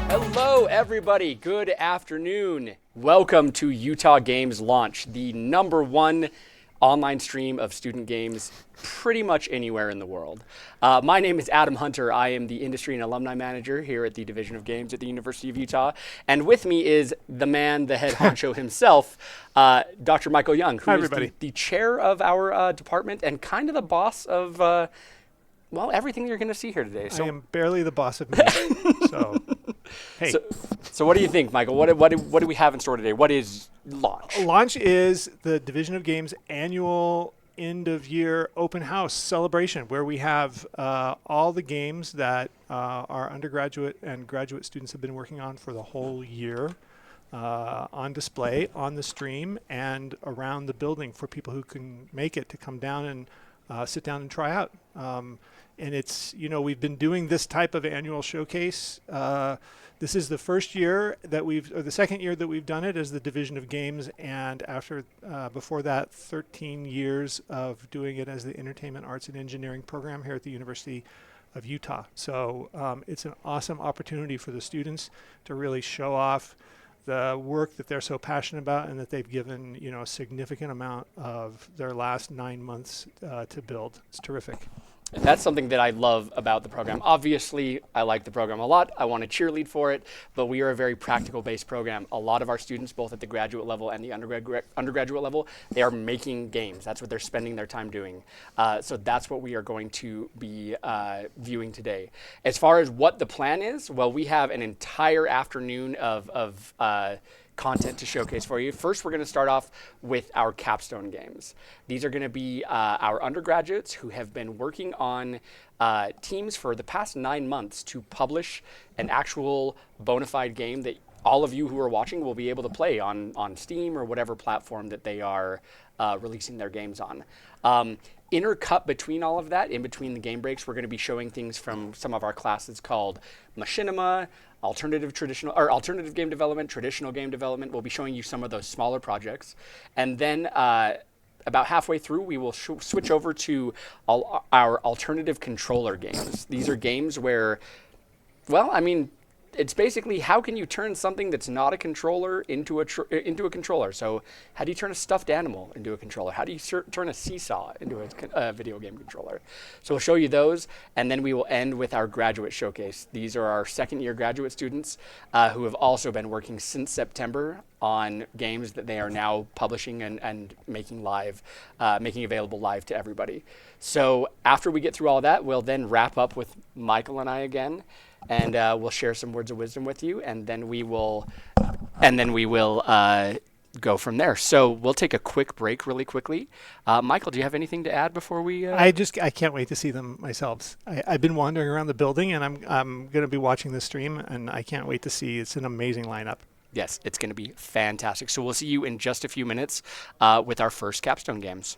Hello, everybody. Good afternoon. Welcome to Utah Games Launch, the #1 online stream of student games pretty much anywhere in the world. My name is Adam Hunter. I am the Industry and Alumni Manager here at the Division of Games at the University of Utah. And with me is the man, the head honcho himself, Dr. Michael Young, who Hi, is everybody. the chair of our department and kind of the boss of, well, everything you're going to see here today. I am barely the boss of me. So, hey. So what do you think, Michael? What do we have in store today? What is Launch? Launch is the Division of Games annual end of year open house celebration where we have all the games that our undergraduate and graduate students have been working on for the whole year on display on the stream and around the building for people who can make it to come down and sit down and try out. And it's, we've been doing this type of annual showcase. This is the first year that or the second year that we've done it as the Division of Games, and before that, 13 years of doing it as the Entertainment, Arts, and Engineering program here at the University of Utah. So it's an awesome opportunity for the students to really show off the work that they're so passionate about and that they've given, a significant amount of their last 9 months to build. It's terrific. That's something that I love about the program. Obviously, I like the program a lot. I want to cheerlead for it, but we are a very practical-based program. A lot of our students, both at the graduate level and the undergraduate level, they are making games. That's what they're spending their time doing. So that's what we are going to be viewing today. As far as what the plan is, well, we have an entire afternoon of content to showcase for you. First, we're going to start off with our capstone games. These are going to be our undergraduates who have been working on teams for the past 9 months to publish an actual bona fide game that all of you who are watching will be able to play on Steam or whatever platform that they are releasing their games on. Intercut between all of that, in between the game breaks, we're going to be showing things from some of our classes called Machinima, alternative game development, traditional game development. We'll be showing you some of those smaller projects. And then about halfway through, we will switch over to our alternative controller games. These are games where, well, I mean, it's basically how can you turn something that's not a controller into a controller. So how do you turn a stuffed animal into a controller? How do you turn a seesaw into a video game controller? So we'll show you those, and then we will end with our graduate showcase. These are our second-year graduate students who have also been working since September on games that they are now publishing and making available live to everybody. So after we get through all that, we'll then wrap up with Michael and I again, and we'll share some words of wisdom with you, and then we will go from there. So we'll take a quick break really quickly. Michael, do you have anything to add before we? I can't wait to see them myself. I've been wandering around the building, and I'm going to be watching the stream, and I can't wait to see. It's an amazing lineup. Yes, it's going to be fantastic. So we'll see you in just a few minutes with our first capstone games.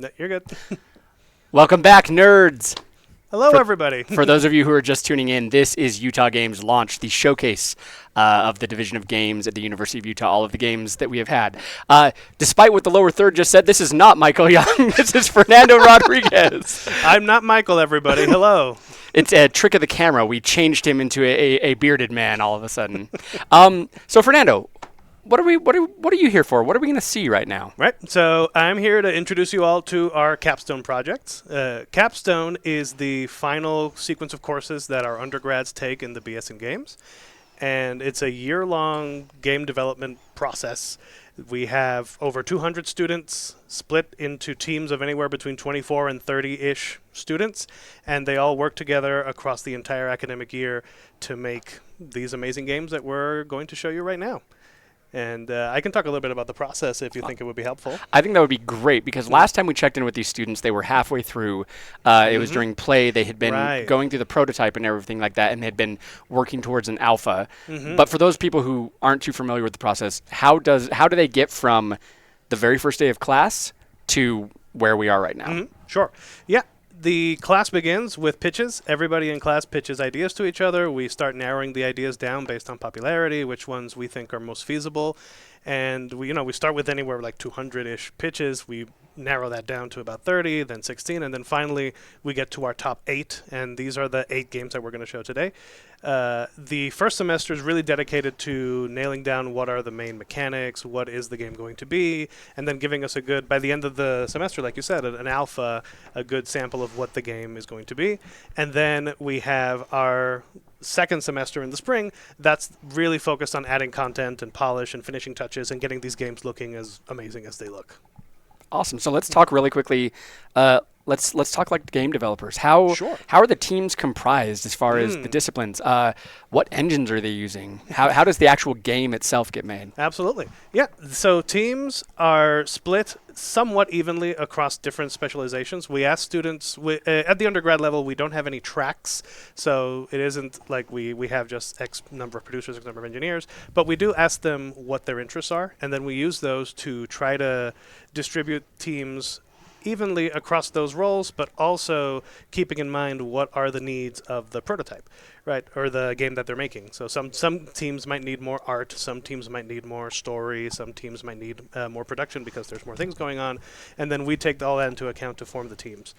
No, you're good. Welcome back, nerds. Hello, everybody. For those of you who are just tuning in, this is Utah Games Launch, the showcase of the Division of Games at the University of Utah, all of the games that we have had. Despite what the lower third just said, this is not Michael Young. This is Fernando Rodriguez. I'm not Michael, everybody. Hello. It's a trick of the camera. We changed him into a bearded man all of a sudden. So, Fernando, what are you here for? What are we going to see right now? Right. So I'm here to introduce you all to our Capstone project. Capstone is the final sequence of courses that our undergrads take in the BS in Games. And it's a year-long game development process. We have over 200 students split into teams of anywhere between 24 and 30-ish students, and they all work together across the entire academic year to make these amazing games that we're going to show you right now. And I can talk a little bit about the process if you think it would be helpful. I think that would be great because last time we checked in with these students, they were halfway through. It was during play. They had been going through the prototype and everything like that, and they had been working towards an alpha. But for those people who aren't too familiar with the process, how do they get from the very first day of class to where we are right now? Sure. Yeah. The class begins with pitches. Everybody in class pitches ideas to each other. We start narrowing the ideas down based on popularity, which ones we think are most feasible. And we start with anywhere like 200-ish pitches. We narrow that down to about 30, then 16, and then finally we get to our top 8. And these are the 8 games that we're going to show today. The first semester is really dedicated to nailing down what are the main mechanics, what is the game going to be, and then giving us by the end of the semester, like you said, an alpha, a good sample of what the game is going to be. And then we have our second semester in the spring that's really focused on adding content and polish and finishing touches and getting these games looking as amazing as they look. Awesome. So let's talk really quickly. let's talk like game developers. How Sure. how are the teams comprised as far as the disciplines? What engines are they using? How does the actual game itself get made? Absolutely. Yeah. So teams are split somewhat evenly across different specializations. We ask students at the undergrad level, we don't have any tracks, so it isn't like we have just X number of producers, X number of engineers, but we do ask them what their interests are, and then we use those to try to distribute teams evenly across those roles, but also keeping in mind what are the needs of the prototype, right, or the game that they're making. So some teams might need more art, some teams might need more story, some teams might need more production because there's more things going on, and then we take all that into account to form the teams.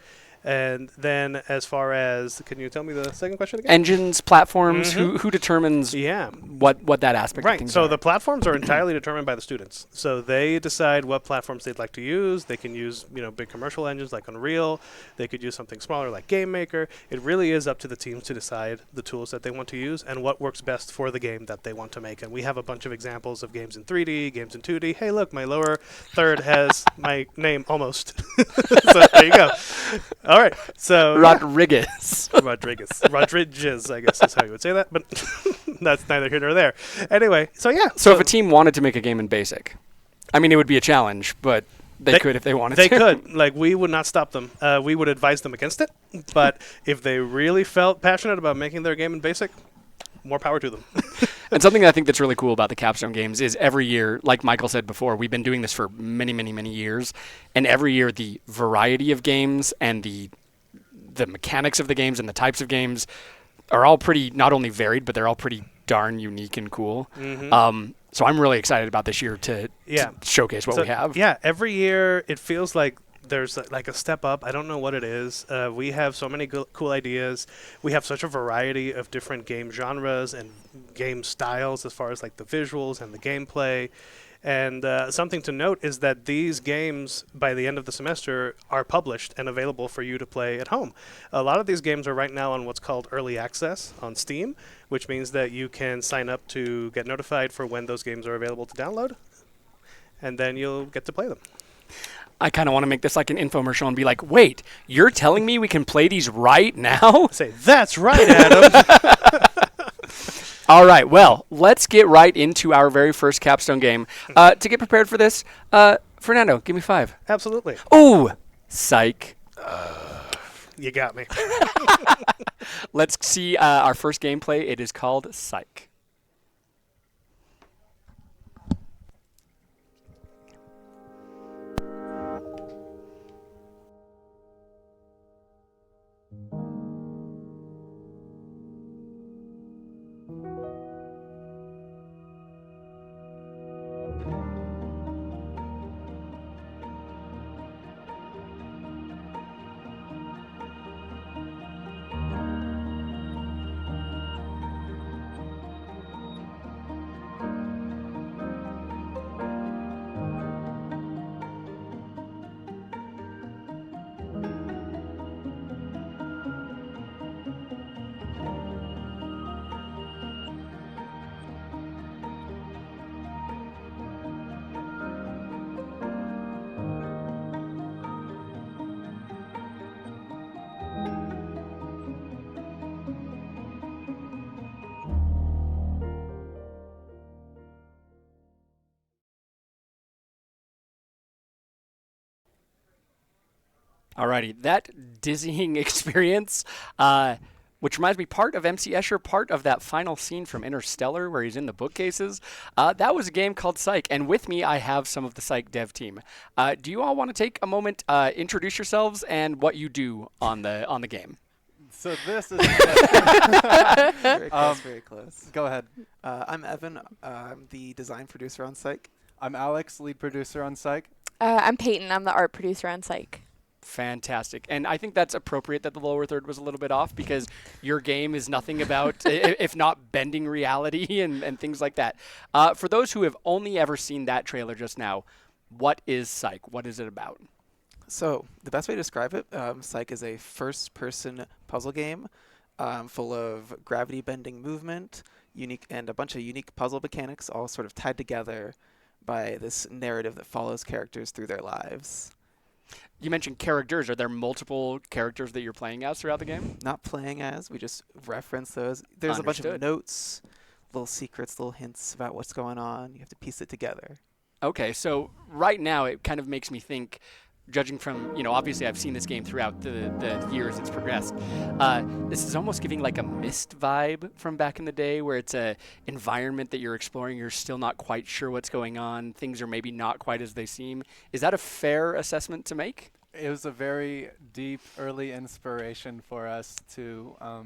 And then as far as, can you tell me the second question again? Engines, platforms. Who determines Yeah. what that aspect of Right. things So are? the platforms are entirely determined by the students. So they decide what platforms they'd like to use. They can use, big commercial engines like Unreal. They could use something smaller like GameMaker. It really is up to the teams to decide the tools that they want to use and what works best for the game that they want to make. And we have a bunch of examples of games in 3D, games in 2D. Hey, look, my lower third has my name almost. So there you go. All right. So Rodriguez. Rodriguez, I guess is how you would say that, but that's neither here nor there. Anyway, so yeah. So if a team wanted to make a game in BASIC, I mean, it would be a challenge, but they could if they wanted They to. could. Like, we would not stop them. We would advise them against it. But if they really felt passionate about making their game in BASIC, more power to them. And something that I think that's really cool about the Capstone games is every year, like Michael said before, we've been doing this for many, many, many years. And every year, the variety of games and the mechanics of the games and the types of games are all pretty, not only varied, but they're all pretty darn unique and cool. So I'm really excited about this year to showcase what we have. Yeah, every year it feels like there's like a step up. I don't know what it is. We have so many cool ideas. We have such a variety of different game genres and game styles as far as like the visuals and the gameplay. And something to note is that these games, by the end of the semester, are published and available for you to play at home. A lot of these games are right now on what's called Early Access on Steam, which means that you can sign up to get notified for when those games are available to download, and then you'll get to play them. I kind of want to make this like an infomercial and be like, wait, you're telling me we can play these right now? Say, that's right, Adam. All right, well, let's get right into our very first Capstone game. To get prepared for this, Fernando, give me 5. Absolutely. Ooh, psych. You got me. Let's see our first gameplay. It is called Psych. Alrighty, that dizzying experience, which reminds me, part of MC Escher, part of that final scene from Interstellar where he's in the bookcases, that was a game called Psych, and with me I have some of the Psych dev team. Do you all want to take a moment, introduce yourselves, and what you do on the game? So this is Very close, very close. Go ahead. I'm Evan. I'm the design producer on Psych. I'm Alex, lead producer on Psych. I'm Peyton. I'm the art producer on Psych. Fantastic. And I think that's appropriate that the lower third was a little bit off because your game is nothing about, if not bending reality and things like that. For those who have only ever seen that trailer just now, what is Psych? What is it about? So the best way to describe it, Psych is a first-person puzzle game full of gravity-bending movement, and a bunch of unique puzzle mechanics, all sort of tied together by this narrative that follows characters through their lives. You mentioned characters. Are there multiple characters that you're playing as throughout the game? Not playing as, we just reference those. There's a bunch of Understood. notes, little secrets, little hints about what's going on. You have to piece it together. Okay, so right now it kind of makes me think, judging from, obviously I've seen this game throughout the years it's progressed. This is almost giving like a Myst vibe from back in the day, where it's a environment that you're exploring. You're still not quite sure what's going on. Things are maybe not quite as they seem. Is that a fair assessment to make? It was a very deep early inspiration for us to, I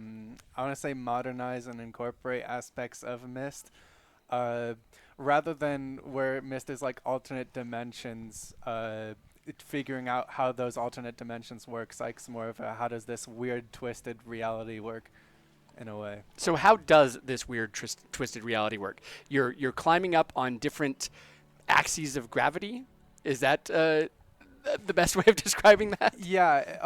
want to say, modernize and incorporate aspects of Myst. Rather than where Myst is like alternate dimensions, figuring out how those alternate dimensions work. Psyche's more of a how does this weird twisted reality work in a way. So how does this weird twisted reality work? You're climbing up on different axes of gravity. Is that the best way of describing that? Yeah,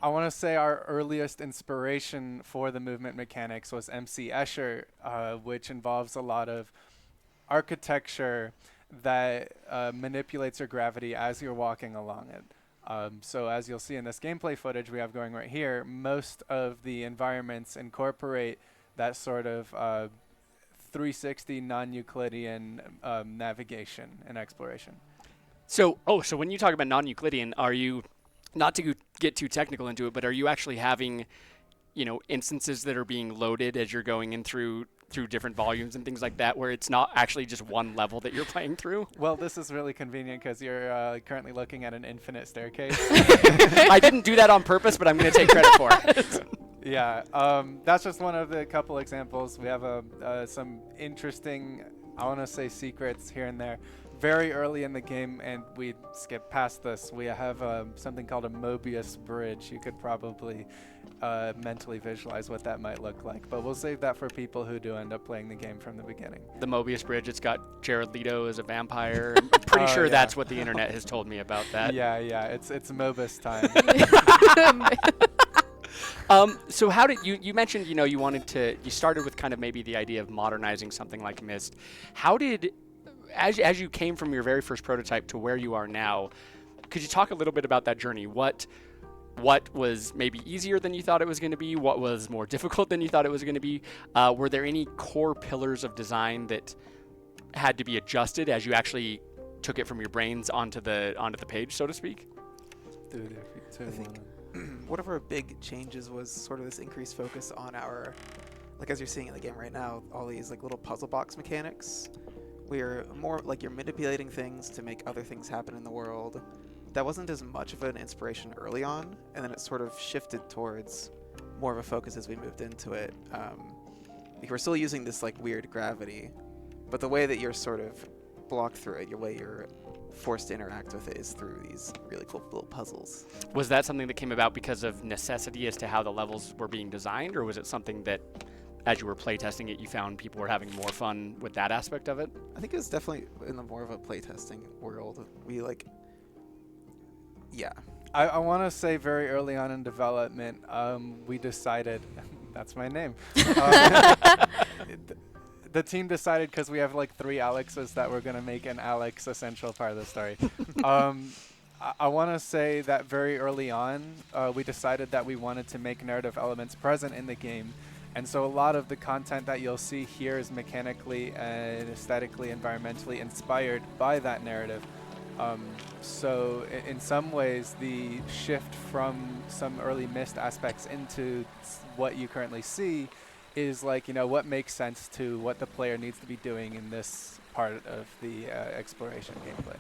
I want to say our earliest inspiration for the movement mechanics was MC Escher, which involves a lot of architecture that manipulates your gravity as you're walking along it. So as you'll see in this gameplay footage we have going right here, most of the environments incorporate that sort of 360 non-Euclidean navigation and exploration. So when you talk about non-Euclidean, are you, not to get too technical into it, but are you actually having, instances that are being loaded as you're going in through different volumes and things like that, where it's not actually just one level that you're playing through? Well, this is really convenient because you're currently looking at an infinite staircase. I didn't do that on purpose, but I'm going to take credit for it. Yeah, that's just one of the couple examples. We have some interesting, I want to say, secrets here and there. Very early in the game, and we skip past this, we have something called a Mobius bridge. You could probably mentally visualize what that might look like, but we'll save that for people who do end up playing the game from the beginning. The Mobius Bridge, it's got Jared Leto as a vampire. I'm pretty sure yeah. that's what the internet has told me about that. Yeah, it's Mobius time. So how did you mentioned, you started with kind of maybe the idea of modernizing something like Myst. How did, as you came from your very first prototype to where you are now, could you talk a little bit about that journey? What was maybe easier than you thought it was going to be? What was more difficult than you thought it was going to be? Were there any core pillars of design that had to be adjusted as you actually took it from your brains onto the page, so to speak? I think one of our big changes was sort of this increased focus on our, like as you're seeing in the game right now, all these like little puzzle box mechanics. We're more like you're manipulating things to make other things happen in the world. That wasn't as much of an inspiration early on, and then it sort of shifted towards more of a focus as we moved into it. Like we're still using this like weird gravity, but the way that you're sort of blocked through it, your way you're forced to interact with it is through these really cool little puzzles. Was that something that came about because of necessity as to how the levels were being designed, or was it something that, as you were playtesting it, you found people were having more fun with that aspect of it? I think it was definitely in the more of a playtesting world. We like, yeah. I want to say very early on in development, we decided, that's my name. The team decided, because we have like 3 Alexes, that we're going to make an Alex essential part of the story. I want to say that very early on, we decided that we wanted to make narrative elements present in the game. And so a lot of the content that you'll see here is mechanically and aesthetically, environmentally inspired by that narrative. So in some ways, the shift from some early Myst aspects into what you currently see is like, what makes sense to what the player needs to be doing in this part of the exploration gameplay.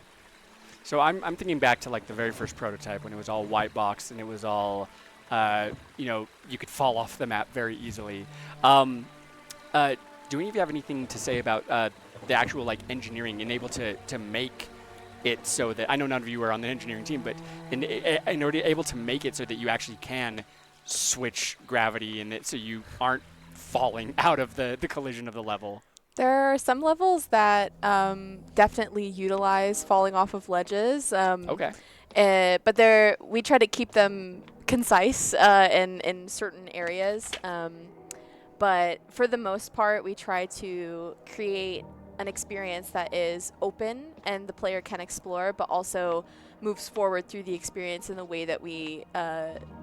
So I'm thinking back to like the very first prototype when it was all white box and it was all, you could fall off the map very easily. Do any of you have anything to say about the actual like engineering and able to make it so that, I know none of you are on the engineering team, but in order to able to make it so that you actually can switch gravity and so you aren't falling out of the collision of the level? There are some levels that definitely utilize falling off of ledges. Okay. But we try to keep them concise in certain areas. But for the most part, we try to create an experience that is open and the player can explore, but also moves forward through the experience in the way that we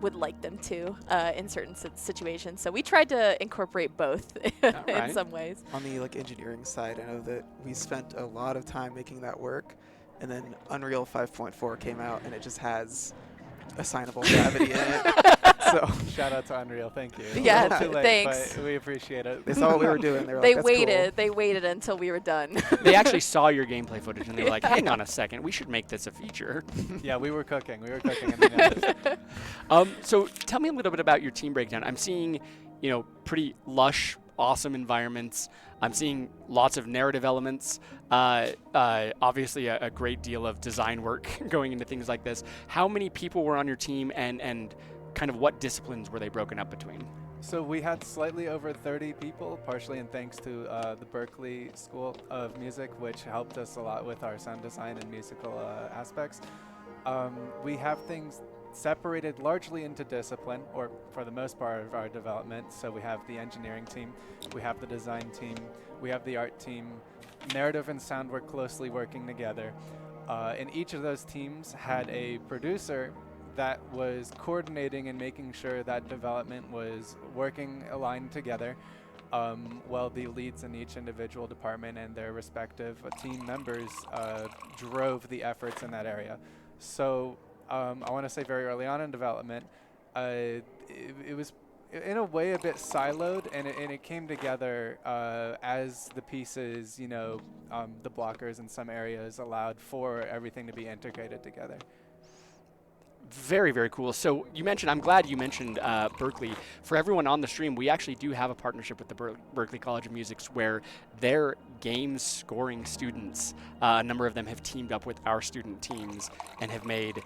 would like them to in certain situations. So we tried to incorporate both in right. some ways. On the like engineering side, I know that we spent a lot of time making that work, and then Unreal 5.4 came out, and it just has assignable gravity in it. So Shout out to Unreal, thank you. Yeah, A little too late, thanks. but we appreciate it. they saw what we were doing. They were They like, "That's waited. cool." They waited until we were done. They actually saw your gameplay footage and they were like, hang on a second, we should make this a feature. Yeah, we were cooking. We were cooking in the end. So tell me a little bit about your team breakdown. I'm seeing, pretty lush, awesome environments. I'm seeing lots of narrative elements. Obviously, a great deal of design work going into things like this. How many people were on your team, and kind of what disciplines were they broken up between? So we had slightly over 30 people, partially in thanks to the Berklee School of Music, which helped us a lot with our sound design and musical aspects. We have things separated largely into discipline, or for the most part of our development. So we have the engineering team, we have the design team, we have the art team. Narrative and sound were closely working together. And each of those teams had a producer that was coordinating and making sure that development was working aligned together, while the leads in each individual department and their respective team members drove the efforts in that area. So I want to say very early on in development, it was in a way a bit siloed, and it came together as the pieces, the blockers in some areas allowed for everything to be integrated together. Very, very cool. So I'm glad you mentioned Berklee. For everyone on the stream, we actually do have a partnership with the Berklee College of Music where their games scoring students, a number of them have teamed up with our student teams and have made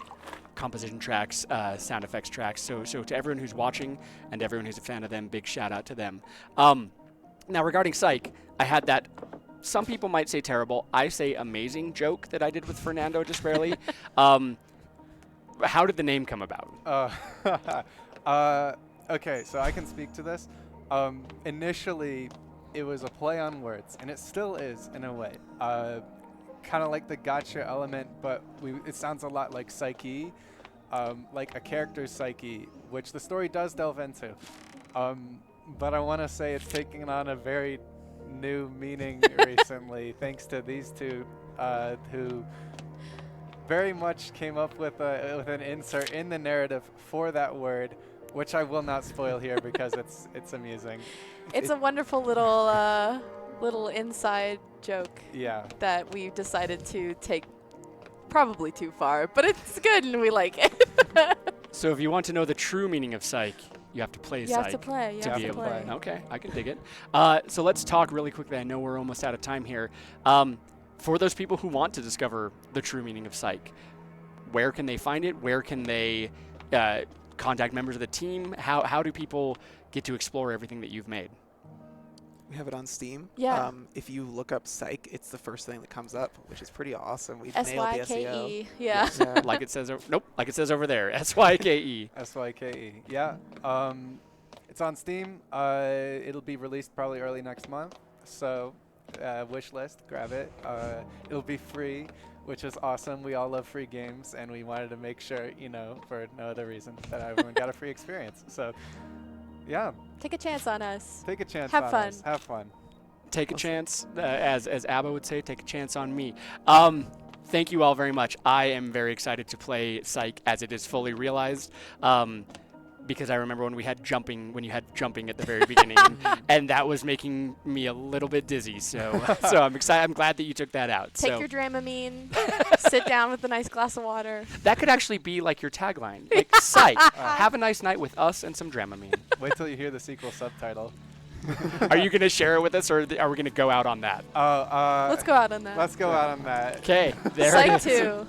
composition tracks, sound effects tracks. So to everyone who's watching and everyone who's a fan of them, big shout out to them. Now regarding Psych, I had that, some people might say terrible, I say amazing joke that I did with Fernando Disparelli. How did the name come about? Okay, so I can speak to this. Initially, it was a play on words, and it still is in a way. Kind of like the gotcha element, but it sounds a lot like Psyche, like a character's psyche, which the story does delve into. But I want to say it's taking on a very new meaning recently, thanks to these two who very much came up with an insert in the narrative for that word, which I will not spoil here because it's amusing. It's a wonderful little inside joke Yeah. that we decided to take probably too far, but it's good and we like it. So if you want to know the true meaning of Psych, you have to play You Psych. have to play. You to have be to able play. Okay, I can dig it. So let's talk really quickly. I know we're almost out of time here. For those people who want to discover the true meaning of Psych, where can they find it? Where can they contact members of the team? How do people get to explore everything that you've made? We have it on Steam. Yeah. If you look up Psych, it's the first thing that comes up, which is pretty awesome. We've nailed the SEO. SYKE. Yeah. Yeah. Like it says, like it says over there, SYKE. SYKE. Yeah. It's on Steam. It'll be released probably early next month. So wish list, grab it. It'll be free, which is awesome. We all love free games, and we wanted to make sure, for no other reason, that everyone got a free experience. So, yeah, Take a chance on us. take a chance Have on fun. us. Have fun. Take a chance, as ABBA would say, take a chance on me. Thank you all very much. I am very excited to play Psych as it is fully realized. Because I remember when you had jumping at the very beginning, and that was making me a little bit dizzy. So I'm excited. I'm glad that you took that out. Take so your Dramamine. Sit down with a nice glass of water. that could actually be like your tagline, like Psych. Have a nice night with us and some Dramamine. Wait till you hear the sequel subtitle. Are you gonna share it with us, or are we gonna go out on that? Let's go out on that. Let's go out on that. Okay, there Psych it is. 2.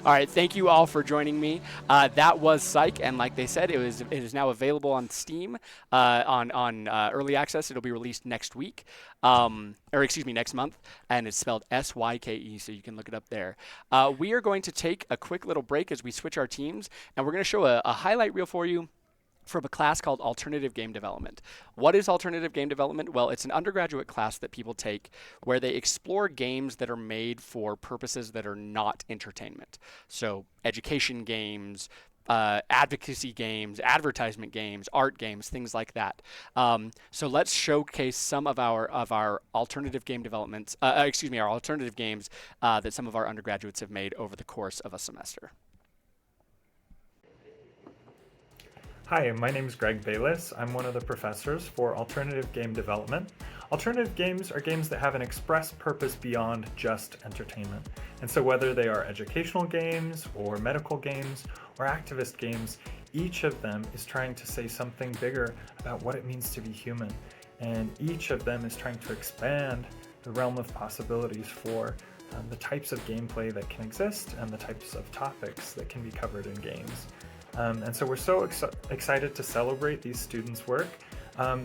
All right, thank you all for joining me. That was Psych, and like they said, it is now available on Steam on early access. It'll be released next week, next month, and it's spelled SYKE, so you can look it up there. We are going to take a quick little break as we switch our teams, and we're going to show a highlight reel for you from a class called Alternative Game Development. What is Alternative Game Development? Well, it's an undergraduate class that people take where they explore games that are made for purposes that are not entertainment. So, education games, advocacy games, advertisement games, art games, things like that. So let's showcase some of our alternative game developments. Our alternative games that some of our undergraduates have made over the course of a semester. Hi, my name is Greg Bayless. I'm one of the professors for Alternative Game Development. Alternative games are games that have an express purpose beyond just entertainment. And so whether they are educational games or medical games or activist games, each of them is trying to say something bigger about what it means to be human. And each of them is trying to expand the realm of possibilities for the types of gameplay that can exist and the types of topics that can be covered in games. And so we're so excited to celebrate these students' work.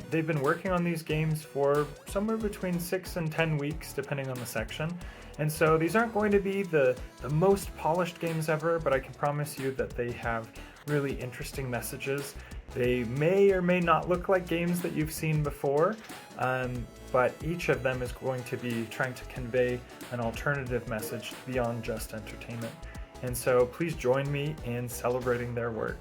They've been working on these games for somewhere between 6 and 10 weeks, depending on the section. And so these aren't going to be the most polished games ever, but I can promise you that they have really interesting messages. They may or may not look like games that you've seen before, but each of them is going to be trying to convey an alternative message beyond just entertainment. And so please join me in celebrating their work.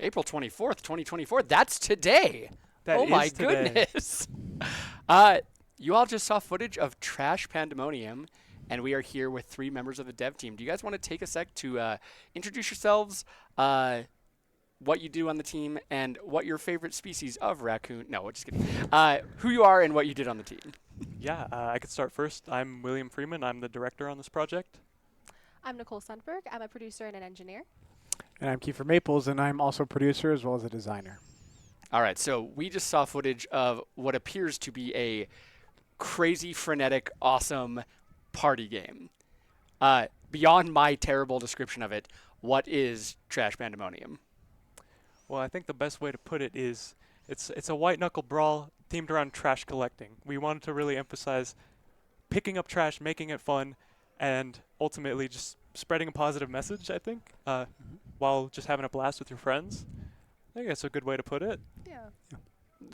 April 24th, 2024. That's today. That oh my is today. goodness. You all just saw footage of Trash Pandemonium, and we are here with 3 members of the dev team. Do you guys want to take a sec to introduce yourselves, what you do on the team, and what your favorite species of raccoon? No, just kidding. Who you are and what you did on the team. Yeah, I could start first. I'm William Freeman. I'm the director on this project. I'm Nicole Sundberg. I'm a producer and an engineer. And I'm Kiefer Maples, and I'm also a producer as well as a designer. All right, so we just saw footage of what appears to be a crazy, frenetic, awesome party game. Beyond my terrible description of it, what is Trash Pandemonium? Well, I think the best way to put it is it's a white knuckle brawl themed around trash collecting. We wanted to really emphasize picking up trash, making it fun, and ultimately just spreading a positive message, I think, while just having a blast with your friends. I think that's a good way to put it. Yeah.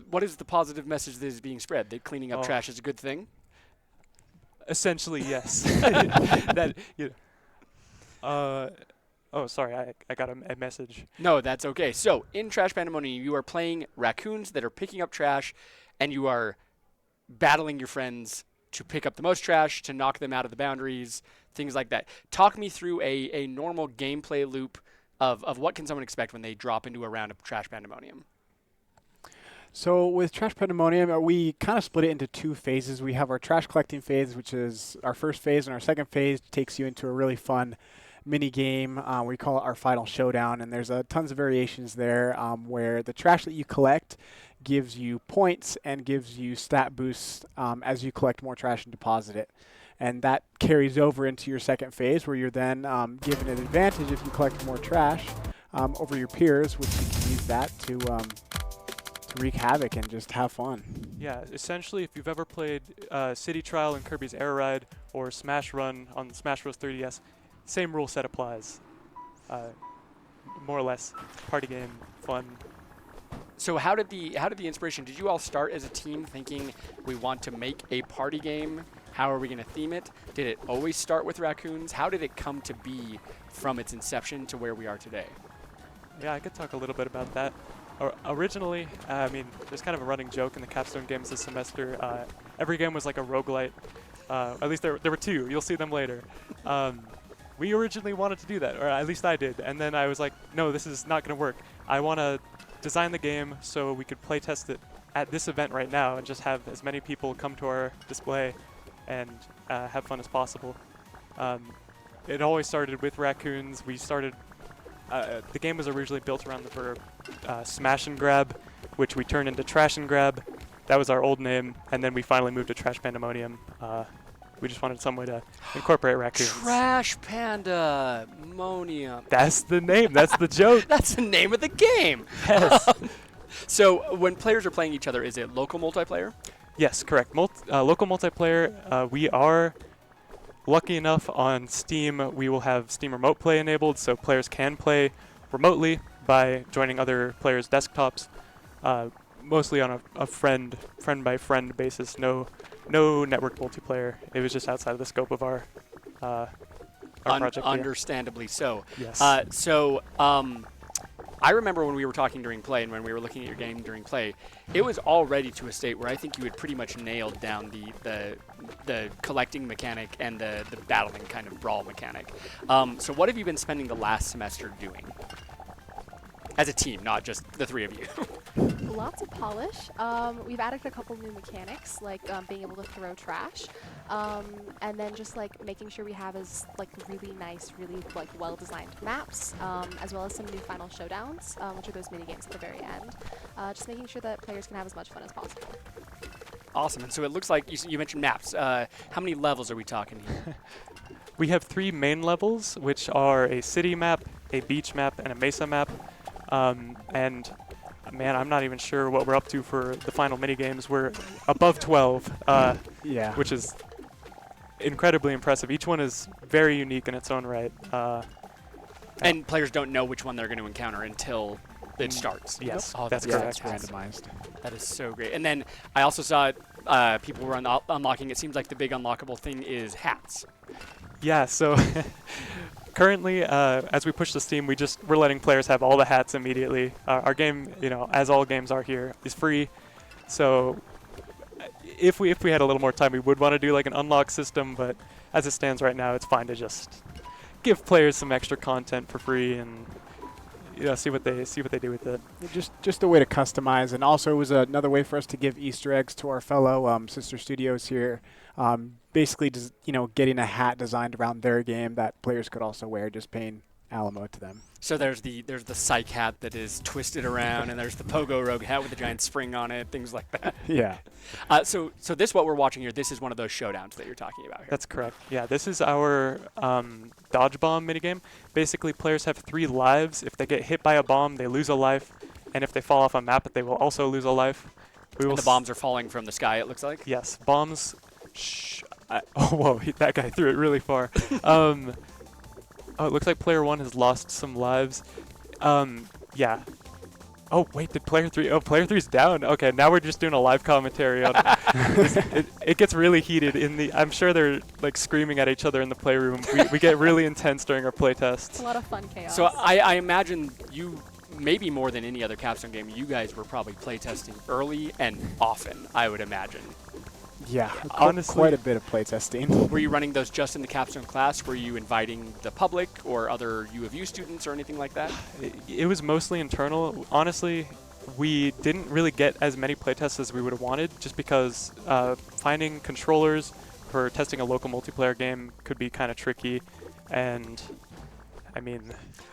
What is the positive message that is being spread? That cleaning up Oh. trash is a good thing? Essentially, yes. Oh, sorry, I got a message. No, that's okay. So, in Trash Pandemonium, you are playing raccoons that are picking up trash, and you are battling your friends to pick up the most trash, to knock them out of the boundaries, things like that. Talk me through a normal gameplay loop of what can someone expect when they drop into a round of Trash Pandemonium. So with Trash Pandemonium, we kind of split it into 2 phases. We have our trash collecting phase, which is our first phase, and our second phase takes you into a really fun mini game. We call it our final showdown, and there's tons of variations there where the trash that you collect gives you points and gives you stat boosts as you collect more trash and deposit it. And that carries over into your second phase, where you're then given an advantage if you collect more trash over your peers, which you can use that to wreak havoc and just have fun. Yeah, essentially, if you've ever played City Trial and Kirby's Air Ride or Smash Run on Smash Bros. 3DS, same rule set applies. More or less, party game, fun. So how did the inspiration? Did you all start as a team thinking we want to make a party game? How are we going to theme it? Did it always start with raccoons? How did it come to be from its inception to where we are today? Yeah, I could talk a little bit about that. Originally, I mean, there's kind of a running joke in the capstone games this semester. Every game was like a roguelite. At least there were 2. You'll see them later. We originally wanted to do that, or at least I did. And then I was like, no, this is not going to work. I want to design the game so we could play test it at this event right now and just have as many people come to our display and have fun as possible. It always started with raccoons. We started, the game was originally built around the verb smash and grab, which we turned into trash and grab. That was our old name, and then we finally moved to Trash Pandemonium. We just wanted some way to incorporate raccoons. Trash Pandemonium. That's the name. That's the joke. That's the name of the game. Yes. So when players are playing each other, is it local multiplayer? Yes, correct. Local multiplayer. We are lucky enough on Steam. We will have Steam Remote Play enabled, so players can play remotely by joining other players' desktops. Mostly on a friend by friend basis. No network multiplayer. It was just outside of the scope of our project. Understandably so. Yes. I remember when we were talking during play and when we were looking at your game during play, it was already to a state where I think you had pretty much nailed down the collecting mechanic and the battling kind of brawl mechanic. So what have you been spending the last semester doing? As a team, not just the 3 of you. Lots of polish. We've added a couple new mechanics, like being able to throw trash, and then just like making sure we have as like really nice, really like well-designed maps, as well as some new final showdowns, which are those mini games at the very end. Just making sure that players can have as much fun as possible. Awesome. And so it looks like you mentioned maps. How many levels are we talking here? We have 3 main levels, which are a city map, a beach map, and a mesa map. And man, I'm not even sure what we're up to for the final mini games. We're above 12, Yeah. which is incredibly impressive. Each one is very unique in its own right. And players don't know which one they're going to encounter until it starts. Yes, Oh, that's Yeah, correct. it's randomized. That is so great. And then I also saw people were unlocking. It seems like the big unlockable thing is hats. Yeah, so currently, as we push the Steam, we're letting players have all the hats immediately. Our game, as all games are here, is free. So if we had a little more time, we would want to do like an unlock system. But as it stands right now, it's fine to just give players some extra content for free and see what they do with it. Just a way to customize, and also it was another way for us to give Easter eggs to our fellow sister studios here. Basically, just getting a hat designed around their game that players could also wear, just paying Alamo to them. So there's the psych hat that is twisted around, and there's the Pogo Rogue hat with a giant spring on it, things like that. Yeah. So this what we're watching here. This is one of those showdowns that you're talking about here. That's correct. Yeah, this is our dodge bomb minigame. Basically, players have 3 lives. If they get hit by a bomb, they lose a life, and if they fall off a map, they will also lose a life. And the bombs are falling from the sky, it looks like. Yes, bombs. Oh, whoa! That guy threw it really far. Oh, it looks like player 1 has lost some lives. Yeah. Oh, wait, did player 3? Oh, player 3's down. Okay, now we're just doing a live commentary on it gets really heated I'm sure they're like screaming at each other in the playroom. We get really intense during our playtests. It's a lot of fun chaos. So I imagine you, maybe more than any other Capstone game, you guys were probably playtesting early and often, I would imagine. Yeah, honestly, quite a bit of playtesting. Were you running those just in the Capstone class? Were you inviting the public or other U of U students or anything like that? It was mostly internal. Honestly, we didn't really get as many playtests as we would have wanted, just because finding controllers for testing a local multiplayer game could be kind of tricky. And I mean,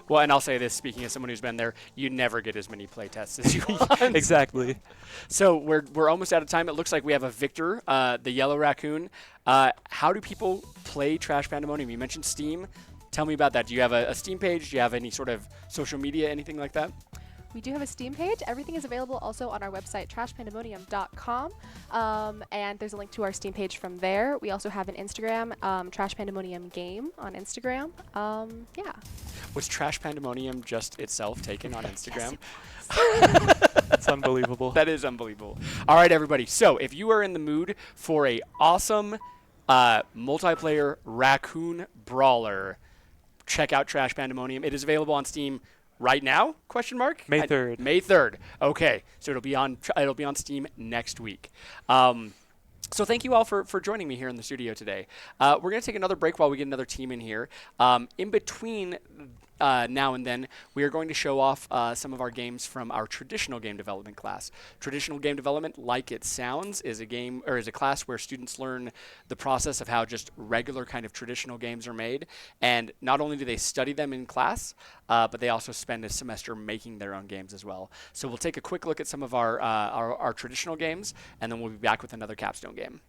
well, and I'll say this, speaking as someone who's been there, you never get as many playtests as you want. Exactly. So we're almost out of time. It looks like we have a victor, the Yellow Raccoon. How do people play Trash Pandemonium? You mentioned Steam. Tell me about that. Do you have a Steam page? Do you have any sort of social media, anything like that? We do have a Steam page. Everything is available also on our website, trashpandemonium.com. And there's a link to our Steam page from there. We also have an Instagram, Trash Pandemonium Game on Instagram. Yeah. Was Trash Pandemonium just itself taken on Instagram? It's unbelievable. That is unbelievable. All right, everybody. So if you are in the mood for a awesome multiplayer raccoon brawler, check out Trash Pandemonium. It is available on Steam right now? Question mark? May 3rd. May 3rd. Okay, so it'll be on Steam next week. So thank you all for joining me here in the studio today. We're going to take another break while we get another team in here. In between now and then, we are going to show off some of our games from our traditional game development class. Traditional game development, like it sounds, is a class where students learn the process of how just regular kind of traditional games are made. And not only do they study them in class, but they also spend a semester making their own games as well. So we'll take a quick look at some of our traditional games, and then we'll be back with another Capstone game.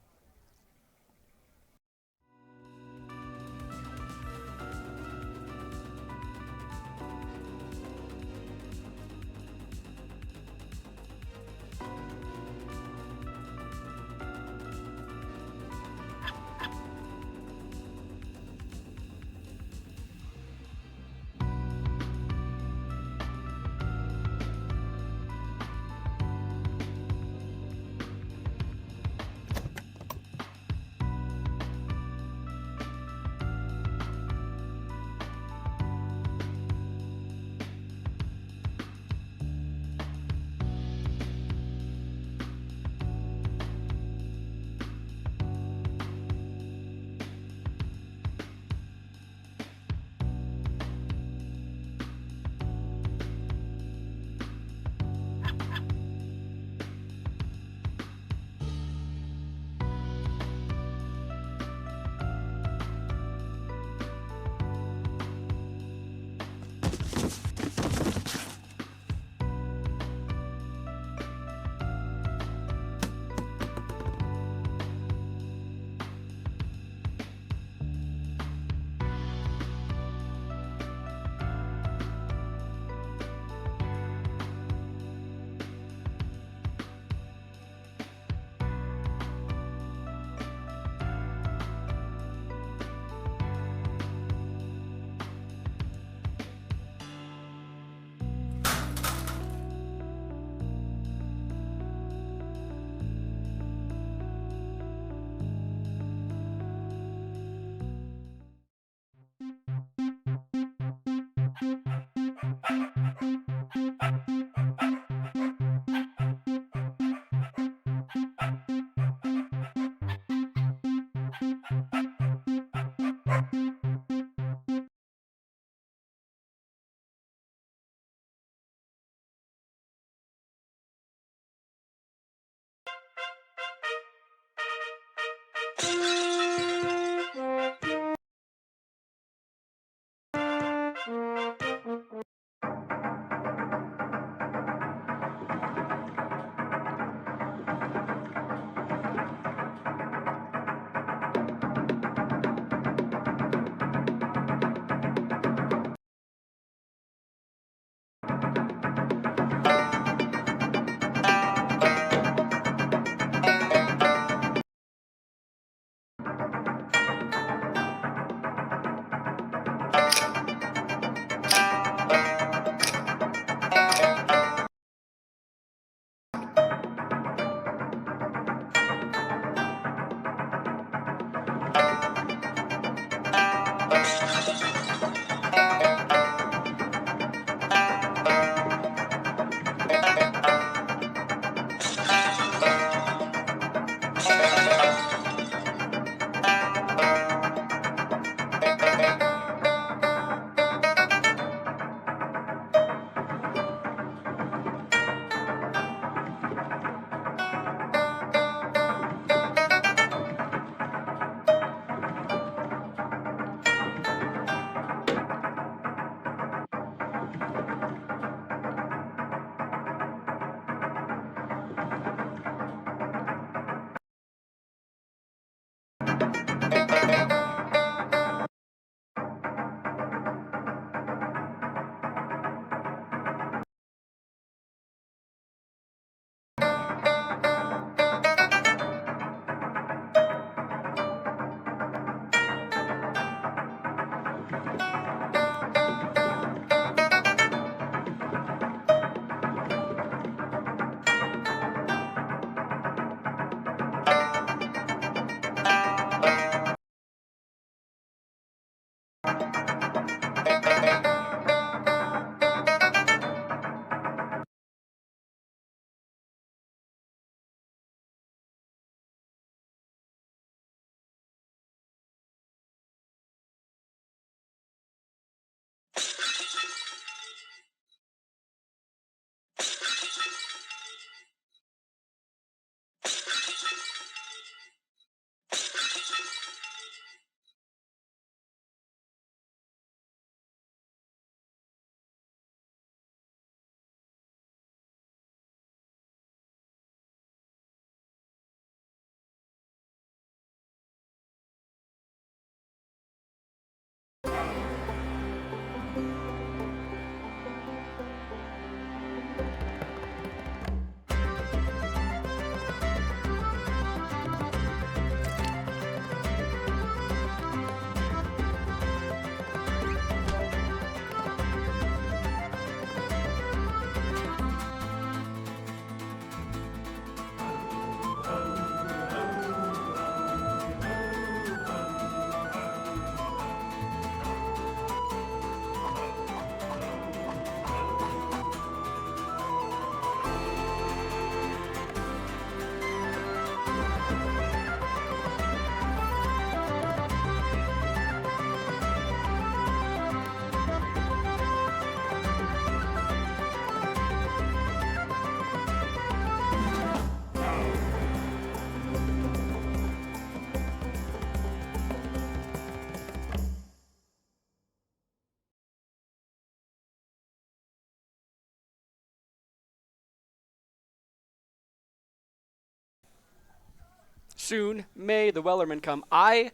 Soon may the Wellerman come. I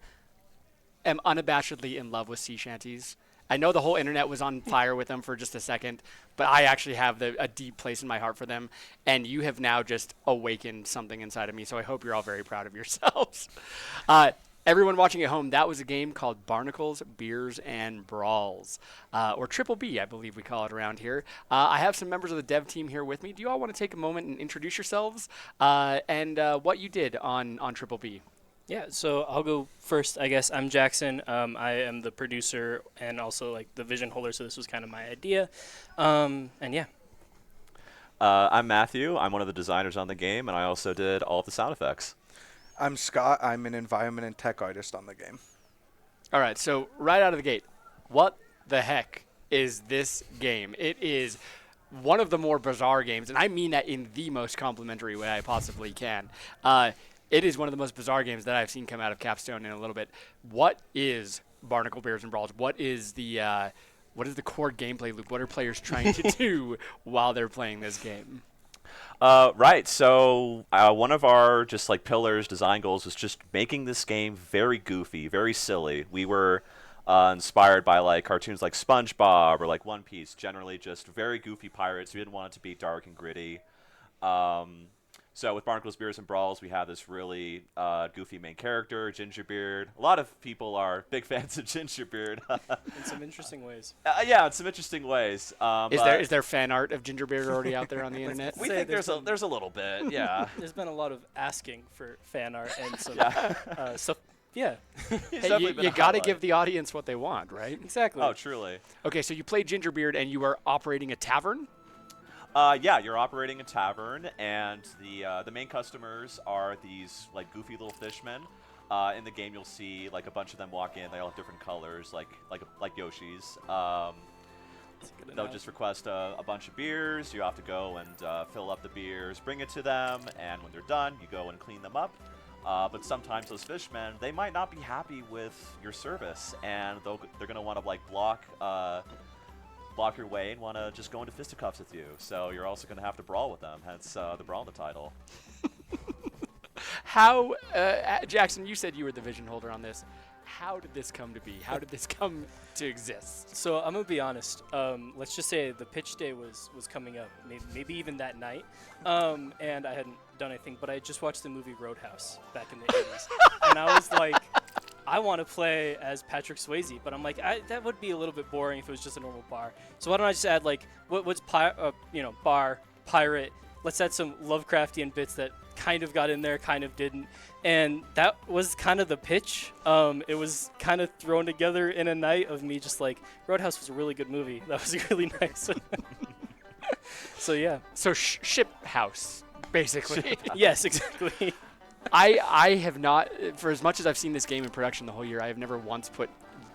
am unabashedly in love with sea shanties. I know the whole internet was on fire with them for just a second, but I actually have a deep place in my heart for them, and you have now just awakened something inside of me, so I hope you're all very proud of yourselves. Everyone watching at home, that was a game called Barnacles, Beers, and Brawls, or Triple B, I believe we call it around here. I have some members of the dev team here with me. Do you all want to take a moment and introduce yourselves and what you did on Triple B? Yeah, so I'll go first, I guess. I'm Jackson. I am the producer and also like the vision holder, so this was kind of my idea. And yeah. I'm Matthew. I'm one of the designers on the game, and I also did all of the sound effects. I'm Scott. I'm an environment and tech artist on the game. All right, so right out of the gate, what the heck is this game? It is one of the more bizarre games, and I mean that in the most complimentary way I possibly can. It is one of the most bizarre games that I've seen come out of Capstone in a little bit. What is Barnacle Bears and Brawls? What is the core gameplay loop? What are players trying to do while they're playing this game? Right, so one of our just like pillars, design goals, was just making this game very goofy, very silly. We were inspired by like cartoons like SpongeBob or like One Piece, generally just very goofy pirates. We didn't want it to be dark and gritty. So with Barnacles, Beers, and Brawls, we have this really goofy main character, Gingerbeard. A lot of people are big fans of Gingerbeard. In some interesting ways. Yeah, in some interesting ways. Is there fan art of Gingerbeard already out there on the internet? We think there's a little bit, yeah. There's been a lot of asking for fan art and some stuff. Yeah. Hey, you got to give the audience what they want, right? Exactly. Oh, truly. Okay, so you played Gingerbeard and you are operating a tavern? Yeah, you're operating a tavern, and the main customers are these like goofy little fishmen. In the game, you'll see like a bunch of them walk in. They all have different colors, like Yoshi's. They'll just request a bunch of beers. You have to go and fill up the beers, bring it to them, and when they're done, you go and clean them up. But sometimes those fishmen, they might not be happy with your service, and they're going to want to like block your way and want to just go into fisticuffs with you. So you're also going to have to brawl with them, hence the brawl in the title. How, Jackson, you said you were the vision holder on this. How did this come to be? How did this come to exist? So I'm going to be honest. Let's just say the pitch day was coming up, maybe even that night, and I hadn't done anything, but I just watched the movie Roadhouse back in the 80s, and I was like, I want to play as Patrick Swayze, but I'm like, that would be a little bit boring if it was just a normal bar. So why don't I just add like, what's bar, pirate? Let's add some Lovecraftian bits that kind of got in there, kind of didn't. And that was kind of the pitch. It was kind of thrown together in a night of me just like, Roadhouse was a really good movie. That was really nice. So yeah. So Ship House, basically. Yes, exactly. I have not, for as much as I've seen this game in production the whole year, I have never once put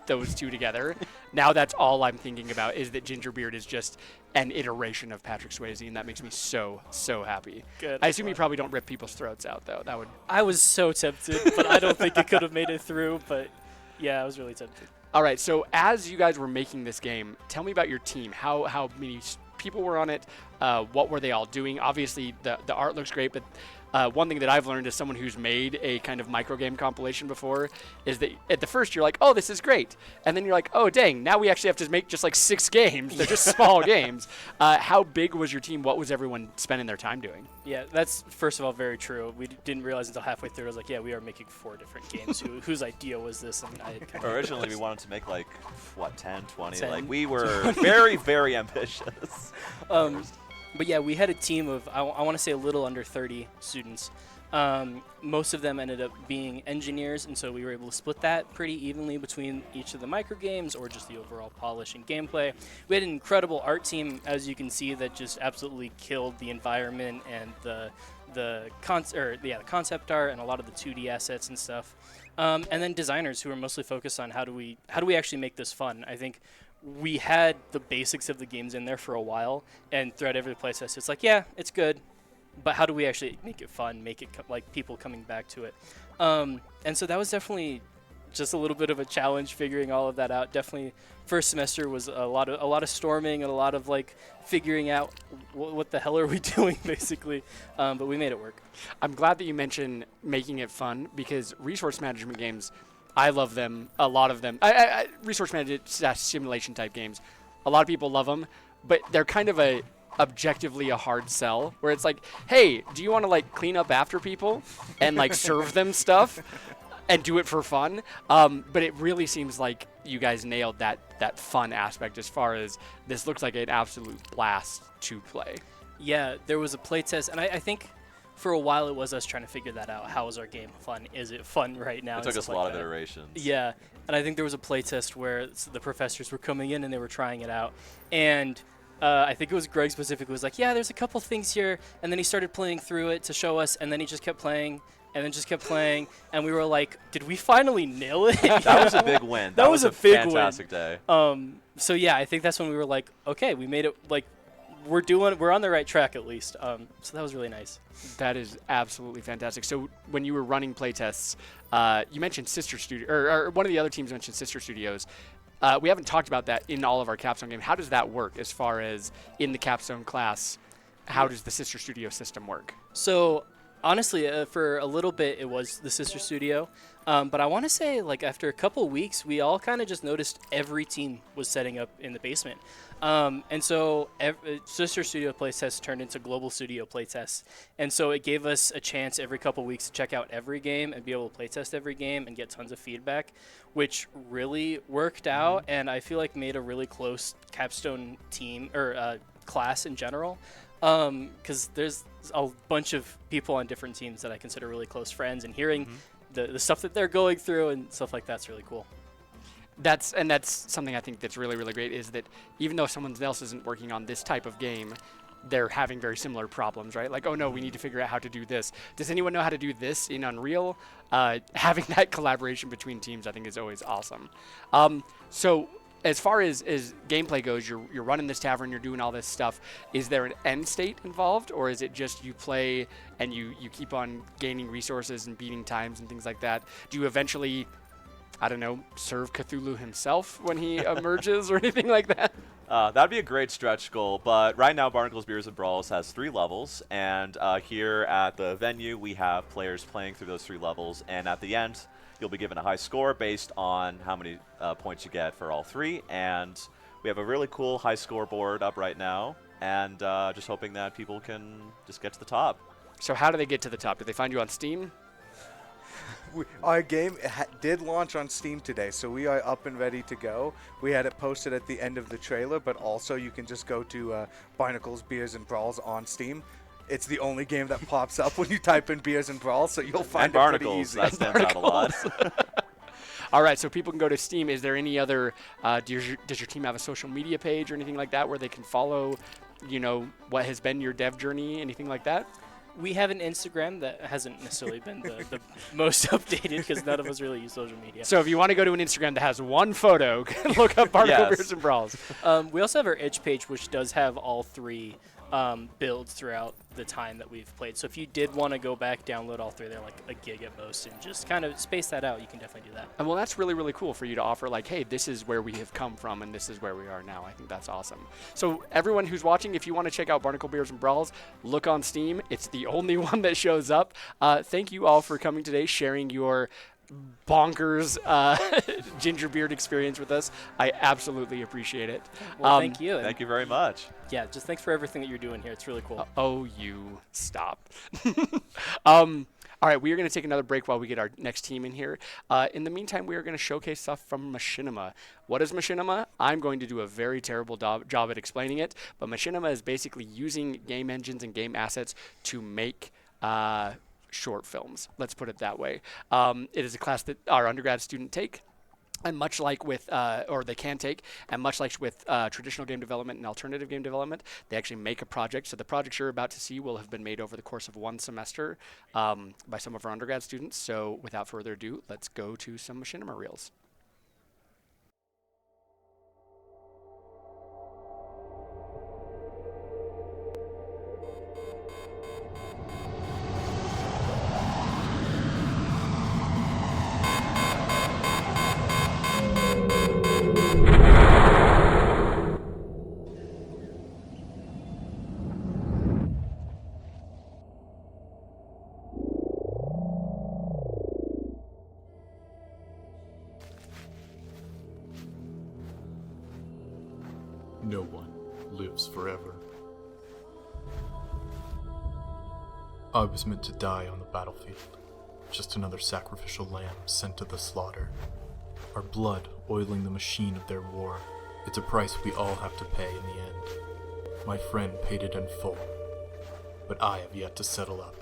those two together. Now that's all I'm thinking about is that Gingerbeard is just an iteration of Patrick Swayze, and that makes me so happy. Good. I assume you probably don't rip people's throats out, though. That would. I was so tempted, but I don't think it could have made it through. But yeah, I was really tempted. All right, so as you guys were making this game, tell me about your team. How many people were on it? What were they all doing? Obviously, the art looks great, but one thing that I've learned as someone who's made a kind of micro game compilation before is that at the first you're like, oh, this is great. And then you're like, oh, dang, now we actually have to make just like 6 games. They're just small games. How big was your team? What was everyone spending their time doing? Yeah, that's first of all very true. We didn't realize until halfway through. I was like, yeah, we are making 4 different games. Whose idea was this? And I had Originally, we wanted to make like, what, 10, 20? 10, Like, we were very ambitious. But yeah, we had a team of, I want to say a little under 30 students. Most of them ended up being engineers, and so we were able to split that pretty evenly between each of the micro games or just the overall polish and gameplay. We had an incredible art team, as you can see, that just absolutely killed the environment and the concept art and a lot of the 2D assets and stuff. And then designers who were mostly focused on how do we actually make this fun. I think we had the basics of the games in there for a while, and throughout every playtest, it's like, yeah, it's good, but how do we actually make it fun, make it like people coming back to it? And so that was definitely just a little bit of a challenge figuring all of that out. Definitely, first semester was a lot of storming and a lot of like figuring out what the hell are we doing, basically. But we made it work. I'm glad that you mentioned making it fun, because resource management games, I love them. A lot of them. Resource management simulation type games, a lot of people love them, but they're kind of objectively a hard sell, where it's like, hey, do you want to like clean up after people and like serve them stuff and do it for fun? But it really seems like you guys nailed that fun aspect, as far as this looks like an absolute blast to play. Yeah, there was a playtest, and I think for a while it was us trying to figure that out. How is our game fun? Is it fun right now? It took us a lot of iterations. Yeah, and I think there was a playtest where the professors were coming in and they were trying it out, and I think it was Greg specifically was like, yeah, there's a couple things here, and then he started playing through it to show us, and then he just kept playing, and then just kept playing, and we were like, did we finally nail it? That was a big win. That was a big fantastic win. day. So yeah, I think that's when we were like, okay, we made it, like, we're on the right track at least. So that was really nice. That is absolutely fantastic. So when you were running playtests, you mentioned Sister Studio, or one of the other teams mentioned Sister Studios. We haven't talked about that in all of our Capstone game. How does that work as far as in the Capstone class? How does the Sister Studio system work? So honestly, for a little bit, it was the Sister Studio. But I want to say, like, after a couple weeks, we all kind of just noticed every team was setting up in the basement. And so Sister Studio playtests turned into Global Studio playtests. And so it gave us a chance every couple weeks to check out every game and be able to playtest every game and get tons of feedback, which really worked out. And I feel like made a really close Capstone team, or class in general. Because there's a bunch of people on different teams that I consider really close friends, and hearing the stuff that they're going through and stuff like that's really cool. That's something I think that's really great, is that even though someone else isn't working on this type of game, they're having very similar problems, right? Like, oh no, we need to figure out how to do this. Does anyone know how to do this in Unreal? Having that collaboration between teams, I think, is always awesome. So as far as gameplay goes, you're running this tavern, you're doing all this stuff. Is there an end state involved, or is it just you play and you keep on gaining resources and beating times and things like that? Do you eventually, I don't know, serve Cthulhu himself when he emerges or anything like that? That'd be a great stretch goal, but right now Barnacles, Beers, and Brawls has 3 levels, and here at the venue we have players playing through those 3 levels, and at the end you'll be given a high score based on how many points you get for all 3, and we have a really cool high scoreboard up right now, and just hoping that people can just get to the top. So how do they get to the top? Do they find you on Steam? Our game did launch on Steam today, so we are up and ready to go. We had it posted at the end of the trailer, but also you can just go to Barnacles, Beers, and Brawls on Steam. It's the only game that pops up when you type in Beers and Brawl, so you'll find And it pretty Barnacles, easy. that stands out a lot. All right, so people can go to Steam. Is there any other, does your team have a social media page or anything like that where they can follow, what has been your dev journey, anything like that? We have an Instagram that hasn't necessarily been the most updated because none of us really use social media. So if you want to go to an Instagram that has one photo, look up Barnacle Yes. Beers and Brawls. We also have our itch page, which does have all 3 builds throughout the time that we've played. So if you did want to go back, download all 3, they're like a gig at most, and just kind of space that out, you can definitely do that. And well, that's really, really cool for you to offer, like, hey, this is where we have come from and this is where we are now. I think that's awesome. So everyone who's watching, if you want to check out Barnacle Beers and Brawls, look on Steam. It's the only one that shows up. Thank you all for coming today, sharing your bonkers ginger beard experience with us. I absolutely appreciate it. Well, thank you. Thank you very much. Yeah, just thanks for everything that you're doing here. It's really cool. You stop. All right, we are going to take another break while we get our next team in here. In the meantime, we are going to showcase stuff from Machinima. What is Machinima? I'm going to do a very terrible job at explaining it, but Machinima is basically using game engines and game assets to make short films. Let's put it that way. It is a class that our undergrad student take. And much like with, or they can take, and much like with traditional game development and alternative game development, they actually make a project. So the projects you're about to see will have been made over the course of one semester by some of our undergrad students. So without further ado, let's go to some Machinima reels. No one lives forever. I was meant to die on the battlefield, just another sacrificial lamb sent to the slaughter. Our blood oiling the machine of their war. It's a price we all have to pay in the end. My friend paid it in full, but I have yet to settle up.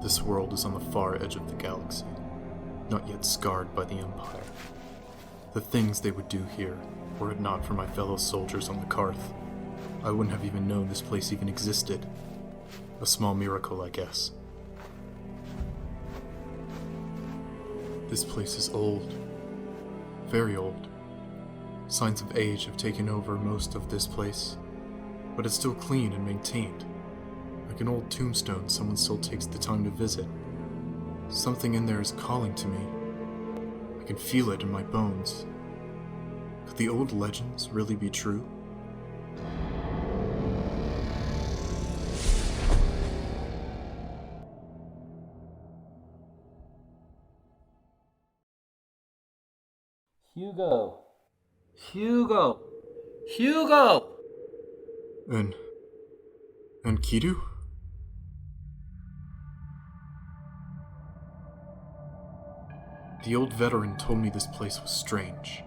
This world is on the far edge of the galaxy, not yet scarred by the Empire. The things they would do here, were it not for my fellow soldiers on the Karth, I wouldn't have even known this place even existed. A small miracle, I guess. This place is old. Very old. Signs of age have taken over most of this place, but it's still clean and maintained. Like an old tombstone someone still takes the time to visit. Something in there is calling to me. I can feel it in my bones. Could the old legends really be true? Hugo! Hugo! Hugo! And Kidu? The old veteran told me this place was strange.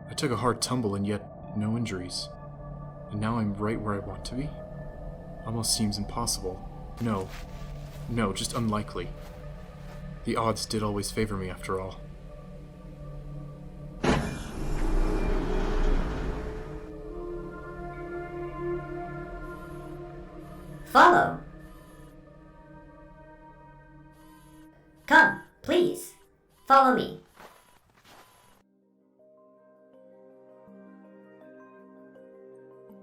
I took a hard tumble and yet no injuries. And now I'm right where I want to be? Almost seems impossible. No, just unlikely. The odds did always favor me after all. Follow. Come, please. Follow me.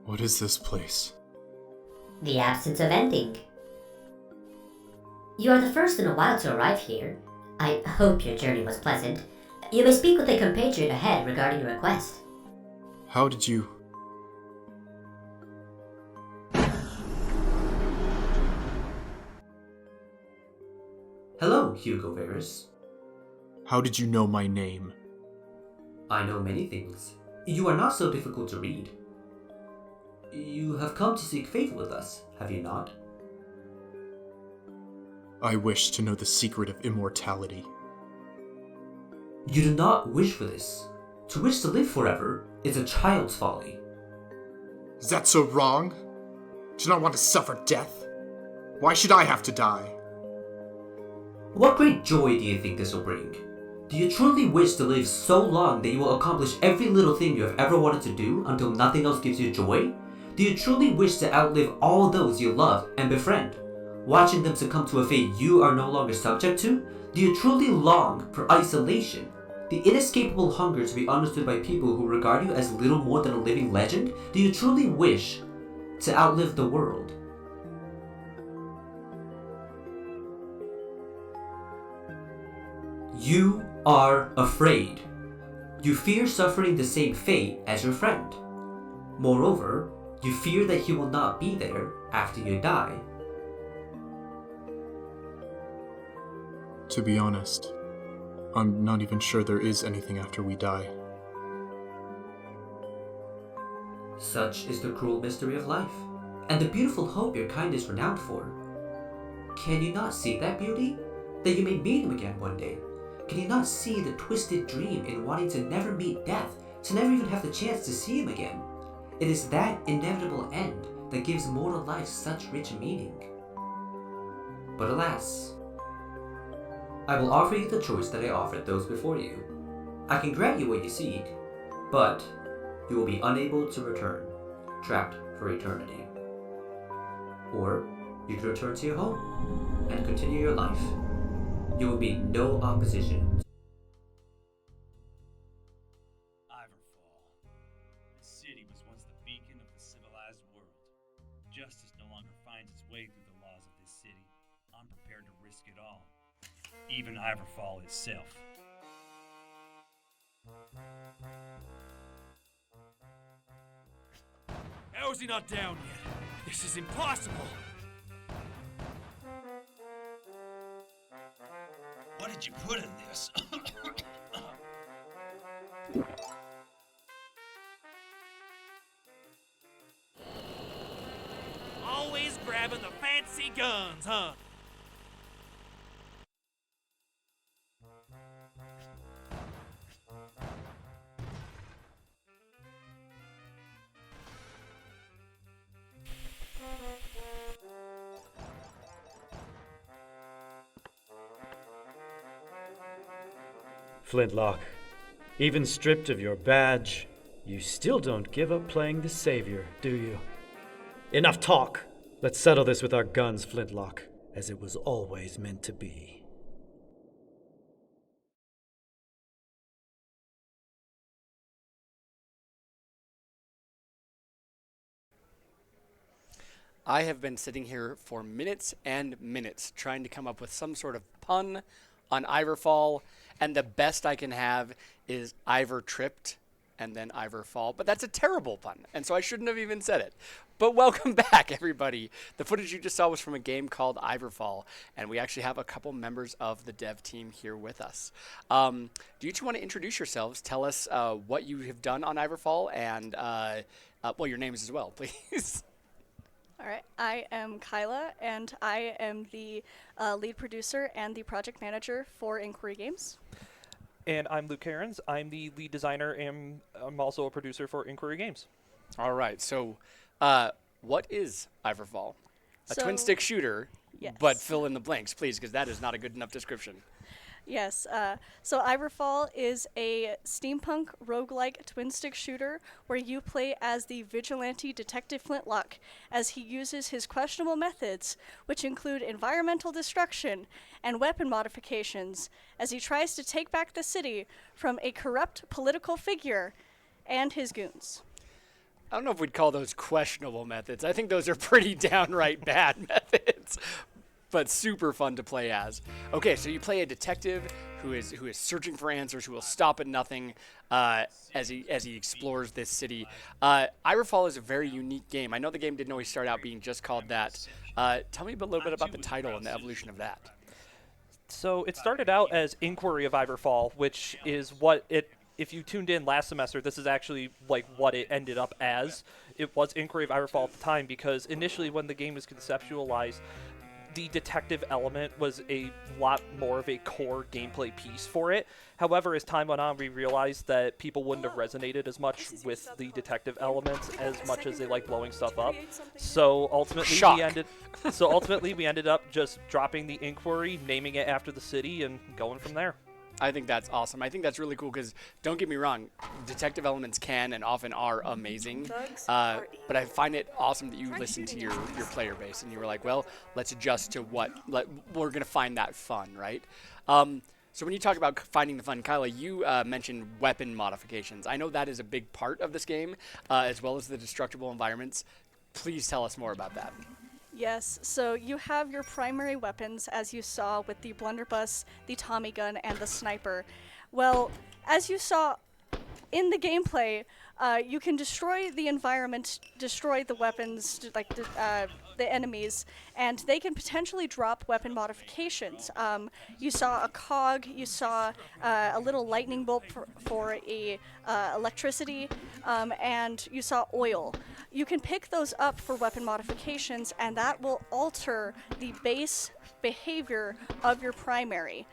What is this place? The absence of ending. You are the first in a while to arrive here. I hope your journey was pleasant. You may speak with a compatriot ahead regarding your request. How did you... Hello, Hugo Varus. How did you know my name? I know many things. You are not so difficult to read. You have come to seek favor with us, have you not? I wish to know the secret of immortality. You do not wish for this. To wish to live forever, is a child's folly. Is that so wrong? Do you not want to suffer death? Why should I have to die? What great joy do you think this will bring? Do you truly wish to live so long that you will accomplish every little thing you have ever wanted to do until nothing else gives you joy? Do you truly wish to outlive all those you love and befriend, watching them succumb to a fate you are no longer subject to? Do you truly long for isolation, the inescapable hunger to be understood by people who regard you as little more than a living legend? Do you truly wish to outlive the world? You are afraid. You fear suffering the same fate as your friend. Moreover, you fear that he will not be there after you die. To be honest, I'm not even sure there is anything after we die. Such is the cruel mystery of life, and the beautiful hope your kind is renowned for. Can you not see that beauty? That you may meet him again one day? Can you not see the twisted dream in wanting to never meet death, to never even have the chance to see him again? It is that inevitable end that gives mortal life such rich meaning. But alas, I will offer you the choice that I offered those before you. I can grant you what you seek, but you will be unable to return, trapped for eternity. Or you can return to your home and continue your life. You will meet no opposition. Iverfall. The city was once the beacon of the civilized world. Justice no longer finds its way through the laws of this city. I'm prepared to risk it all. Even Iverfall itself. How is he not down yet? This is impossible! What did you put in this? Always grabbing the fancy guns, huh? Flintlock, even stripped of your badge, you still don't give up playing the savior, do you? Enough talk! Let's settle this with our guns, Flintlock, as it was always meant to be. I have been sitting here for minutes and minutes trying to come up with some sort of pun on Iverfall, and the best I can have is Ivor tripped and then Iverfall, but that's a terrible pun, and so I shouldn't have even said it. But welcome back, everybody. The footage you just saw was from a game called Iverfall, and we actually have a couple members of the dev team here with us. Do you two want to introduce yourselves? Tell us what you have done on Iverfall, and well, your names as well, please. All right, I am Kyla, and I am the lead producer and the project manager for Inquiry Games. And I'm Luke Cairns. I'm the lead designer and I'm also a producer for Inquiry Games. All right, so what is Iverfall? A twin stick shooter, yes. But fill in the blanks, please, because that is not a good enough description. Yes, so Iverfall is a steampunk roguelike twin-stick shooter where you play as the vigilante Detective Flintlock as he uses his questionable methods, which include environmental destruction and weapon modifications, as he tries to take back the city from a corrupt political figure and his goons. I don't know if we'd call those questionable methods. I think those are pretty downright bad methods. But super fun to play as. Okay, so you play a detective who is searching for answers, who will stop at nothing as he explores this city. Iverfall is a very unique game. I know the game didn't always start out being just called that. Tell me a little bit about the title and the evolution of that. So it started out as Inquiry of Iverfall, which is what it. If you tuned in last semester, this is actually like what it ended up as. It was Inquiry of Iverfall at the time because initially when the game was conceptualized, the detective element was a lot more of a core gameplay piece for it. However, as time went on, we realized that people wouldn't have resonated as much with the detective elements as much as they like blowing stuff up. So ultimately, Shock. we ended up just dropping the inquiry, naming it after the city, and going from there. I think that's awesome. I think that's really cool because, don't get me wrong, detective elements can and often are amazing. But I find it awesome that you listen to your player base and you were like, well, let's adjust to what we're going to find that fun, right? So when you talk about finding the fun, Kyla, you mentioned weapon modifications. I know that is a big part of this game, as well as the destructible environments. Please tell us more about that. Yes, so you have your primary weapons, as you saw with the blunderbuss, the Tommy gun, and the sniper. Well, as you saw in the gameplay, you can destroy the environment, destroy the weapons, the enemies, and they can potentially drop weapon modifications. You saw a cog, you saw a little lightning bolt for electricity, and you saw oil. You can pick those up for weapon modifications, and that will alter the base behavior of your primary.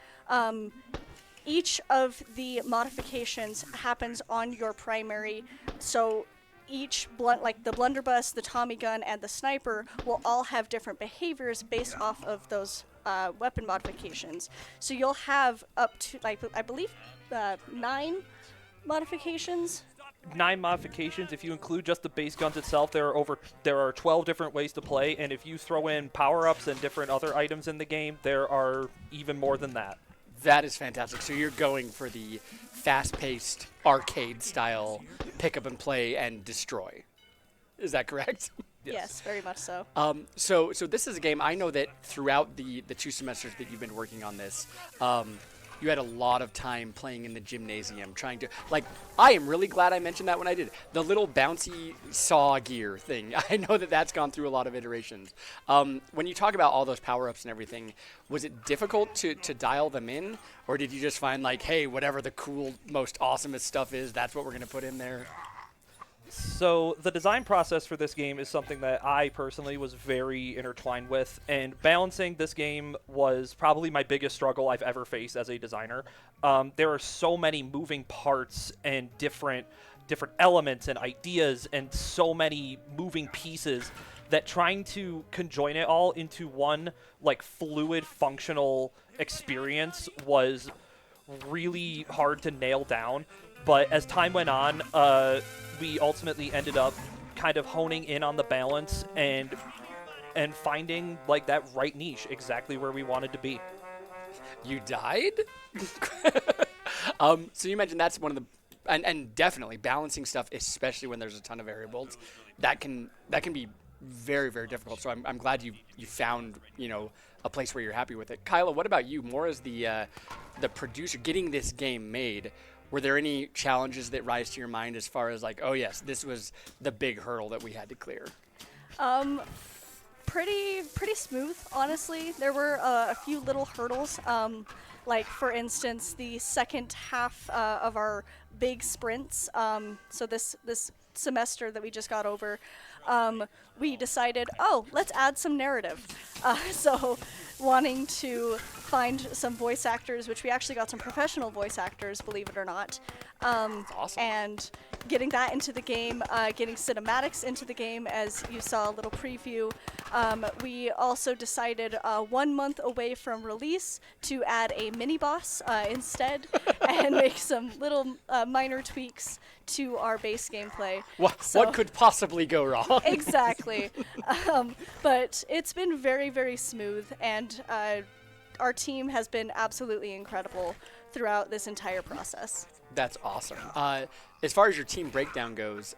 Each of the modifications happens on your primary, so each the blunderbuss, the Tommy gun, and the sniper will all have different behaviors based off of those weapon modifications. So you'll have up to, I believe, 9 modifications. 9 modifications. If you include just the base guns itself, there are 12 different ways to play, and if you throw in power-ups and different other items in the game, there are even more than that. That is fantastic. So you're going for the fast-paced arcade-style pick-up-and-play and destroy. Is that correct? Yes, very much so. So this is a game, I know that throughout the 2 semesters that you've been working on this, you had a lot of time playing in the gymnasium, trying to, I am really glad I mentioned that when I did. The little bouncy saw gear thing, I know that that's gone through a lot of iterations. When you talk about all those power-ups and everything, was it difficult to dial them in? Or did you just find hey, whatever the cool, most awesomest stuff is, that's what we're going to put in there? So the design process for this game is something that I personally was very intertwined with, and balancing this game was probably my biggest struggle I've ever faced as a designer. There are so many moving parts and different elements and ideas and so many moving pieces that trying to conjoin it all into one fluid functional experience was really hard to nail down. But as time went on, we ultimately ended up kind of honing in on the balance and finding that right niche, exactly where we wanted to be. You died? So you mentioned that's one of the, and definitely balancing stuff, especially when there's a ton of variables, that can be very, very difficult. So I'm glad you found a place where you're happy with it. Kyla, what about you? More as the producer, getting this game made. Were there any challenges that rise to your mind as far as oh yes, this was the big hurdle that we had to clear? Pretty smooth, honestly. There were a few little hurdles. For instance, the second half of our big sprints. So this semester that we just got over, we decided, let's add some narrative. So wanting to find some voice actors, which we actually got some professional voice actors, believe it or not. Awesome. And getting that into the game, getting cinematics into the game, as you saw a little preview. We also decided 1 month away from release to add a mini boss instead and make some little minor tweaks to our base gameplay. What could possibly go wrong? Exactly. But it's been very, very smooth, and our team has been absolutely incredible throughout this entire process. That's awesome. As far as your team breakdown goes,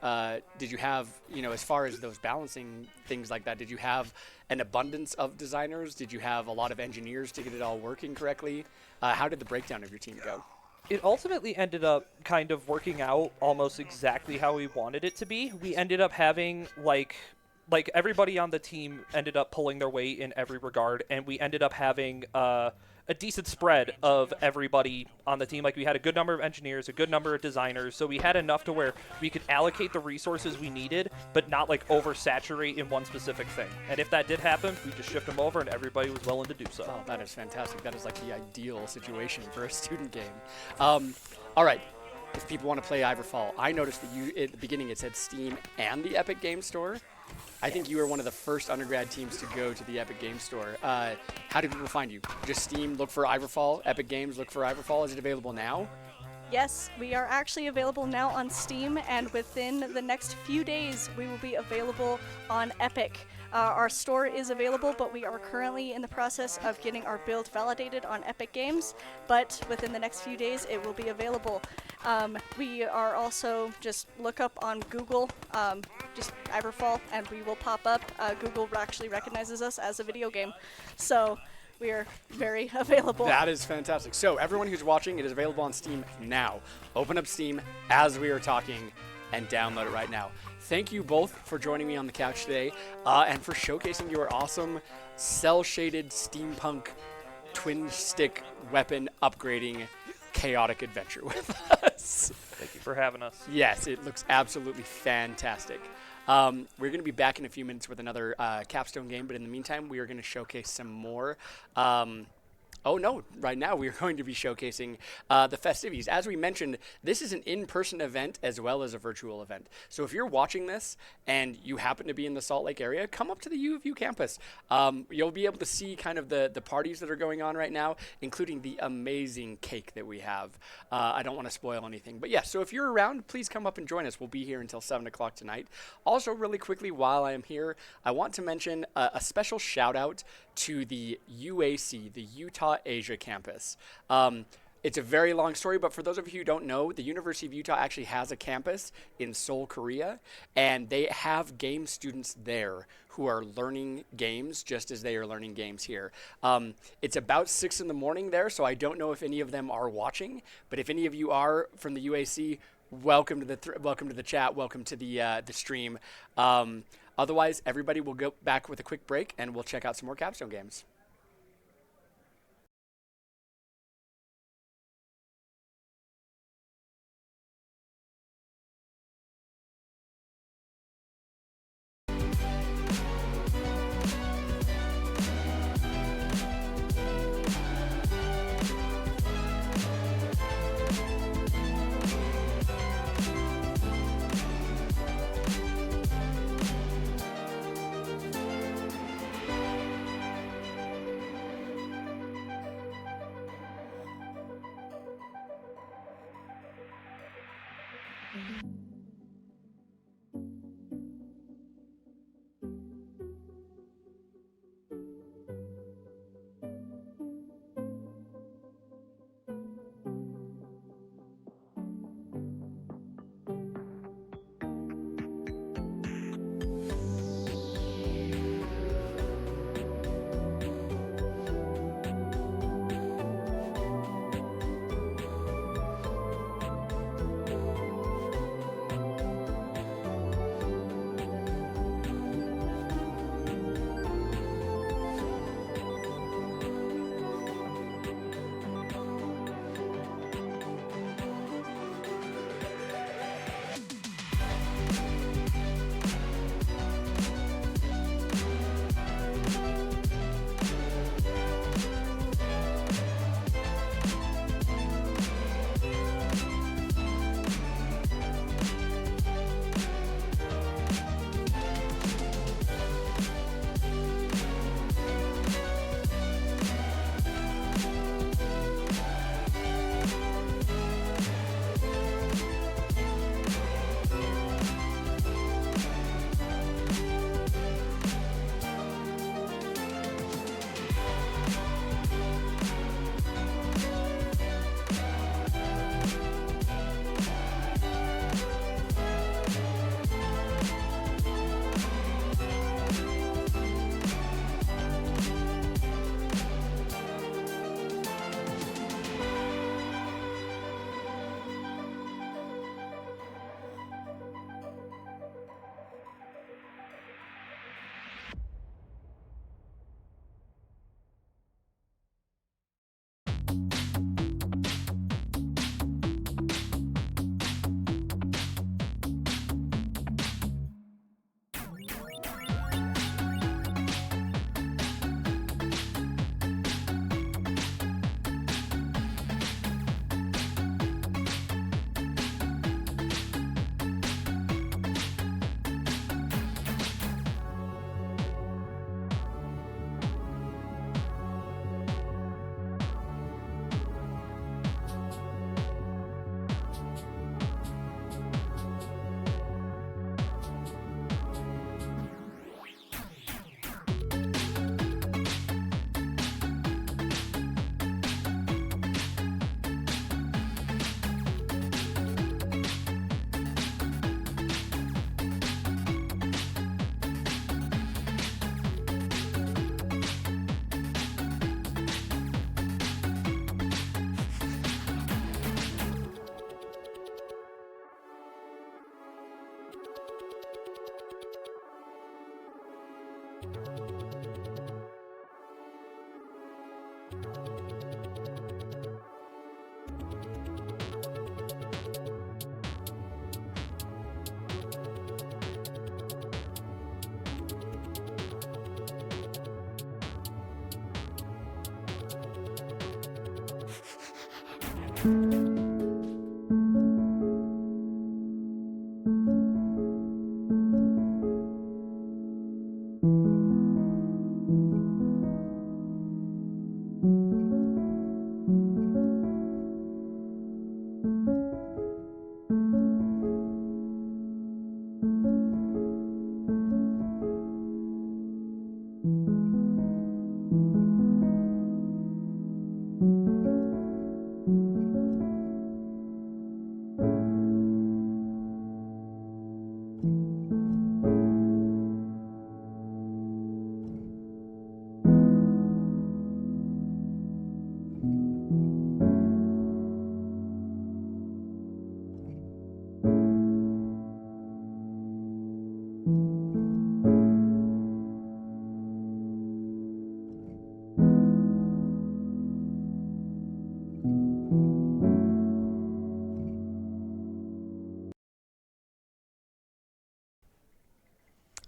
did you have, as far as those balancing things like that, did you have an abundance of designers? Did you have a lot of engineers to get it all working correctly? How did the breakdown of your team go? It ultimately ended up kind of working out almost exactly how we wanted it to be. We ended up having everybody on the team ended up pulling their weight in every regard, and we ended up having a decent spread of everybody on the team. Like, we had a good number of engineers, a good number of designers, so we had enough to where we could allocate the resources we needed, but not like oversaturate in one specific thing. And if that did happen, we just shift them over, and everybody was willing to do so. Oh, that is fantastic. That is like the ideal situation for a student game. All right. If people want to play Iverfall, I noticed that you at the beginning it said Steam and the Epic Game Store. I think you were one of the first undergrad teams to go to the Epic Game Store. How do people find you? Just Steam, look for Iverfall. Epic Games, look for Iverfall. Is it available now? Yes, we are actually available now on Steam, and within the next few days, we will be available on Epic. Our store is available, but we are currently in the process of getting our build validated on Epic Games, but within the next few days, it will be available. We are also, just look up on Google, just Iverfall, and we will pop up. Google actually recognizes us as a video game, so we are very available. That is fantastic. So everyone who's watching, it is available on Steam now. Open up Steam as we are talking and download it right now. Thank you both for joining me on the couch today and for showcasing your awesome cel-shaded steampunk twin stick weapon upgrading chaotic adventure with us. Thank you for having us. Yes, it looks absolutely fantastic. We're going to be back in a few minutes with another capstone game, but in the meantime, we are going to showcase some more. Right now we are going to be showcasing the festivities. As we mentioned, this is an in-person event as well as a virtual event. So if you're watching this and you happen to be in the Salt Lake area, come up to the U of U campus. You'll be able to see kind of the parties that are going on right now, including the amazing cake that we have. I don't want to spoil anything, but yeah, so if you're around, please come up and join us. We'll be here until 7 o'clock tonight. Also, really quickly, while I am here, I want to mention a special shout out to the UAC, the Utah Asia campus. It's a very long story, but for those of you who don't know, the University of Utah actually has a campus in Seoul, Korea, and they have game students there who are learning games just as they are learning games here. It's about 6 in the morning there, so I don't know if any of them are watching, but if any of you are from the UAC, welcome to the chat, welcome to the stream. Otherwise, everybody will go back with a quick break, and we'll check out some more capstone games.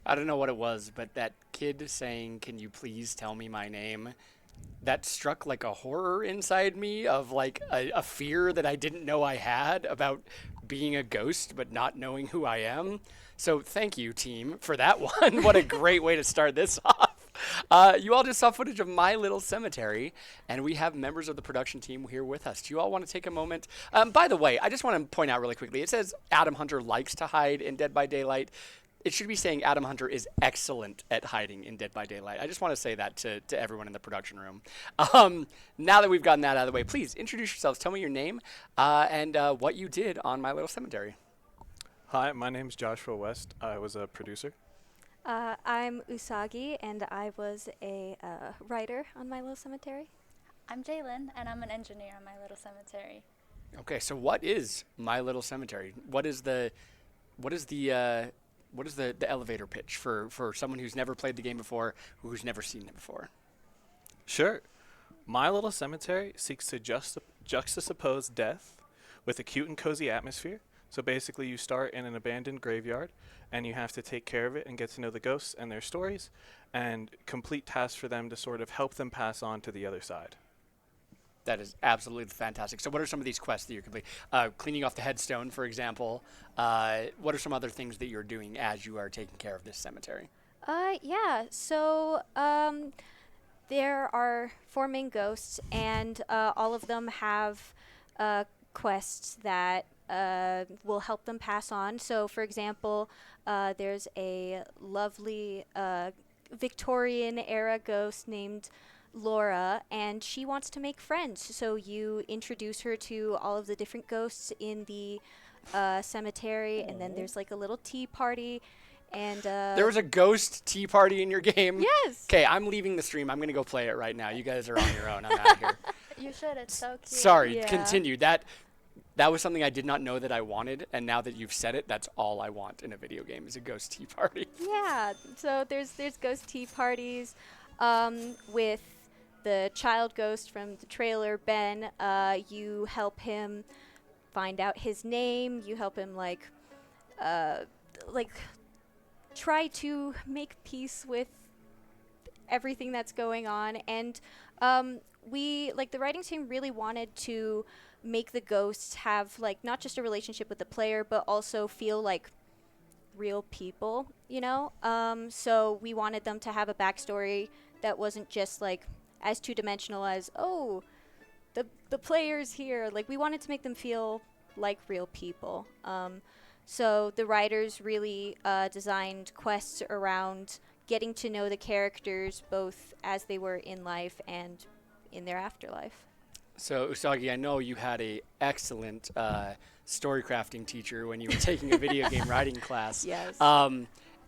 I don't know what it was, but that kid saying, "Can you please tell me my name?" That struck like a horror inside me of like a fear that I didn't know I had about being a ghost but not knowing who I am. So thank you, team, for that one. What a great way to start this off. You all just saw footage of My Little Cemetery, and we have members of the production team here with us. Do you all want to take a moment? By the way, I just want to point out really quickly, it says Adam Hunter likes to hide in Dead by Daylight. It should be saying Adam Hunter is excellent at hiding in Dead by Daylight. I just want to say that to everyone in the production room. Now that we've gotten that out of the way, please introduce yourselves. Tell me your name and what you did on My Little Cemetery. Hi, my name is Joshua West. I was a producer. I'm Usagi, and I was a writer on My Little Cemetery. I'm Jalen, and I'm an engineer on My Little Cemetery. Okay, so what is My Little Cemetery? What is the elevator pitch for someone who's never played the game before, who's never seen it before? Sure. My Little Cemetery seeks to juxtapose death with a cute and cozy atmosphere. So basically you start in an abandoned graveyard and you have to take care of it and get to know the ghosts and their stories and complete tasks for them to sort of help them pass on to the other side. That is absolutely fantastic. So what are some of these quests that you're completing? Cleaning off the headstone, for example. What are some other things that you're doing as you are taking care of this cemetery? Yeah, so there are 4 main ghosts, and all of them have quests that will help them pass on. So, for example, there's a lovely Victorian-era ghost named Laura, and she wants to make friends. So you introduce her to all of the different ghosts in the cemetery, and then there's like a little tea party. And there was a ghost tea party in your game? Yes. Okay, I'm leaving the stream. I'm going to go play it right now. You guys are on your own. I'm out of here. You should. It's so cute. Sorry, continue. That was something I did not know that I wanted, and now that you've said it, that's all I want in a video game is a ghost tea party. Yeah, so there's ghost tea parties with the child ghost from the trailer, Ben. You help him find out his name. You help him like try to make peace with everything that's going on. And we, like, the writing team really wanted to make the ghosts have like not just a relationship with the player, but also feel like real people, you know? So we wanted them to have a backstory that wasn't just like as two-dimensional as, oh, the player's here. Like, we wanted to make them feel like real people. So the writers really designed quests around getting to know the characters both as they were in life and in their afterlife. So, Usagi, I know you had a excellent story crafting teacher when you were taking a video game writing class. Yes.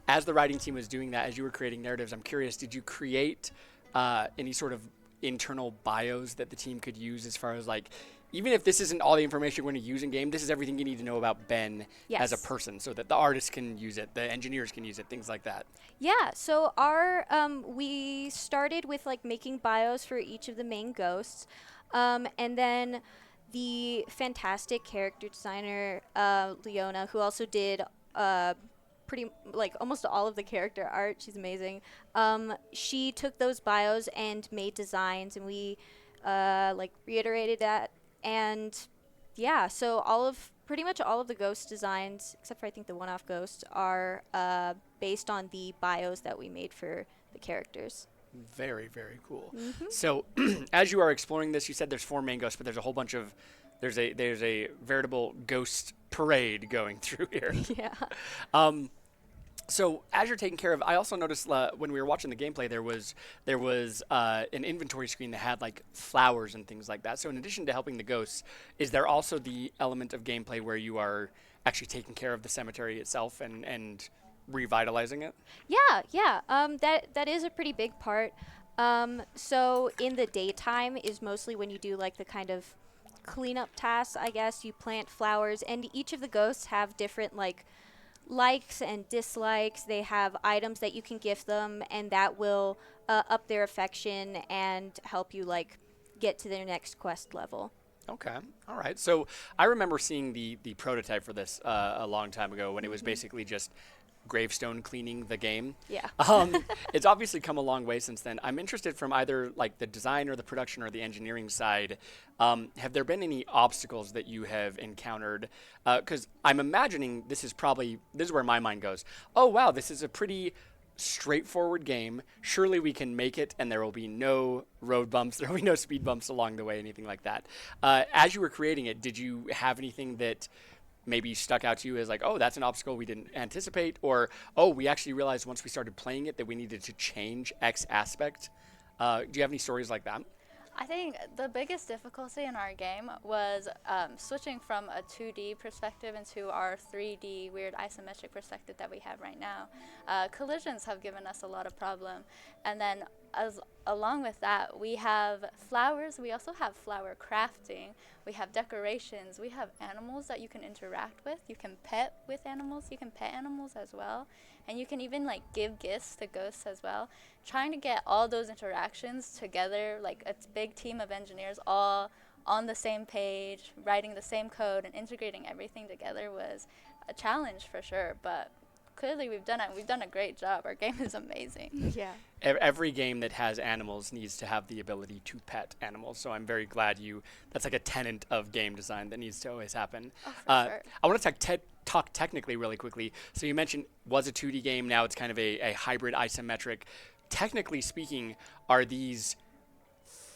As the writing team was doing that, as you were creating narratives, I'm curious, did you create any sort of internal bios that the team could use as far as, like, even if this isn't all the information you're going to use in game, this is everything you need to know about Ben as a person so that the artists can use it, the engineers can use it, things like that? Yeah, so our we started with like making bios for each of the main ghosts. And then the fantastic character designer, Leona, who also did pretty like almost all of the character art. She's amazing. She took those bios and made designs, and we like reiterated that. And Yeah, so pretty much all of the ghost designs, except for I think the one-off ghost, are based on the bios that we made for the characters. Very, very cool. Mhm. So, as you are exploring this, you said there's 4 main ghosts, but there's a whole bunch of there's a veritable ghost parade going through here. Yeah. So as you're taking care of, I also noticed when we were watching the gameplay, there was an inventory screen that had like flowers and things like that. So in addition to helping the ghosts, is there also the element of gameplay where you are actually taking care of the cemetery itself and revitalizing it? Yeah. That is a pretty big part. So in the daytime is mostly when you do like the kind of cleanup tasks, I guess. You plant flowers, and each of the ghosts have different likes and dislikes. They have items that you can gift them, and that will up their affection and help you get to their next quest level. Okay. All right. So I remember seeing the prototype for this a long time ago when it was basically just gravestone cleaning the game. Yeah. It's obviously come a long way since then. I'm interested from either the design or the production or the engineering side. Have there been any obstacles that you have encountered? Because I'm imagining this is where my mind goes. Oh, wow, this is a pretty straightforward game. Surely we can make it and there will be no road bumps. There will be no speed bumps along the way, anything like that. As you were creating it, did you have anything that maybe stuck out to you as oh, that's an obstacle we didn't anticipate, or oh, we actually realized once we started playing it that we needed to change X aspect? Do you have any stories like that? I think the biggest difficulty in our game was switching from a 2D perspective into our 3D weird isometric perspective that we have right now. Collisions have given us a lot of problem, and then along with that, we have flowers. We also have flower crafting. We have decorations. We have animals that you can interact with. You can pet with animals. You can pet animals as well. And you can even give gifts to ghosts as well. Trying to get all those interactions together, a big team of engineers all on the same page, writing the same code and integrating everything together was a challenge for sure. But clearly we've done it. We've done a great job. Our game is amazing. Yeah. Every game that has animals needs to have the ability to pet animals. So I'm very glad that's a tenet of game design that needs to always happen. Oh, for sure. I want to talk technically really quickly. So you mentioned was a 2D game. Now it's kind of a hybrid isometric. Technically speaking, are these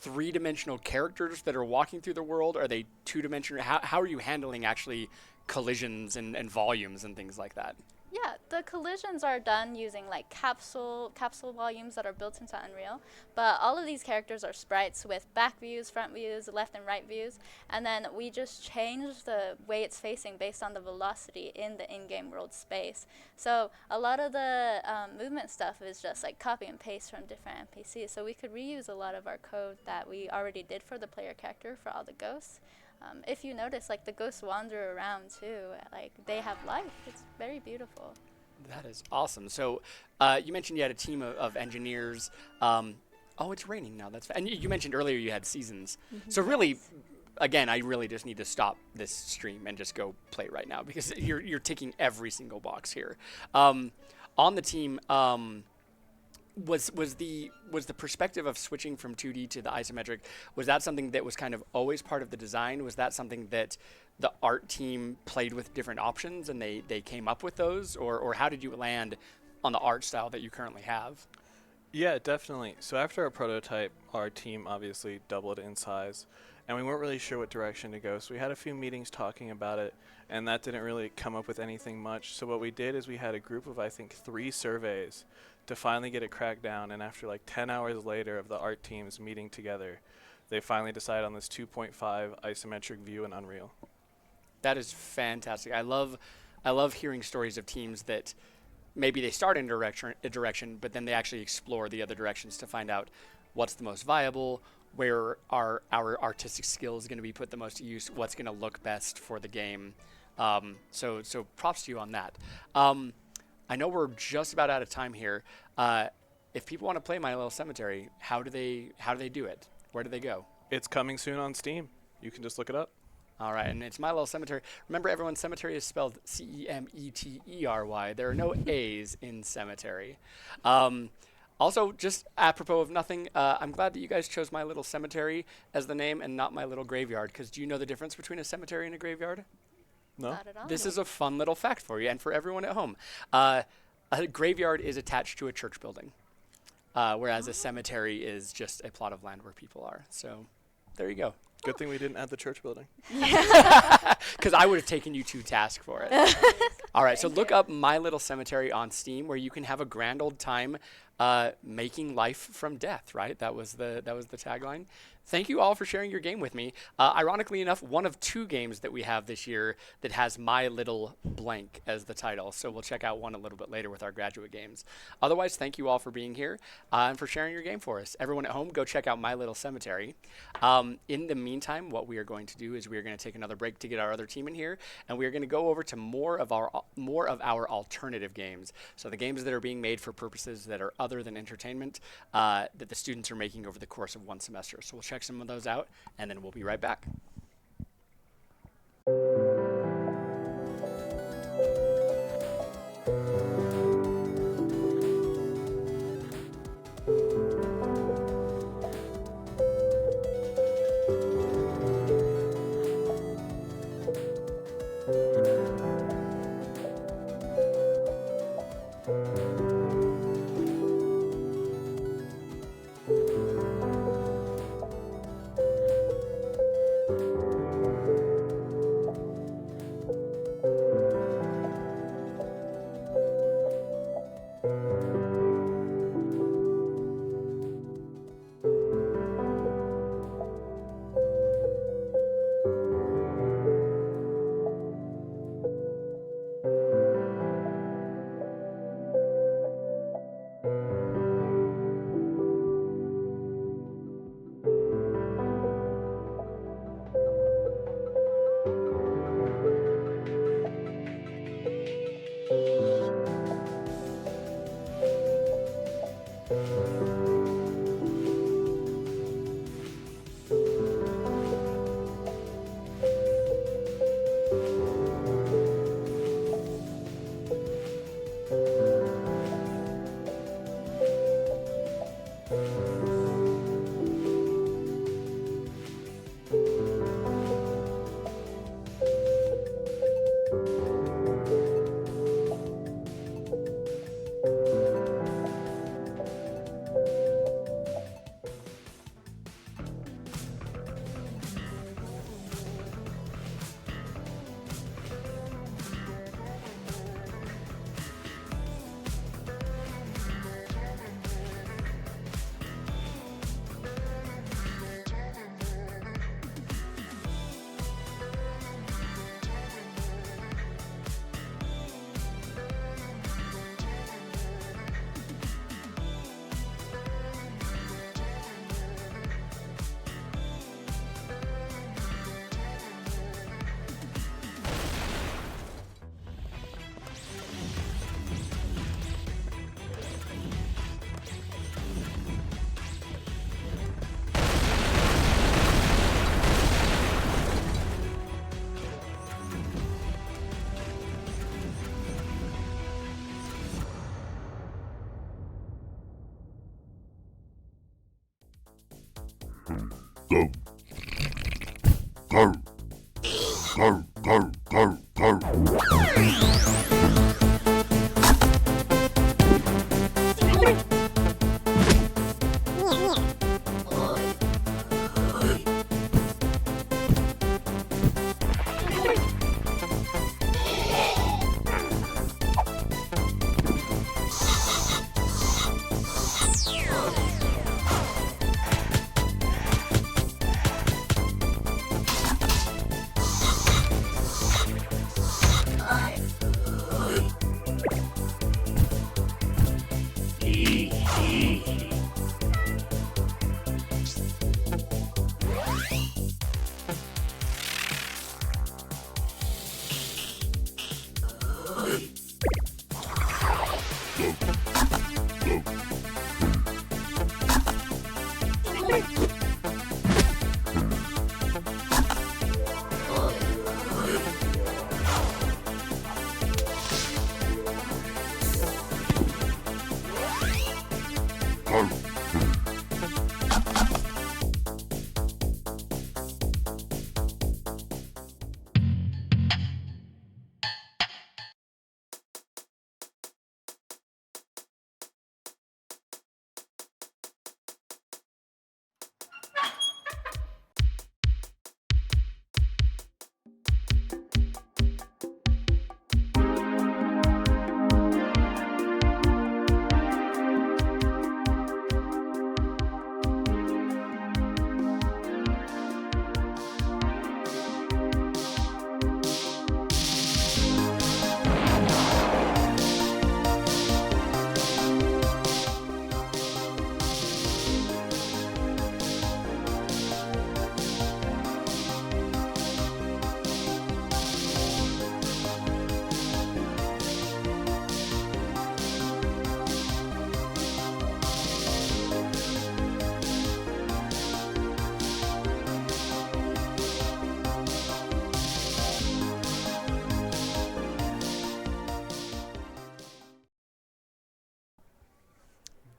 3-dimensional characters that are walking through the world? Are they 2-dimensional? How are you handling actually collisions and volumes and things like that? Yeah, the collisions are done using capsule volumes that are built into Unreal, but all of these characters are sprites with back views, front views, left and right views, and then we just change the way it's facing based on the velocity in the in-game world space. So a lot of the movement stuff is just copy and paste from different NPCs, so we could reuse a lot of our code that we already did for the player character for all the ghosts. If you notice, the ghosts wander around too. They have life. It's very beautiful. That is awesome. So you mentioned you had a team of engineers. Oh, it's raining now. And you mentioned earlier you had seasons. Mm-hmm. So really, again, I really just need to stop this stream and just go play right now because you're ticking every single box here. On the team, was the perspective of switching from 2D to the isometric, was that something that was kind of always part of the design? Was that something that the art team played with different options and they came up with those, or how did you land on the art style that you currently have? Yeah, definitely. So after our prototype, our team obviously doubled in size, and we weren't really sure what direction to go. So we had a few meetings talking about it, and that didn't really come up with anything much. So what we did is we had a group of, I think, 3 surveys to finally get it cracked down, and after 10 hours later of the art teams meeting together, they finally decided on this 2.5 isometric view in Unreal. That is fantastic. I love hearing stories of teams that maybe they start in a direction, but then they actually explore the other directions to find out what's the most viable, where our artistic skills going to be put the most to use, what's going to look best for the game. So props to you on that. I know we're just about out of time here. If people want to play My Little Cemetery, how do they do it? Where do they go? It's coming soon on Steam. You can just look it up. All right, and it's My Little Cemetery. Remember, everyone, cemetery is spelled Cemetery. There are no A's in cemetery. On Also, just apropos of nothing, I'm glad that you guys chose My Little Cemetery as the name and not My Little Graveyard, because do you know the difference between a cemetery and a graveyard? No. Not at all. This is a fun little fact for you and for everyone at home. A graveyard is attached to a church building, whereas a cemetery is just a plot of land where people are. So there you go. Good thing we didn't add the church building. Because I would have taken you to task for it. All right, so look up My Little Cemetery on Steam, where you can have a grand old time making life from death, right? That was the tagline. Thank you all for sharing your game with me. Ironically enough, one of 2 games that we have this year that has My Little Blank as the title. So we'll check out one a little bit later with our graduate games. Otherwise, thank you all for being here and for sharing your game for us. Everyone at home, go check out My Little Cemetery. In the meantime, what we are going to do is we are going to take another break to get our other team in here, and we are going to go over to more of our alternative games. So the games that are being made for purposes that are other than entertainment that the students are making over the course of one semester. So we'll check some of those out, and then we'll be right back.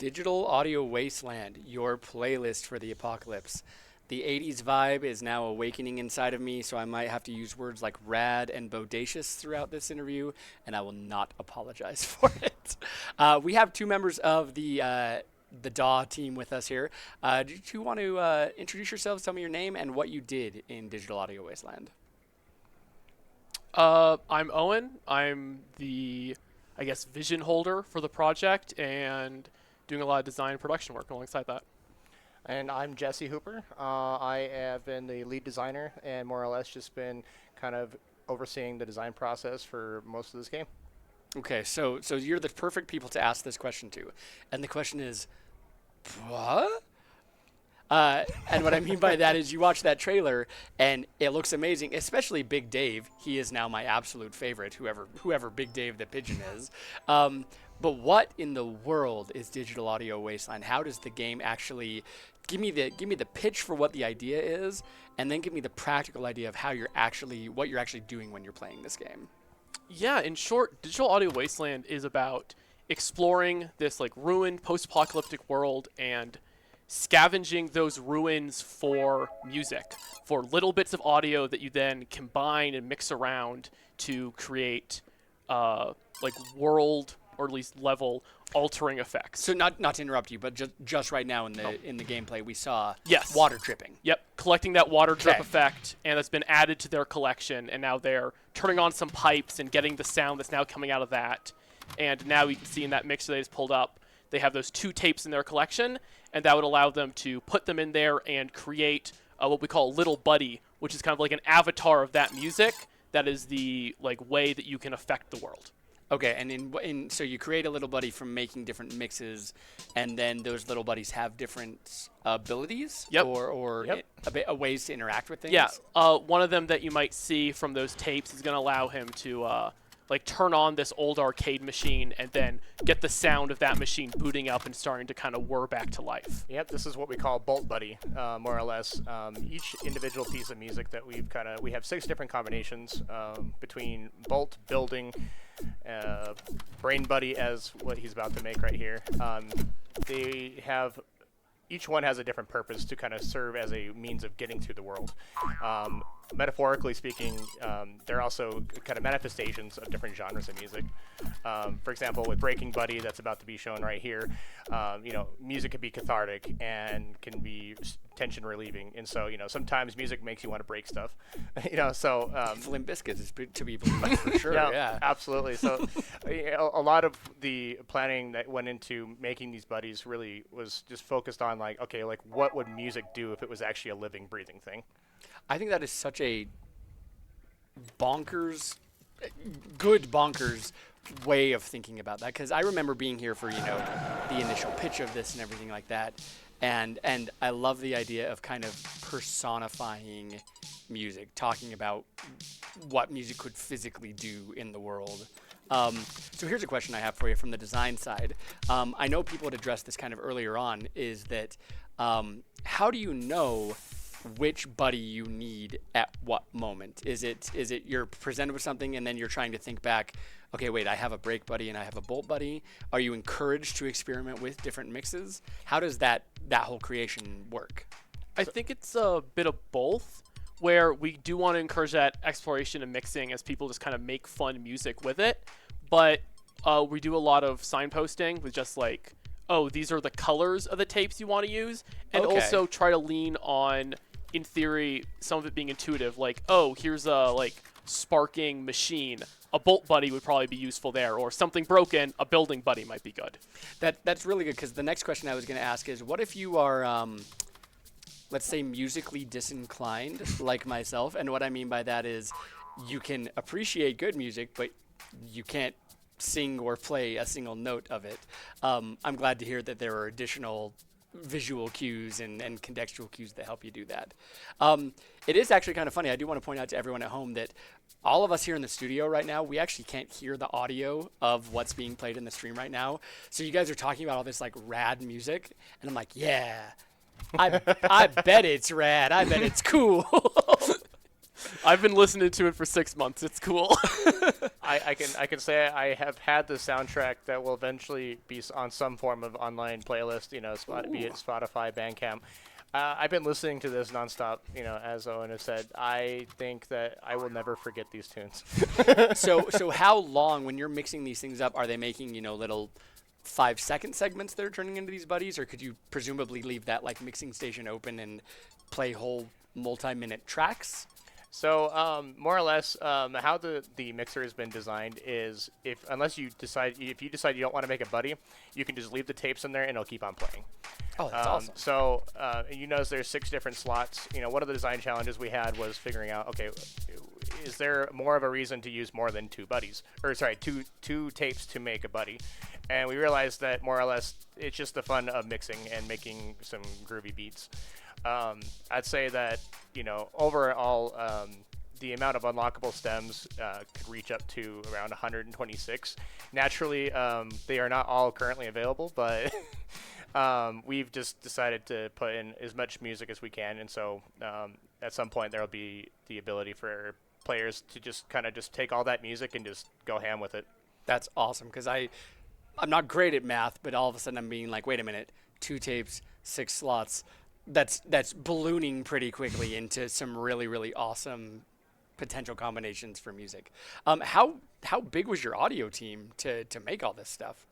Digital Audio Wasteland, your playlist for the apocalypse. The 80s vibe is now awakening inside of me, so I might have to use words like rad and bodacious throughout this interview, and I will not apologize for it. We have two members of the DAW team with us here. Do you want to introduce yourselves, tell me your name, and what you did in Digital Audio Wasteland? I'm Owen. I'm the, I guess, vision holder for the project and doing a lot of design and production work alongside that. And I'm Jesse Hooper. I have been the lead designer and more or less just been kind of overseeing the design process for most of this game. Okay, so you're the perfect people to ask this question to. And the question is, what? And what I mean by that is you watch that trailer and it looks amazing, especially Big Dave. He is now my absolute favorite, whoever Big Dave the Pigeon is. But what in the world is Digital Audio Wasteland? How does the game actually give me the pitch for what the idea is, and then give me the practical idea of what you're actually doing when you're playing this game? Yeah, in short, Digital Audio Wasteland is about exploring this like ruined post-apocalyptic world and scavenging those ruins for music, for little bits of audio that you then combine and mix around to create like world or at least level altering effects. So not to interrupt you, but just right now in the gameplay we saw yes. water dripping. Yep, collecting that water drip effect, and that's been added to their collection, and now they're turning on some pipes and getting the sound that's now coming out of that. And now you can see in that mixer they just pulled up, they have those 2 tapes in their collection, and that would allow them to put them in there and create what we call Little Buddy, which is kind of like an avatar of that music. That is the like way that you can affect the world. Okay, and so you create a Little Buddy from making different mixes, and then those Little Buddies have different abilities or ways to interact with things? Yeah, one of them that you might see from those tapes is going to allow him to like turn on this old arcade machine and then get the sound of that machine booting up and starting to kind of whir back to life. Yep, this is what we call Bolt Buddy, more or less. Each individual piece of music that we have 6 different combinations between Bolt, Building, Brain Buddy as what he's about to make right here. Each one has a different purpose to kind of serve as a means of getting through the world. Metaphorically speaking, they're also kind of manifestations of different genres of music. For example, with Breaking Buddy, that's about to be shown right here, music can be cathartic and can be tension relieving. And so, sometimes music makes you want to break stuff. Limp Bizkit is to be believed for sure. Yeah, absolutely. So a lot of the planning that went into making these buddies really was just focused on what would music do if it was actually a living, breathing thing? I think that is such a bonkers way of thinking about that, because I remember being here for the initial pitch of this and everything like that, and I love the idea of kind of personifying music, talking about what music could physically do in the world. So here's a question I have for you from the design side. I know people had addressed this kind of earlier on, is that how do you know which buddy you need at what moment? Is it you're presented with something and then you're trying to think back, okay, wait, I have a break buddy and I have a bolt buddy? Are you encouraged to experiment with different mixes? How does that whole creation work? I think it's a bit of both, where we do want to encourage that exploration and mixing as people just kind of make fun music with it. But we do a lot of signposting with just like, oh, these are the colors of the tapes you want to use, and also try to lean on, in theory, some of it being intuitive, like, oh, here's a sparking machine. A bolt buddy would probably be useful there, or something broken, a building buddy might be good. That's really good, because the next question I was going to ask is, what if you are, let's say, musically disinclined, like myself? And what I mean by that is you can appreciate good music, but you can't sing or play a single note of it. I'm glad to hear that there are additional visual cues and contextual cues that help you do that. It is actually kind of funny. I do want to point out to everyone at home that all of us here in the studio right now, we actually can't hear the audio of what's being played in the stream right now. So you guys are talking about all this like rad music, and I'm like, yeah, I bet it's rad. I bet it's cool. I've been listening to it for 6 months. It's cool. I can say I have had the soundtrack that will eventually be on some form of online playlist, you know, be it Spotify, Bandcamp. I've been listening to this nonstop, you know, as Owen has said. I think that I will never forget these tunes. So how long, when you're mixing these things up, are they making, you know, little 5-second segments that are turning into these buddies, or could you presumably leave that like mixing station open and play whole multi-minute tracks? So more or less, how the mixer has been designed is if you decide you don't want to make a buddy, you can just leave the tapes in there and it'll keep on playing. Oh, that's awesome. So you notice there's 6 different slots. You know, one of the design challenges we had was figuring out, okay, is there more of a reason to use more than 2 buddies, or sorry, two tapes to make a buddy? And we realized that more or less it's just the fun of mixing and making some groovy beats. I'd say that, you know, overall, the amount of unlockable stems could reach up to around 126. Naturally, they are not all currently available, but we've just decided to put in as much music as we can, and so at some point there will be the ability for players to just kind of just take all that music and just go ham with it. That's awesome, because I'm not great at math, but all of a sudden I'm being like, wait a minute, 2 tapes, 6 slots. That's ballooning pretty quickly into some really, really awesome potential combinations for music. How big was your audio team to make all this stuff?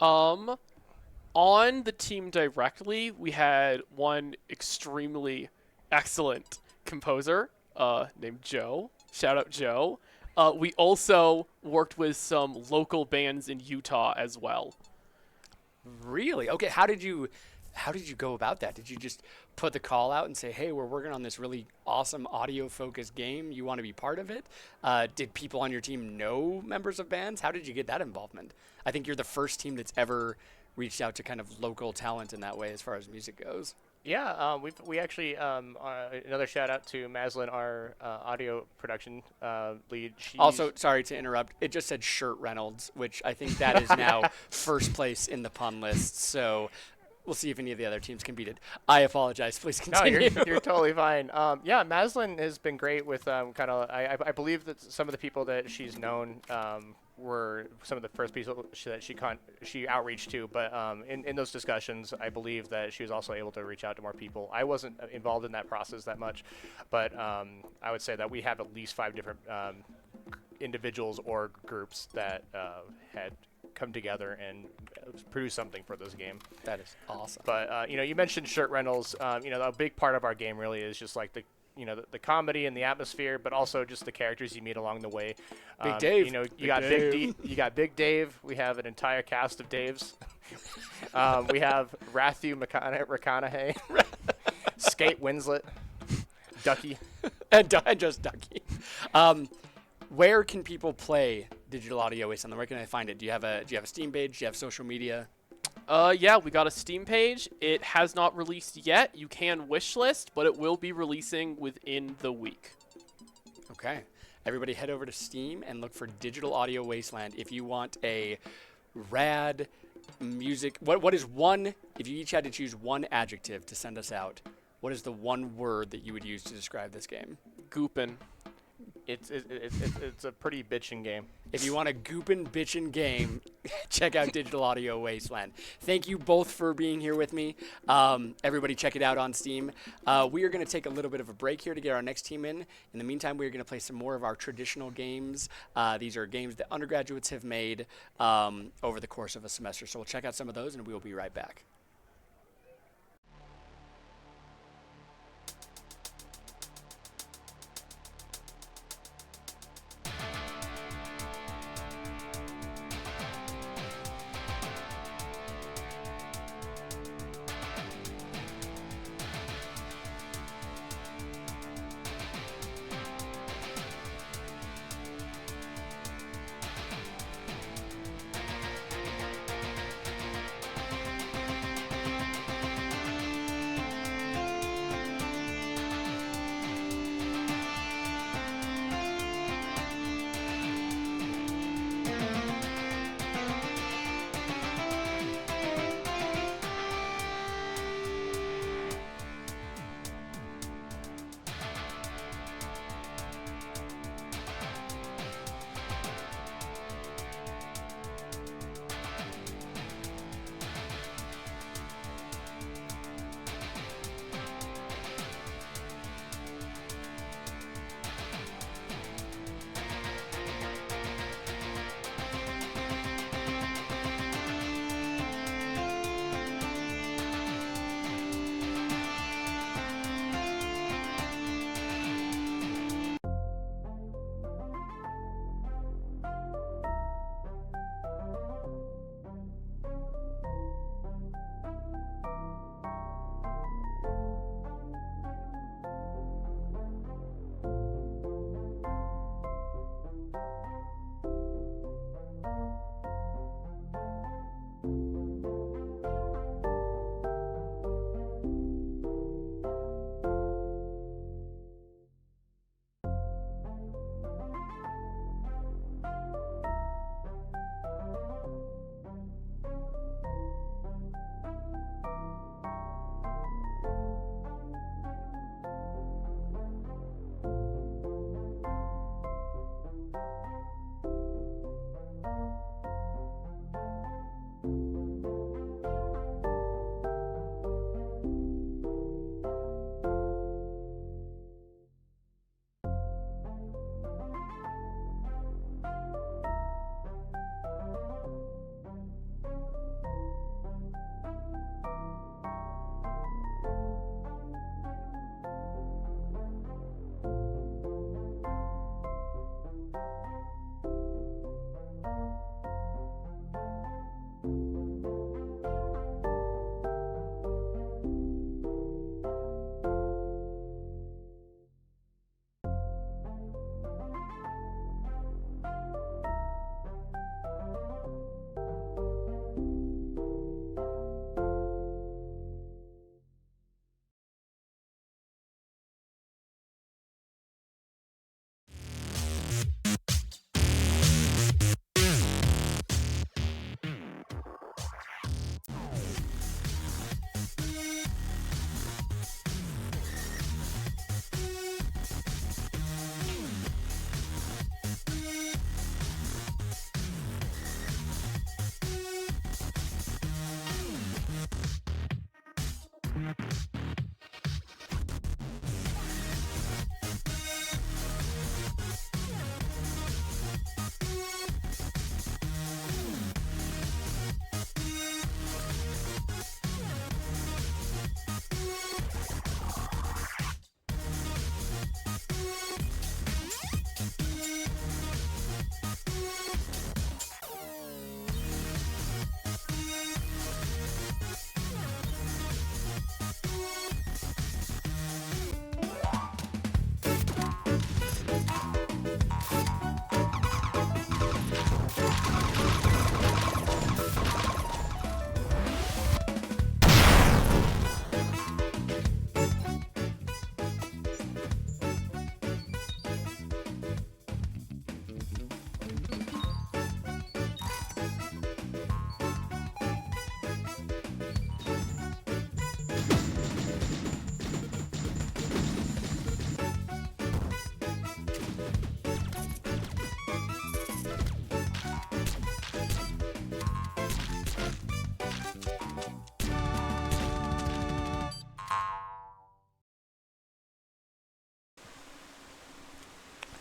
On the team directly, we had one extremely excellent composer named Joe. Shout out Joe. We also worked with some local bands in Utah as well. Really? Okay, how did you go about that? Did you just put the call out and say, hey, we're working on this really awesome audio-focused game. You want to be part of it? Did people on your team know members of bands? How did you get that involvement? I think you're the first team that's ever reached out to kind of local talent in that way as far as music goes. Yeah, we actually, another shout out to Maslin, our audio production lead. Also, sorry to interrupt, it just said Shirt Reynolds, which I think that is now first place in the pun list. So we'll see if any of the other teams can beat it. I apologize. Please continue. No, you're totally fine. Yeah, Maslin has been great with kind of. I believe that some of the people that she's known were some of the first people that she outreached to. But in those discussions, I believe that she was also able to reach out to more people. I wasn't involved in that process that much, but I would say that we have at least 5 different individuals or groups that had come together and produce something for this game. That is awesome. But you know, you mentioned Shirt Reynolds. You know, a big part of our game really is just like the comedy and the atmosphere, but also just the characters you meet along the way. Big Dave. You know, you got Big Dave. We have an entire cast of Daves. We have Rathu McConaughey, Skate Winslet, Ducky, and just Ducky. Where can people play Digital Audio Wasteland? Where can I find it? Do you have a Steam page? Do you have social media? Yeah, we got a Steam page. It has not released yet. You can wishlist, but it will be releasing within the week. Okay. Everybody head over to Steam and look for Digital Audio Wasteland if you want a rad music. What is one, if you each had to choose one adjective to send us out, what is the one word that you would use to describe this game? Goopin'. It's a pretty bitchin' game. If you want a goopin' bitchin' game, check out Digital Audio Wasteland. Thank you both for being here with me. Everybody check it out on Steam. We are going to take a little bit of a break here to get our next team in. In the meantime, we're going to play some more of our traditional games. These are games that undergraduates have made over the course of a semester. So we'll check out some of those and we'll be right back.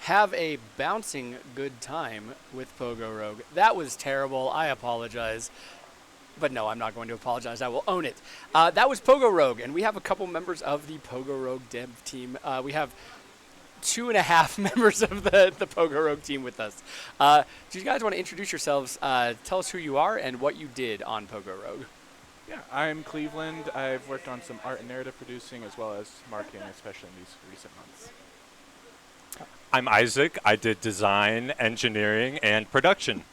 have a bouncing good time with Pogo Rogue. That was terrible. I apologize. But no, I'm not going to apologize. I will own it. That was Pogo Rogue, and we have a couple members of the Pogo Rogue dev team. We have 2.5 members of the Pogo Rogue team with us. Do you guys want to introduce yourselves? Tell us who you are and what you did on Pogo Rogue. Yeah, I'm Cleveland. I've worked on some art and narrative producing as well as marketing, especially in these recent months. I'm Isaac. I did design, engineering, and production.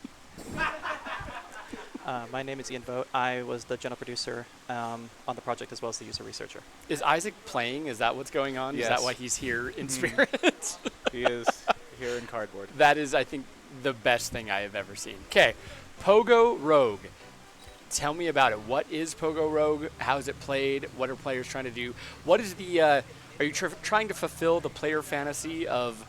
My name is Ian Vogt. I was the general producer on the project as well as the user researcher. Is Isaac playing? Is that what's going on? Yes. Is that why he's here in spirit? He is here in cardboard. That is, I think, the best thing I have ever seen. Okay, Pogo Rogue. Tell me about it. What is Pogo Rogue? How is it played? What are players trying to do? What is the? Are you trying to fulfill the player fantasy of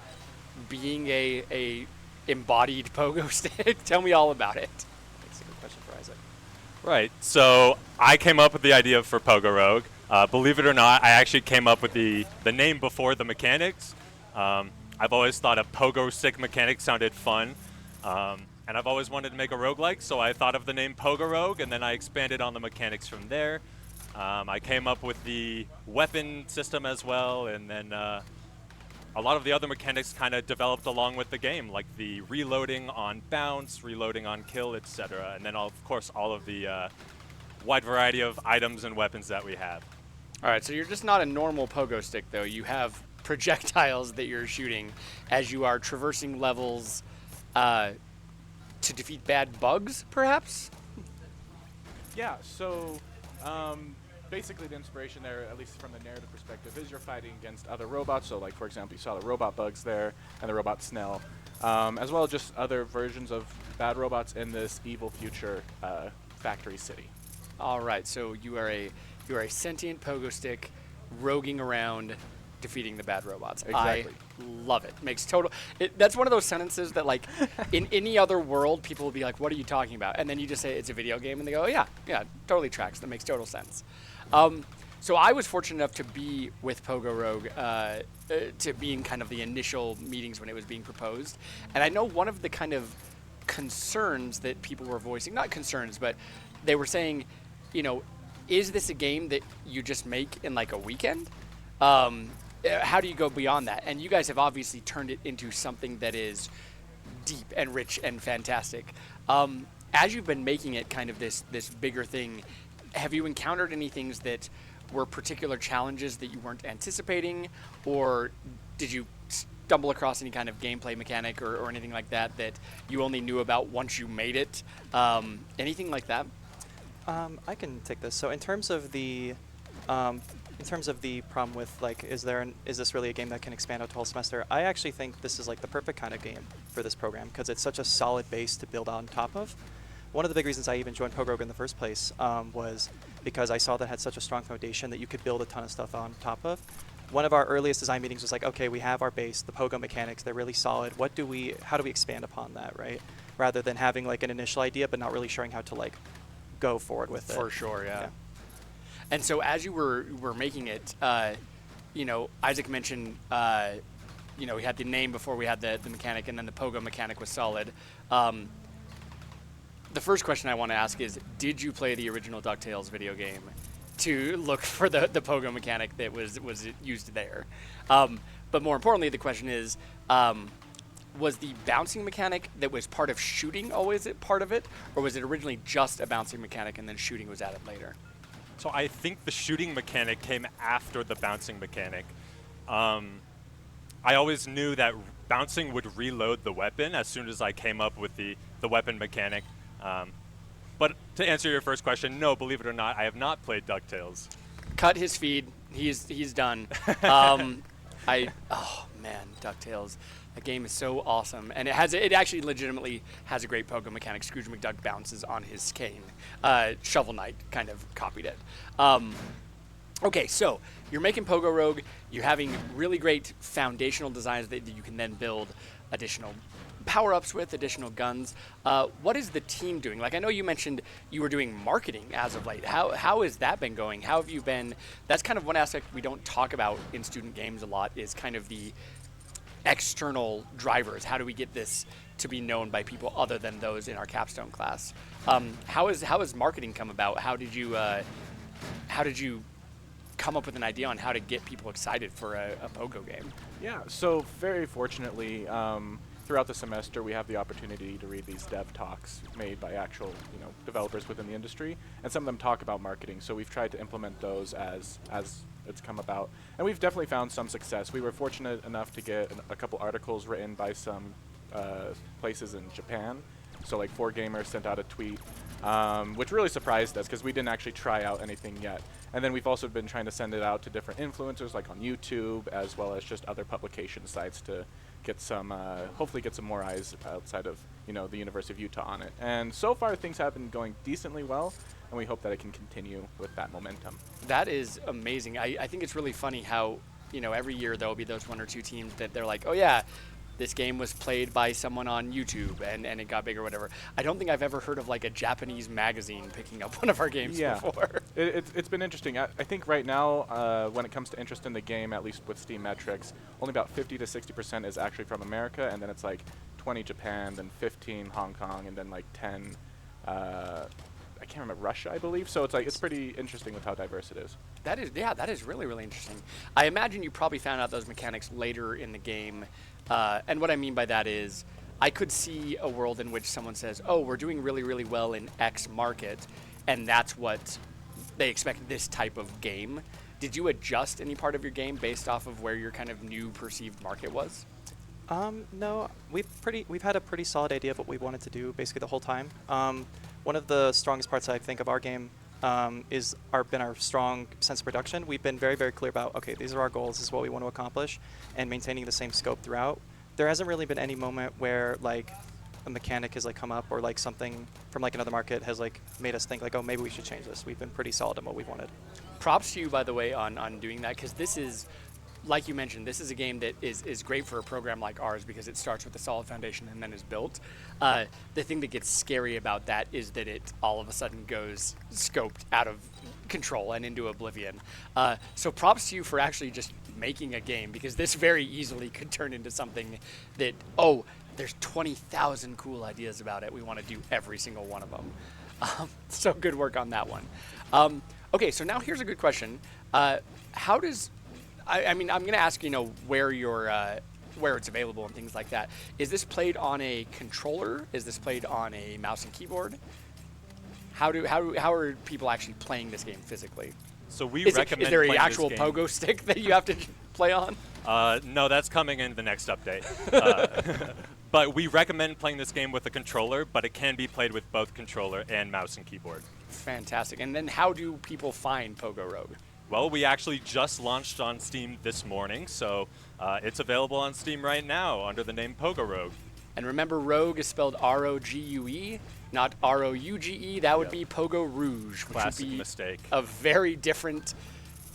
being a embodied pogo stick? Tell me all about it. That's a good question for Isaac. Right. So I came up with the idea for Pogo Rogue. Believe it or not, I actually came up with the name before the mechanics. I've always thought a pogo stick mechanic sounded fun. And I've always wanted to make a roguelike, so I thought of the name Pogo Rogue, and then I expanded on the mechanics from there. I came up with the weapon system as well, and then a lot of the other mechanics kind of developed along with the game, like the reloading on bounce, reloading on kill, etc. And then, of course, all of the wide variety of items and weapons that we have. All right, so you're just not a normal pogo stick, though. You have projectiles that you're shooting as you are traversing levels to defeat bad bugs, perhaps? Yeah, so basically the inspiration there, at least from the narrative perspective, is you're fighting against other robots. So, like, for example, you saw the robot bugs there and the robot Snell, as well as just other versions of bad robots in this evil future factory city. All right, so you are a sentient pogo stick roguing around defeating the bad robots. Exactly. I love it. Makes total. That's one of those sentences that, like, in any other world, people will be like, "What are you talking about?" And then you just say it's a video game, and they go, "Oh, yeah, totally tracks. That makes total sense." So I was fortunate enough to be with Pogo Rogue, to be in kind of the initial meetings when it was being proposed, and I know one of the kind of concerns that people were voicing, not concerns, but they were saying, you know, is this a game that you just make in like a weekend? How do you go beyond that? And you guys have obviously turned it into something that is deep and rich and fantastic. As you've been making it kind of this bigger thing, have you encountered any things that were particular challenges that you weren't anticipating, or did you stumble across any kind of gameplay mechanic or anything like that you only knew about once you made it? Anything like that? I can take this. So in terms of the problem with, like, is this really a game that can expand out to whole semester? I actually think this is like the perfect kind of game for this program because it's such a solid base to build on top of. One of the big reasons I even joined Pogo Rogue in the first place was because I saw that it had such a strong foundation that you could build a ton of stuff on top of. One of our earliest design meetings was like, okay, we have our base, the Pogo mechanics, they're really solid. How do we expand upon that, right? Rather than having like an initial idea but not really showing how to like go forward with it. For sure, yeah. And so as you were making it, you know, Isaac mentioned, you know, we had the name before we had the mechanic, and then the Pogo mechanic was solid. The first question I want to ask is, did you play the original DuckTales video game to look for the Pogo mechanic that was used there? But more importantly, the question is, was the bouncing mechanic that was part of shooting always part of it, or was it originally just a bouncing mechanic and then shooting was added later? So I think the shooting mechanic came after the bouncing mechanic. I always knew that bouncing would reload the weapon as soon as I came up with the weapon mechanic. But to answer your first question, no, believe it or not, I have not played DuckTales. Cut his feed. He's done. Oh man, DuckTales. That game is so awesome, and it actually legitimately has a great pogo mechanic. Scrooge McDuck bounces on his cane. Shovel Knight kind of copied it. Okay, so you're making Pogo Rogue. You're having really great foundational designs that you can then build additional power-ups with, additional guns. What is the team doing? Like, I know you mentioned you were doing marketing as of late. How has that been going? How have you been? That's kind of one aspect we don't talk about in student games a lot, is kind of the external drivers? How do we get this to be known by people other than those in our capstone class? How has marketing come about? How did you come up with an idea on how to get people excited for a Pogo game? Yeah, so very fortunately, throughout the semester, we have the opportunity to read these dev talks made by actual, developers within the industry, and some of them talk about marketing. So we've tried to implement those as it's come about, and we've definitely found some success. We were fortunate enough to get a couple articles written by some places in Japan. So like 4Gamer sent out a tweet, which really surprised us because we didn't actually try out anything yet. And then we've also been trying to send it out to different influencers, like on YouTube, as well as just other publication sites to get some, hopefully get some more eyes outside of, the University of Utah on it. And so far, things have been going decently well, and we hope that it can continue with that momentum. That is amazing. I think it's really funny how, every year there will be those one or two teams that they're like, oh yeah, this game was played by someone on YouTube and it got big or whatever. I don't think I've ever heard of like a Japanese magazine picking up one of our games before. It's been interesting. I think right now, when it comes to interest in the game, at least with Steam metrics, only about 50 to 60% is actually from America, and then it's like 20 Japan, then 15 Hong Kong, and then like 10, I can't remember, Russia, I believe. So it's like, it's pretty interesting with how diverse it is. That is really, really interesting. I imagine you probably found out those mechanics later in the game. And what I mean by that is, I could see a world in which someone says, oh, we're doing really, really well in X market, and that's what they expect this type of game. Did you adjust any part of your game based off of where your kind of new perceived market was? No, we've had a pretty solid idea of what we wanted to do basically the whole time. One of the strongest parts I think of our game is our strong sense of production. We've been very, very clear about, okay, these are our goals, this is what we want to accomplish, and maintaining the same scope throughout. There hasn't really been any moment where like a mechanic has like come up or like something from like another market has like made us think like, oh, maybe we should change this. We've been pretty solid in what we've wanted. Props to you, by the way, on doing that, because this is, like you mentioned, this is a game that is great for a program like ours because it starts with a solid foundation and then is built. The thing that gets scary about that is that it all of a sudden goes scoped out of control and into oblivion. So props to you for actually just making a game, because this very easily could turn into something that, oh, there's 20,000 cool ideas about it. We want to do every single one of them. So good work on that one. Okay, so now here's a good question. How does I mean, I'm going to ask, where where it's available and things like that. Is this played on a controller? Is this played on a mouse and keyboard? How are people actually playing this game physically? So we Is recommend there an playing actual this game. pogo stick that you have to play on? No, that's coming in the next update. But we recommend playing this game with a controller, but it can be played with both controller and mouse and keyboard. Fantastic. And then how do people find Pogo Rogue? Well, we actually just launched on Steam this morning, so it's available on Steam right now under the name Pogo Rogue. And remember, Rogue is spelled R-O-G-U-E, not R-O-U-G-E. That would be Pogo Rouge, which Classic would be mistake. a very different,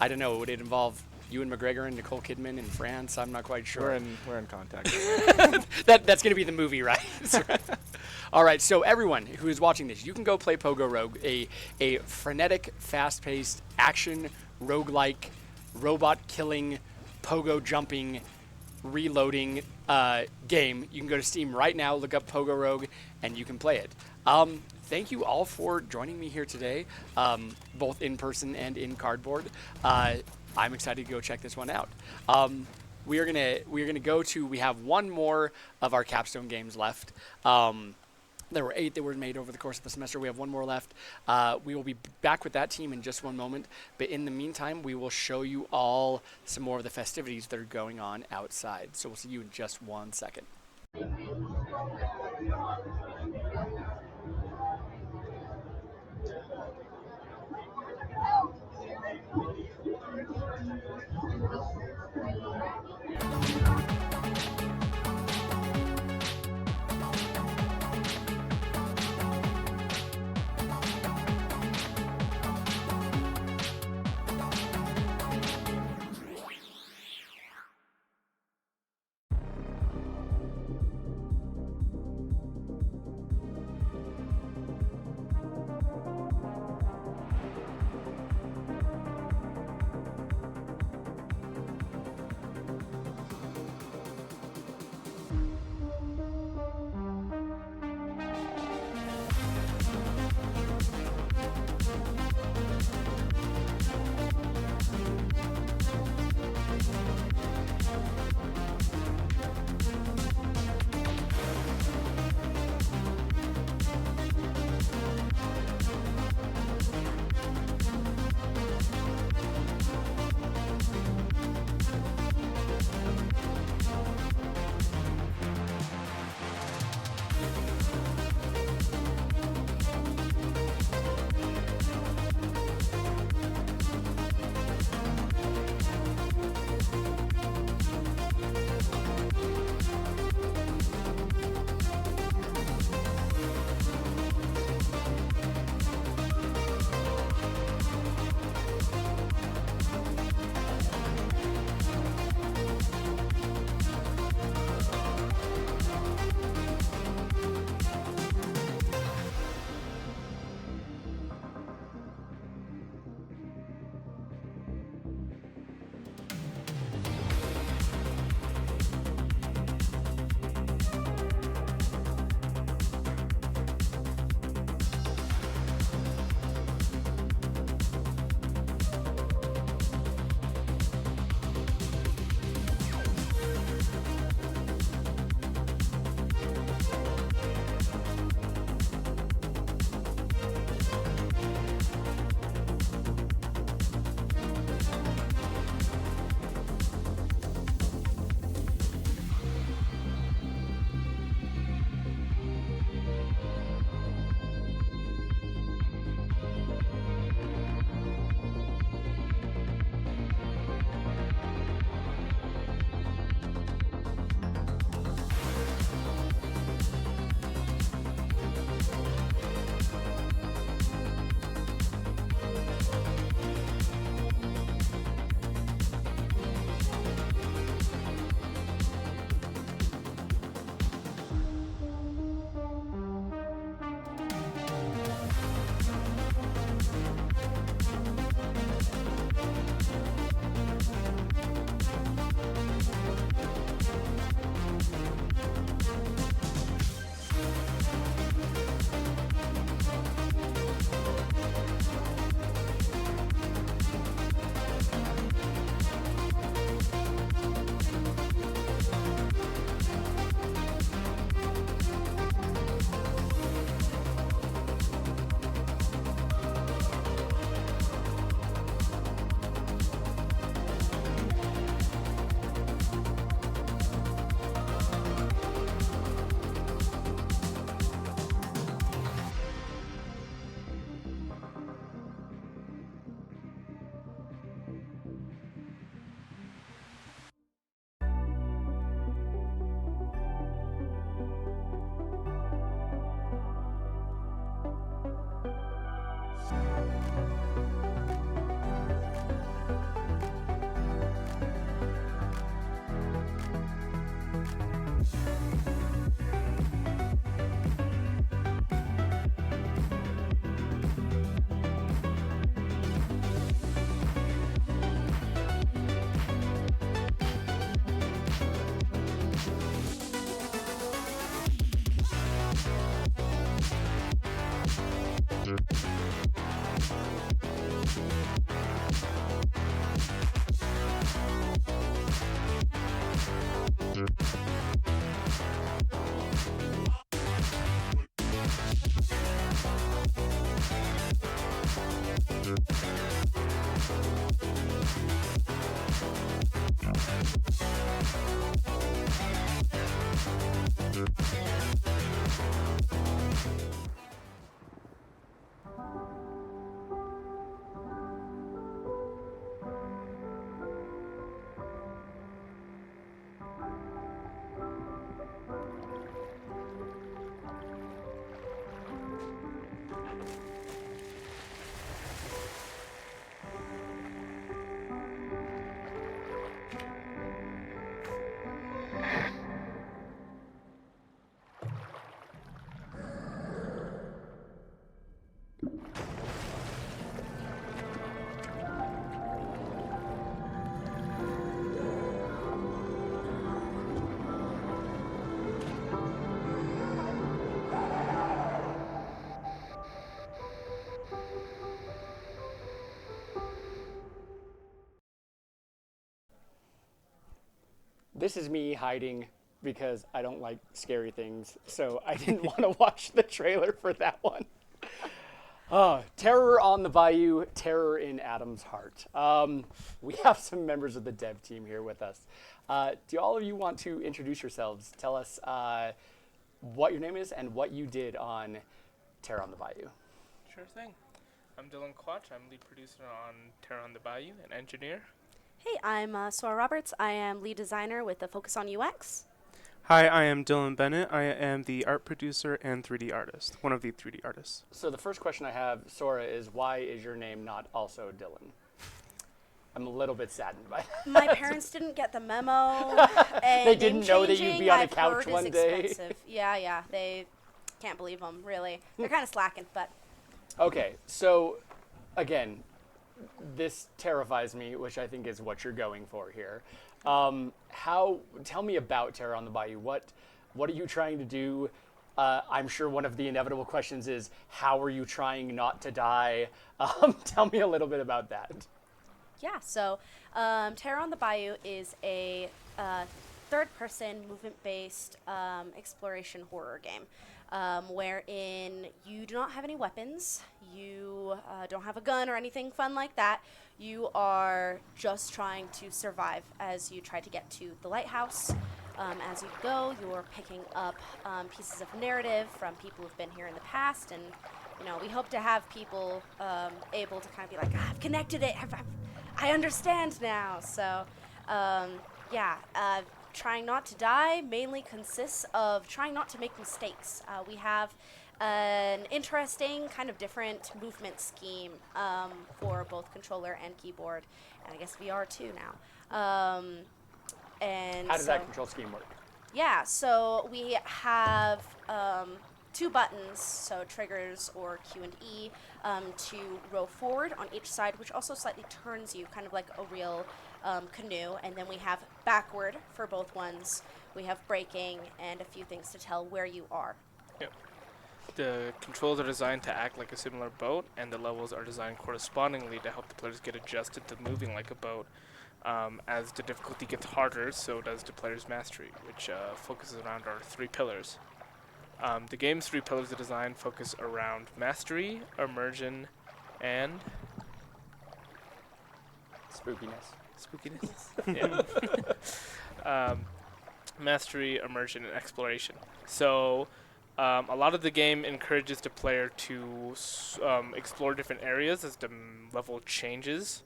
I don't know, would it involve Ewan McGregor and Nicole Kidman in France? I'm not quite sure. We're in contact. That's going to be the movie, right? All right, so everyone who is watching this, you can go play Pogo Rogue, a frenetic, fast-paced, action, roguelike, robot-killing, pogo-jumping, reloading game. You can go to Steam right now, look up Pogo Rogue, and you can play it. Thank you all for joining me here today, both in person and in cardboard. I'm excited to go check this one out. We have one more of our capstone games left. There were 8 that were made over the course of the semester. We have one more left. We will be back with that team in just one moment. But in the meantime, we will show you all some more of the festivities that are going on outside. So we'll see you in just 1 second. this is me hiding because I don't like scary things, so I didn't want to watch the trailer for that one. Terror on the Bayou, terror in Adam's heart. We have some members of the dev team here with us. Do all of you want to introduce yourselves? Tell us what your name is and what you did on Terror on the Bayou. Sure thing. I'm Dylan Quatch. I'm lead producer on Terror on the Bayou and engineer. Hey, I'm Sora Roberts. I am lead designer with a focus on UX. Hi, I am Dylan Bennett. I am the art producer and 3D artist, one of the 3D artists. So the first question I have, Sora, is why is your name not also Dylan? I'm a little bit saddened by that. My parents didn't get the memo. And They didn't know that you'd name-changing, be on a I've couch heard, is one day. expensive. Yeah, they can't believe them, really. They're kind of slacking, but... Okay, so again, this terrifies me, which I think is what you're going for here. Tell me about Terror on the Bayou. What are you trying to do? I'm sure one of the inevitable questions is, how are you trying not to die? Tell me a little bit about that. Yeah, so Terror on the Bayou is a third-person, movement-based exploration horror game wherein you do not have any weapons, you don't have a gun or anything fun like that. You are just trying to survive as you try to get to the lighthouse. As you go, you're picking up pieces of narrative from people who've been here in the past, and we hope to have people able to kind of be like, I've connected it, I understand now. So, trying not to die mainly consists of trying not to make mistakes. We have an interesting kind of different movement scheme for both controller and keyboard, and I guess VR too now. And how does that control scheme work? Yeah, so we have two buttons, so triggers or Q and E, to row forward on each side, which also slightly turns you, kind of like a real canoe. And then we have backward for both ones. We have braking and a few things to tell where you are. Yep. The controls are designed to act like a similar boat, and the levels are designed correspondingly to help the players get adjusted to moving like a boat. As the difficulty gets harder, so does the player's mastery, which focuses around our 3 pillars. The game's 3 pillars of design focus around mastery, immersion, and spookiness. Yeah. Mastery, immersion, and exploration. So a lot of the game encourages the player to explore different areas as the level changes.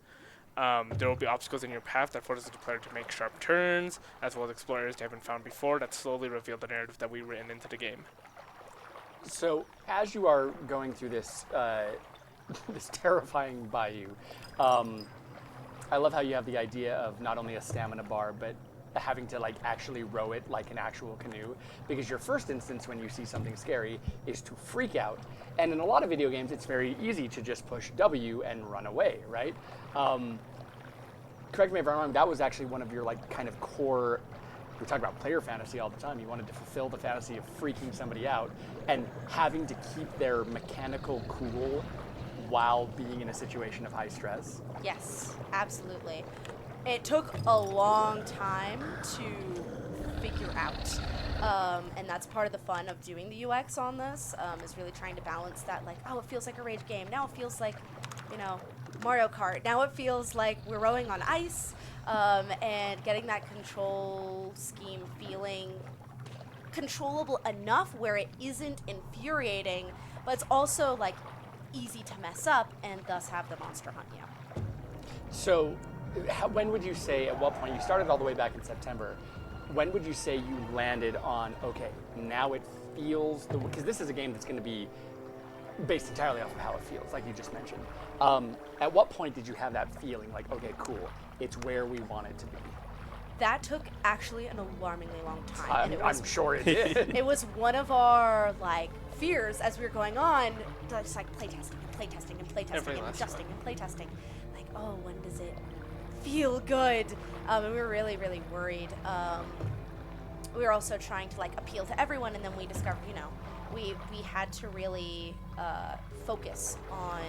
There will be obstacles in your path that forces the player to make sharp turns, as well as explore areas they haven't found before that slowly reveal the narrative that we've written into the game. So as you are going through this this terrifying bayou, I love how you have the idea of not only a stamina bar, but having to actually row it like an actual canoe, because your first instance when you see something scary is to freak out. And in a lot of video games, it's very easy to just push W and run away, right? Correct me if I'm wrong, that was actually one of your kind of core, we talk about player fantasy all the time. You wanted to fulfill the fantasy of freaking somebody out and having to keep their mechanical cool while being in a situation of high stress. Yes, absolutely. It took a long time to figure out, and that's part of the fun of doing the UX on this, is really trying to balance that, it feels like a rage game. Now it feels like, Mario Kart. Now it feels like we're rowing on ice, and getting that control scheme feeling controllable enough where it isn't infuriating, but it's also, easy to mess up and thus have the monster hunt you. So, when would you say, at what point, you started all the way back in September, when would you say you landed on, okay, now it feels, because this is a game that's going to be based entirely off of how it feels, like you just mentioned. At what point did you have that feeling, okay, cool, it's where we want it to be? That took actually an alarmingly long time. I'm sure it did. It was one of our fears as we were going on, just playtesting and playtesting and playtesting and adjusting and playtesting. Oh, when does it feel good? And we were really, really worried. We were also trying to appeal to everyone, and then we discovered, we had to really focus on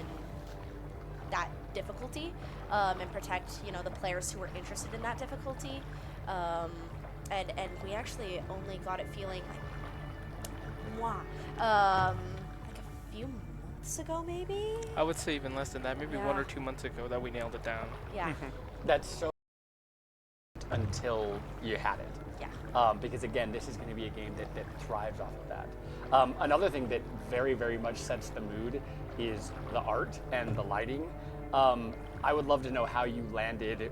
that difficulty and protect, the players who were interested in that difficulty. and we actually only got it feeling like, like a few months ago, maybe. I would say even less than that, maybe Yeah. 1 or 2 months ago that we nailed it down. Yeah. That's so until you had it. Yeah. Because again, this is going to be a game that thrives off of that. Another thing that very, very much sets the mood is the art and the lighting. I would love to know how you landed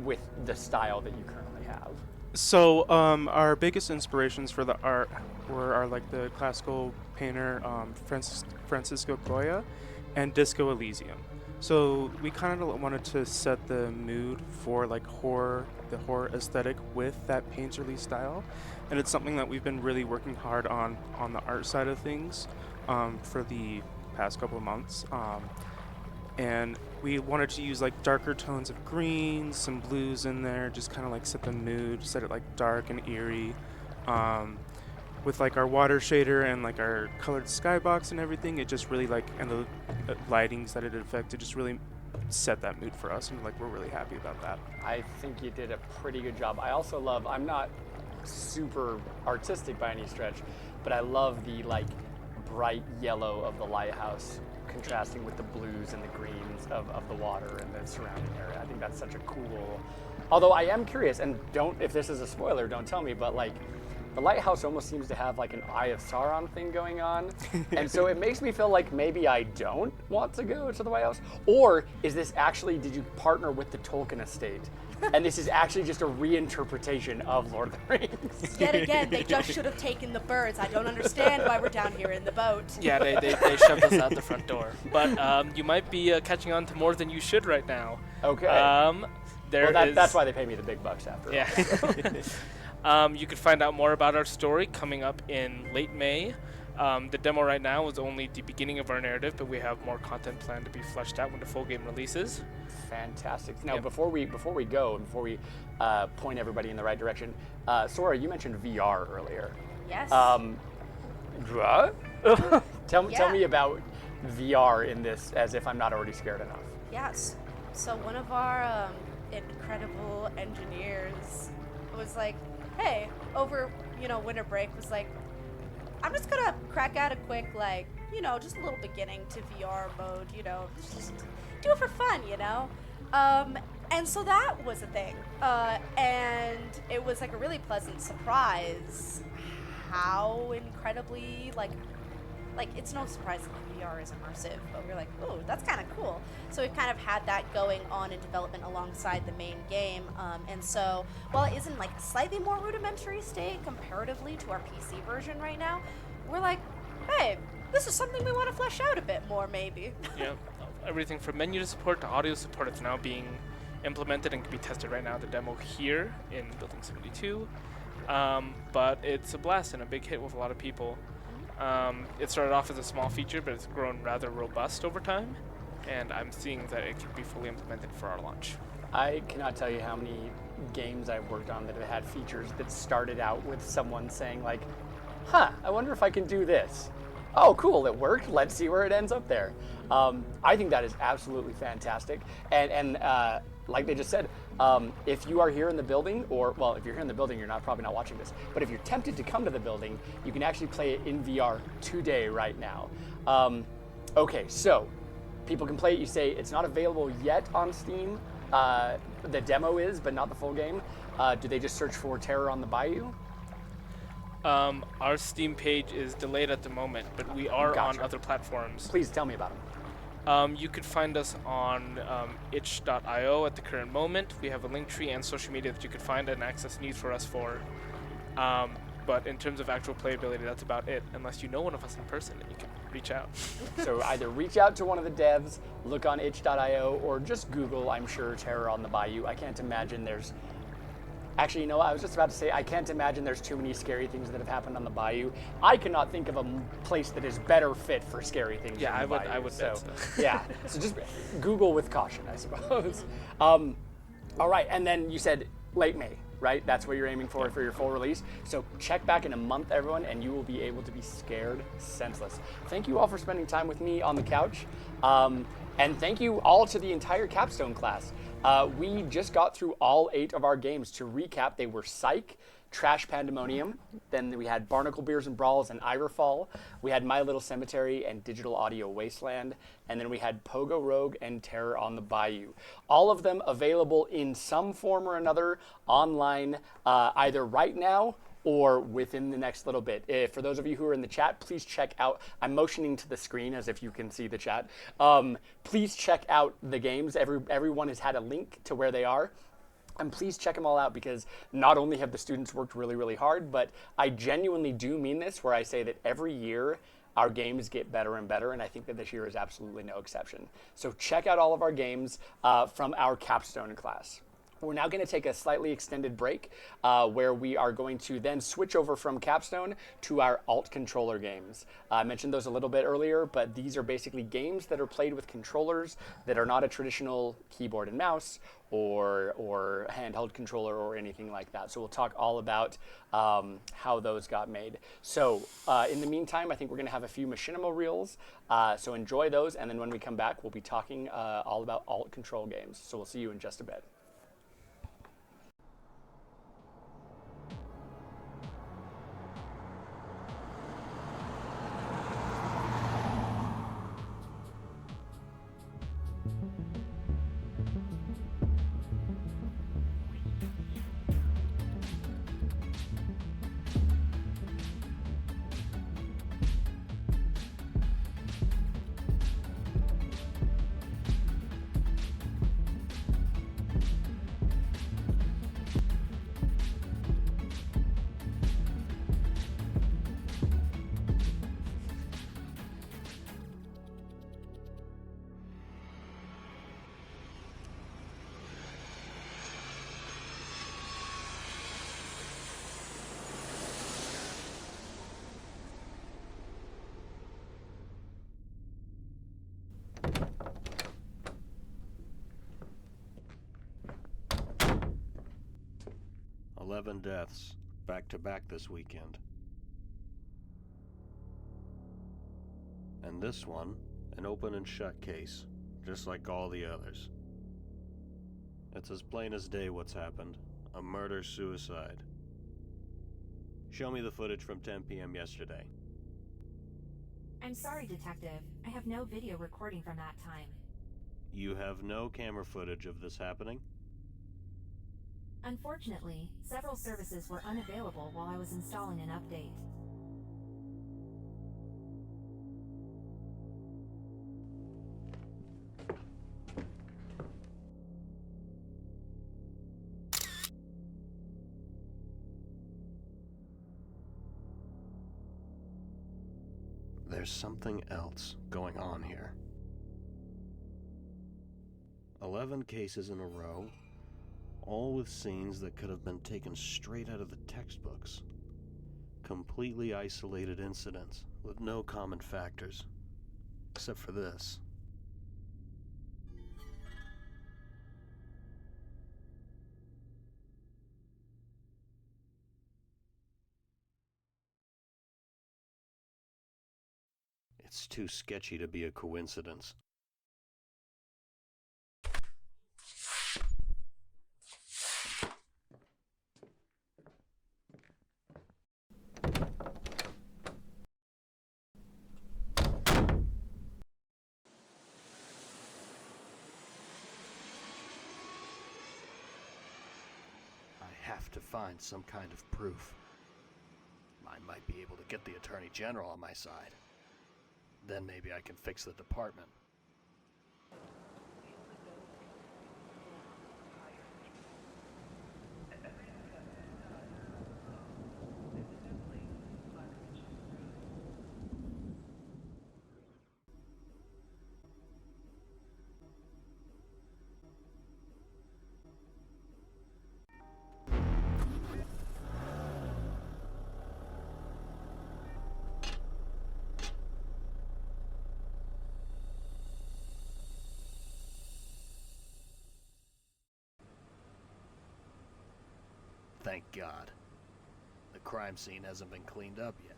with the style that you currently have. So our biggest inspirations for the art were the classical painter Francisco Goya and Disco Elysium. So we kind of wanted to set the mood for horror, the horror aesthetic with that painterly style, and it's something that we've been really working hard on the art side of things for the past couple of months. And we wanted to use darker tones of greens, some blues in there, just kind of set the mood, set it dark and eerie. With our water shader and our colored skybox and everything, it just really and the lightings that it affected just really set that mood for us, and we're really happy about that. I think you did a pretty good job. I also love, I'm not super artistic by any stretch, but I love the bright yellow of the lighthouse contrasting with the blues and the greens of the water and the surrounding area. I think that's such a cool, although I am curious, and if this is a spoiler, don't tell me, but the lighthouse almost seems to have an Eye of Sauron thing going on. And so it makes me feel like maybe I don't want to go to the White House. Or is this actually, did you partner with the Tolkien estate? And this is actually just a reinterpretation of Lord of the Rings. Yet again, they just should have taken the birds. I don't understand why we're down here in the boat. Yeah, they shoved us out the front door. But you might be catching on to more than you should right now. Okay. That's why they pay me the big bucks after all. You could find out more about our story coming up in late May. The demo right now is only the beginning of our narrative, but we have more content planned to be fleshed out when the full game releases. Fantastic. Now, before we point everybody in the right direction, Sora, you mentioned VR earlier. Yes. What? Tell me about VR in this, as if I'm not already scared enough. Yes. So one of our incredible engineers was like, hey, over winter break, was like, I'm just gonna crack out a quick just a little beginning to VR mode, just do it for fun, and so that was a thing, and it was a really pleasant surprise how incredibly it's no surprise that VR is immersive, but we're like, oh, that's kind of cool. So we've kind of had that going on in development alongside the main game. And so while it is in a slightly more rudimentary state comparatively to our PC version right now, we're like, hey, this is something we want to flesh out a bit more, maybe. Yeah, everything from menu support to audio support is now being implemented and can be tested right now at the demo here in Building 72. But it's a blast and a big hit with a lot of people. It started off as a small feature, but it's grown rather robust over time, and I'm seeing that it can be fully implemented for our launch. I cannot tell you how many games I've worked on that have had features that started out with someone saying I wonder if I can do this. Oh, cool, it worked. Let's see where it ends up there. I think that is absolutely fantastic. And like they just said, if you are here in the building, if you're here in the building, you're probably not watching this, but if you're tempted to come to the building, you can actually play it in VR today, right now. Okay, so people can play it. You say it's not available yet on Steam. The demo is, but not the full game. Do they just search for Terror on the Bayou? Our Steam page is delayed at the moment, but we are on Gotcha. other platforms. Please tell me about them. You could find us on itch.io at the current moment. We have a link tree and social media that you could find and access needs for us for. But in terms of actual playability, that's about it, unless you know one of us in person and you can reach out. So either reach out to one of the devs, look on itch.io, or just Google, I'm sure, Terror on the Bayou. I can't imagine there's... Actually, I was just about to say, I can't imagine there's too many scary things that have happened on the Bayou. I cannot think of a place that is better fit for scary things than the Bayou. I would bet so. Yeah, so just Google with caution, I suppose. All right, and then you said late May, right? That's what you're aiming for your full release. So check back in a month, everyone, and you will be able to be scared senseless. Thank you all for spending time with me on the couch. And thank you all to the entire Capstone class. We just got through all 8 of our games. To recap, they were Psych, Trash Pandemonium, then we had Barnacle Beers and Brawls and Iverfall, we had My Little Cemetery and Digital Audio Wasteland, and then we had Pogo Rogue and Terror on the Bayou. All of them available in some form or another online, either right now or within the next little bit. For those of you who are in the chat, please check out, I'm motioning to the screen as if you can see the chat. Please check out the games. Everyone has had a link to where they are. And please check them all out, because not only have the students worked really, really hard, but I genuinely do mean this where I say that every year our games get better and better, and I think that this year is absolutely no exception. So check out all of our games from our capstone class. We're now going to take a slightly extended break where we are going to then switch over from Capstone to our alt controller games. I mentioned those a little bit earlier, but these are basically games that are played with controllers that are not a traditional keyboard and mouse or handheld controller or anything like that. So we'll talk all about how those got made. So in the meantime, I think we're going to have a few machinima reels. So enjoy those, and then when we come back, we'll be talking all about alt control games. So we'll see you in just a bit. "11 deaths, back-to-back this weekend. And this one, an open and shut case, just like all the others. It's as plain as day what's happened. A murder-suicide. Show me the footage from 10 p.m. yesterday." I'm sorry, Detective. I have no video recording from that time. "You have no camera footage of this happening?" Unfortunately, several services were unavailable while I was installing an update. There's something else going on here. 11 cases in a row, all with scenes that could have been taken straight out of the textbooks. Completely isolated incidents with no common factors, except for this. It's too sketchy to be a coincidence. I have to find some kind of proof. I might be able to get the Attorney General on my side. Then maybe I can fix the department. Thank God. The crime scene hasn't been cleaned up yet.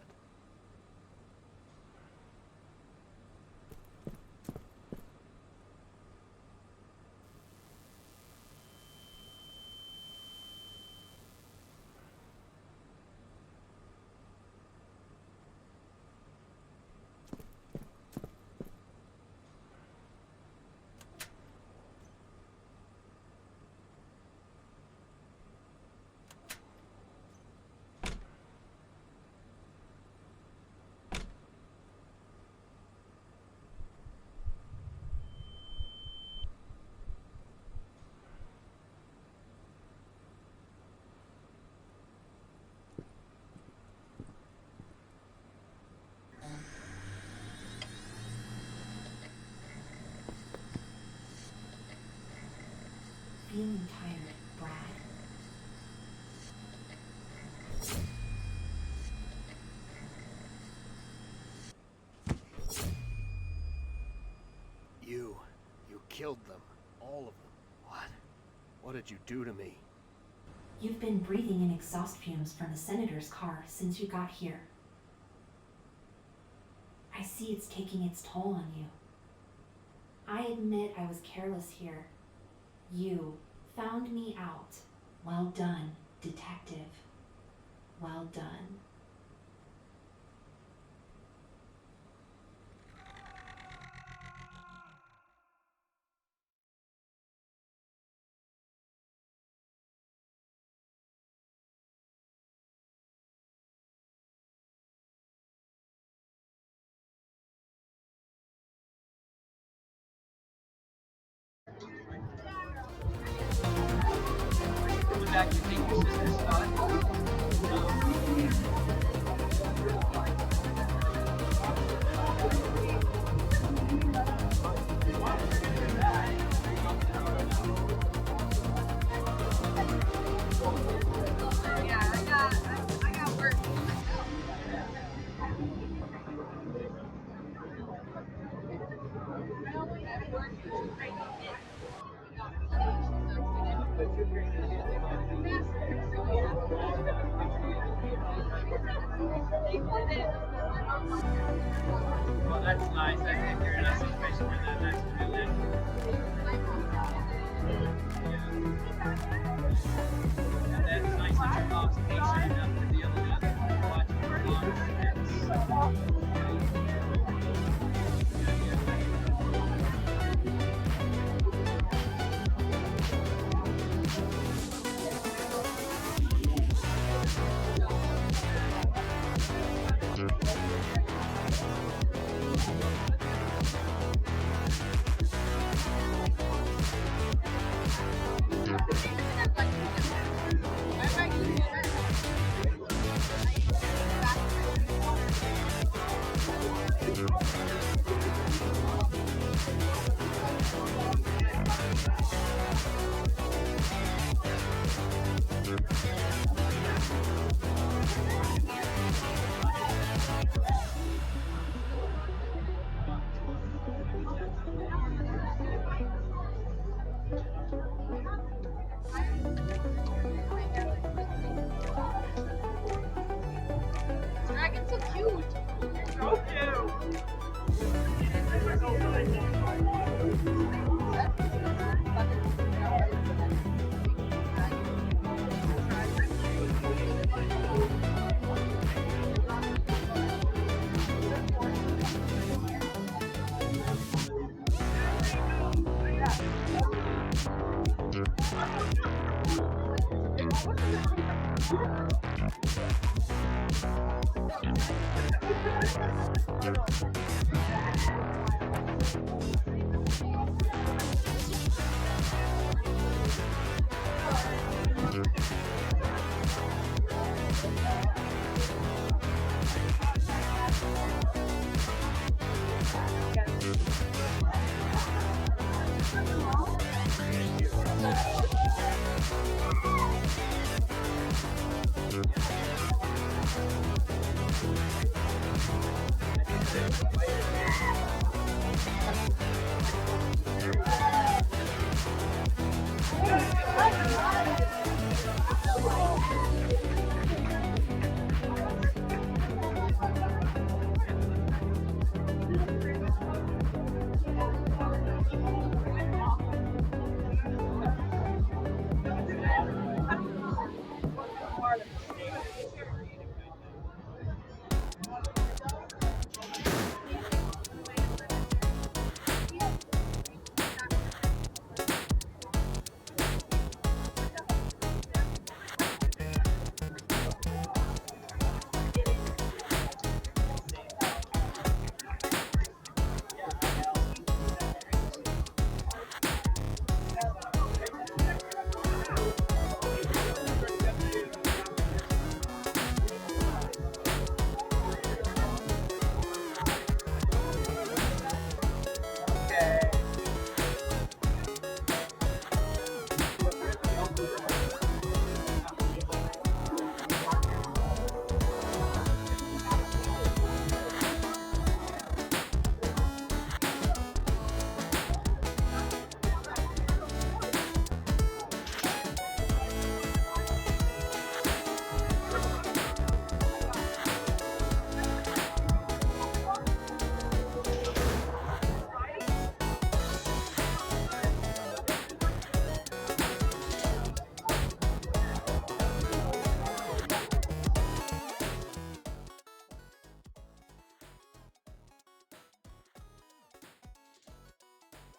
killed them. All of them. What? What did you do to me? You've been breathing in exhaust fumes from the Senator's car since you got here. I see it's taking its toll on you. I admit I was careless here. You found me out. Well done, detective. Well done. Well, that's nice. I think you're in a situation where that's really and that's nice that your dog's patient enough to be able to watch your dog. Dragon's so cute. So cute.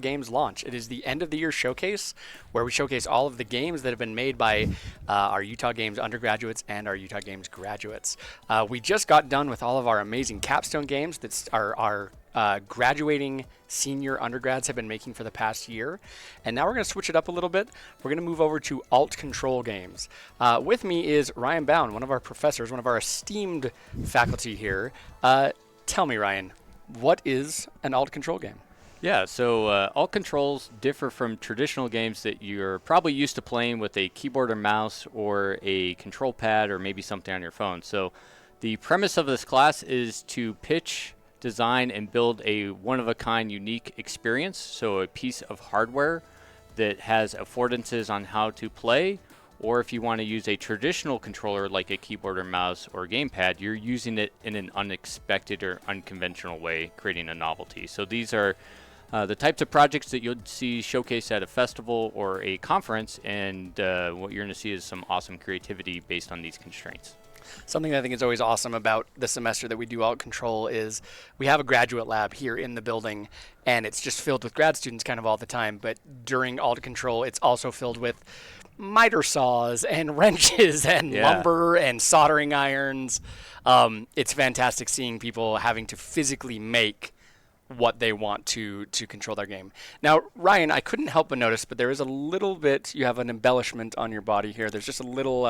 Games launch. It is the end of the year showcase where we showcase all of the games that have been made by our Utah Games undergraduates and our Utah Games graduates. We just got done with all of our amazing capstone games that our graduating senior undergrads have been making for the past year. And now we're going to switch it up a little bit. We're going to move over to alt control games. With me is Ryan Bound, one of our professors, one of our esteemed faculty here. Tell me, Ryan, what is an alt control game? Yeah, so alt controls differ from traditional games that you're probably used to playing with a keyboard or mouse or a control pad or maybe something on your phone. So the premise of this class is to pitch, design, and build a one-of-a-kind unique experience, so a piece of hardware that has affordances on how to play, or if you want to use a traditional controller like a keyboard or mouse or gamepad, you're using it in an unexpected or unconventional way, creating a novelty. So these are the types of projects that you'll see showcased at a festival or a conference, and what you're going to see is some awesome creativity based on these constraints. Something that I think is always awesome about the semester that we do alt control is we have a graduate lab here in the building, and it's just filled with grad students kind of all the time. But during alt control, it's also filled with miter saws and wrenches and lumber and soldering irons. It's fantastic seeing people having to physically make what they want to control their game. Now, Ryan, I couldn't help but notice, but there is a little bit, you have an embellishment on your body here. There's just a little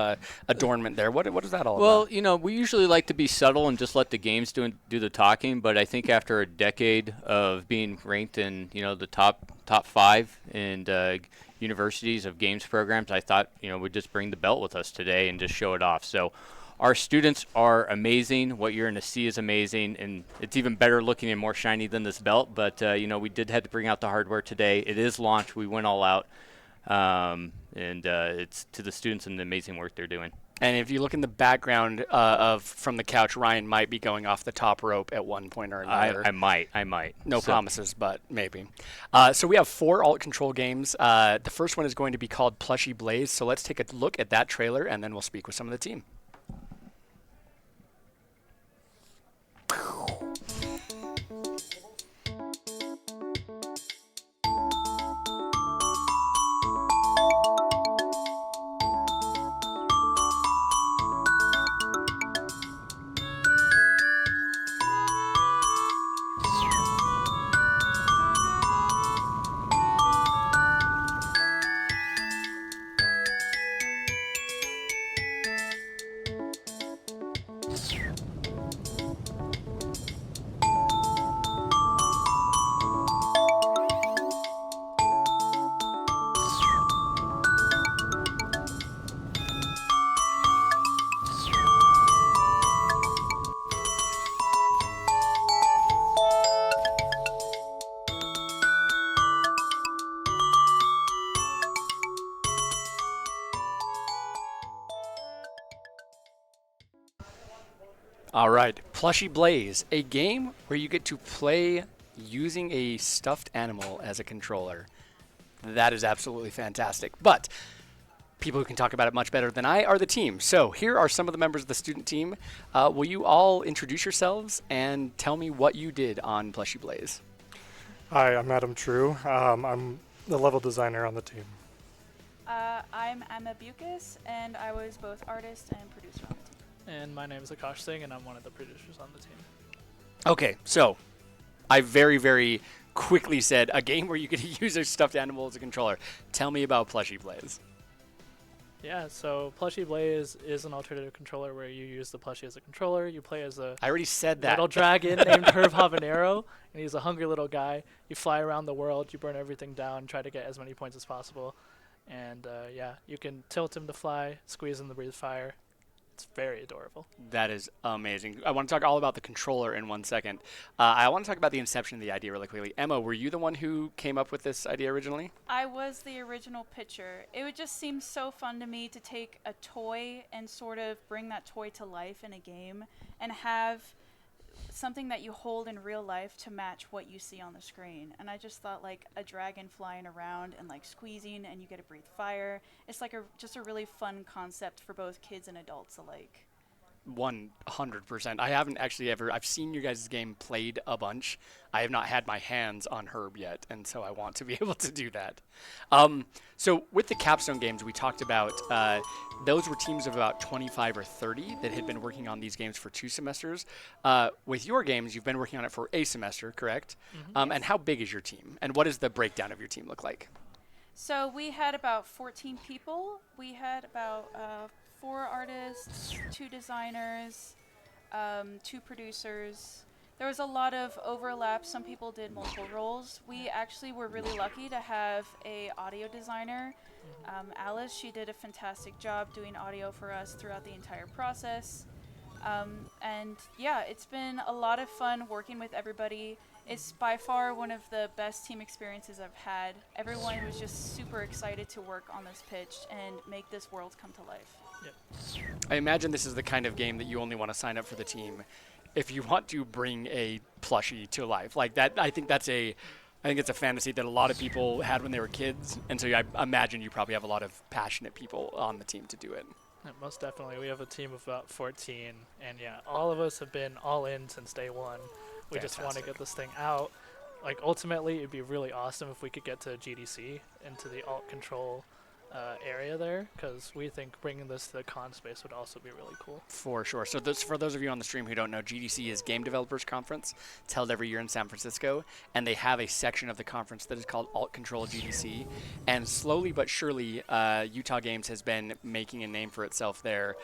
adornment there. What is that all about? Well, you know, we usually like to be subtle and just let the games do the talking, but I think after a decade of being ranked in, you know, the top 5 in universities of games programs, I thought, you know, we'd just bring the belt with us today and just show it off. So our students are amazing. What you're going to see is amazing, and it's even better looking and more shiny than this belt. But, you know, we did have to bring out the hardware today. It is launched. We went all out, and it's to the students and the amazing work they're doing. And if you look in the background from the couch, Ryan might be going off the top rope at one point or another. I might. No promises, but maybe. So we have 4 alt control games. The first one is going to be called Plushy Blaze. So let's take a look at that trailer, and then we'll speak with some of the team. All right, Plushy Blaze, a game where you get to play using a stuffed animal as a controller. That is absolutely fantastic. But people who can talk about it much better than I are the team. So here are some of the members of the student team. Will you all introduce yourselves and tell me what you did on Plushy Blaze? Hi, I'm Adam True. I'm the level designer on the team. I'm Emma Bucas, and I was both artist and producer on the team. And my name is Akash Singh, and I'm one of the producers on the team. Okay, so I very, very quickly said a game where you could use a stuffed animal as a controller. Tell me about Plushy Blaze. Yeah, so Plushy Blaze is an alternative controller where you use the plushie as a controller. You play as a I already said that. little dragon named Herb Habanero, and he's a hungry little guy. You fly around the world, you burn everything down, try to get as many points as possible. And yeah, you can tilt him to fly, squeeze him to breathe fire. It's very adorable. That is amazing. I want to talk all about the controller in 1 second. I want to talk about the inception of the idea really quickly. Emma, were you the one who came up with this idea originally? I was the original pitcher. It would just seem so fun to me to take a toy and sort of bring that toy to life in a game and have something that you hold in real life to match what you see on the screen. And I just thought like a dragon flying around and like squeezing and you get to breathe fire. It's like just a really fun concept for both kids and adults alike. 100%. I haven't actually I've seen your guys' game played a bunch. I have not had my hands on Herb yet, and so I want to be able to do that. So with the Capstone games, we talked about, those were teams of about 25 or 30 that had been working on these games for 2 semesters. With your games, you've been working on it for a semester, correct? And how big is your team? And what does the breakdown of your team look like? So we had about 14 people. We had about 4 artists, 2 designers, 2 producers. There was a lot of overlap. Some people did multiple roles. We actually were really lucky to have a audio designer, Alice. She did a fantastic job doing audio for us throughout the entire process. And yeah, it's been a lot of fun working with everybody. It's by far one of the best team experiences I've had. Everyone was just super excited to work on this pitch and make this world come to life. I imagine this is the kind of game that you only want to sign up for the team if you want to bring a plushie to life. Like that, I think it's a fantasy that a lot of people had when they were kids, and so I imagine you probably have a lot of passionate people on the team to do it. Yeah, most definitely. We have a team of about 14, and yeah, all of us have been all in since day one. We just want to get this thing out. Like, ultimately, it'd be really awesome if we could get to GDC, into the alt control area there, because we think bringing this to the con space would also be really cool. For sure. So for those of you on the stream who don't know, GDC is Game Developers Conference. It's held every year in San Francisco, and they have a section of the conference that is called Alt Control GDC. And slowly but surely, Utah Games has been making a name for itself there.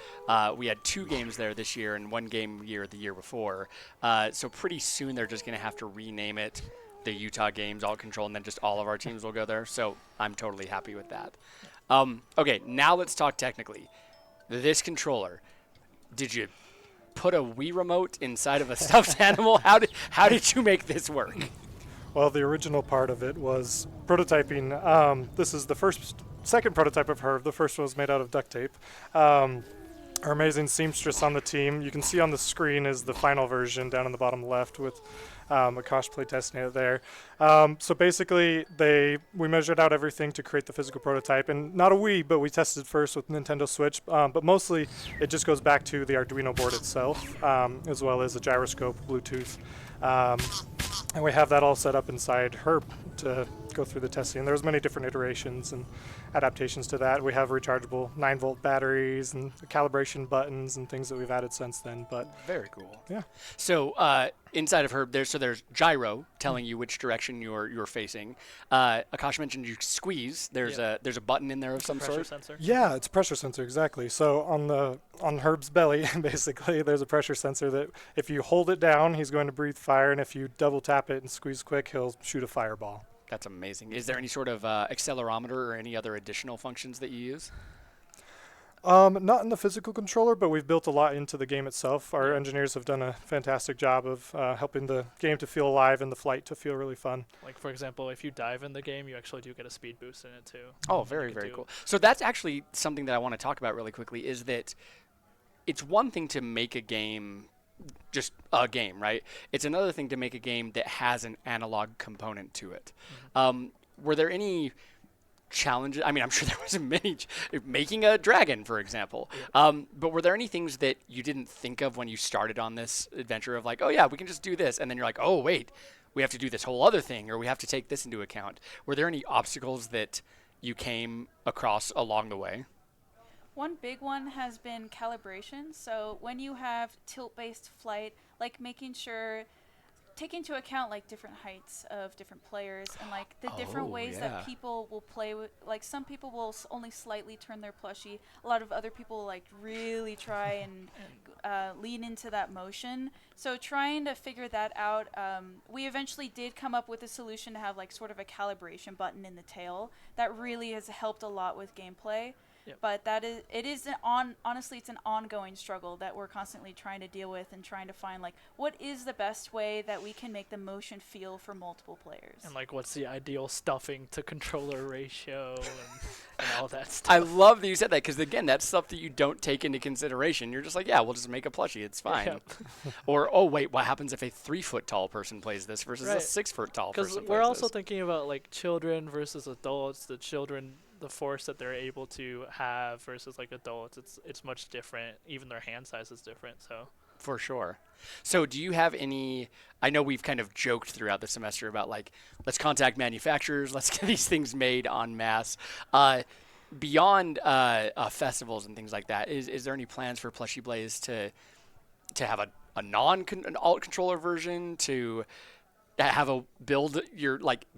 We had 2 games there this year and 1 game the year before. So pretty soon they're just going to have to rename it the Utah Games Alt Control, and then just all of our teams will go there. So I'm totally happy with that. Okay, now let's talk technically. This controller, did you put a Wii remote inside of a stuffed animal? How did you make this work? Well, the original part of it was prototyping. This is the second prototype of Herb. The first one was made out of duct tape. Our amazing seamstress on the team, you can see on the screen is the final version down in the bottom left with Akash playtesting it there. So basically, we measured out everything to create the physical prototype, and not a Wii, but we tested first with Nintendo Switch. But mostly, it just goes back to the Arduino board itself, as well as a gyroscope, Bluetooth, and we have that all set up inside Herb to go through the testing. There's many different iterations and adaptations to that. We have rechargeable 9-volt batteries and calibration buttons and things that we've added since then. But very cool. Yeah. So inside of Herb, there's gyro telling you which direction you're facing. Akash mentioned you squeeze. There's a button in there of some sort. Sensor. Yeah, it's a pressure sensor, exactly. So on Herb's belly, basically, there's a pressure sensor that if you hold it down, he's going to breathe fire, and if you double tap it and squeeze quick, he'll shoot a fireball. That's amazing. Is there any sort of accelerometer or any other additional functions that you use? Not in the physical controller, but we've built a lot into the game itself. Our engineers have done a fantastic job of helping the game to feel alive and the flight to feel really fun. Like, for example, if you dive in the game, you actually do get a speed boost in it too. Oh, very, very cool. So that's actually something that I want to talk about really quickly, is that it's one thing to make a game, just a game, right? It's another thing to make a game that has an analog component to it. Were there any challenges? I mean, I'm sure there was many, making a dragon, for example. But were there any things that you didn't think of when you started on this adventure of like, oh yeah, we can just do this, and then you're like, oh wait, we have to do this whole other thing, or we have to take this into account? Were there any obstacles that you came across along the way? One big one has been calibration. So when you have tilt-based flight, like making sure, take into account like different heights of different players and like the different ways that people will play with. Like some people will only slightly turn their plushie. A lot of other people like really try and lean into that motion. So trying to figure that out, we eventually did come up with a solution to have like sort of a calibration button in the tail. That really has helped a lot with gameplay. But honestly, it's an ongoing struggle that we're constantly trying to deal with and trying to find like what is the best way that we can make the motion feel for multiple players. And like what's the ideal stuffing to controller ratio and all that stuff. I love that you said that, because again, that's stuff that you don't take into consideration. You're just like, yeah, we'll just make a plushie, it's fine. Yep. Or, oh wait, what happens if a 3-foot tall person plays this versus a 6-foot tall person? Because we're also thinking about like children versus adults. The children the force that they're able to have versus like adults, it's much different. Even their hand size is different. So For sure. So do you have any, I know we've kind of joked throughout the semester about like, let's contact manufacturers, let's get these things made en masse. Beyond festivals and things like that, is there any plans for Plushy Blaze to have an alt controller version, to have a build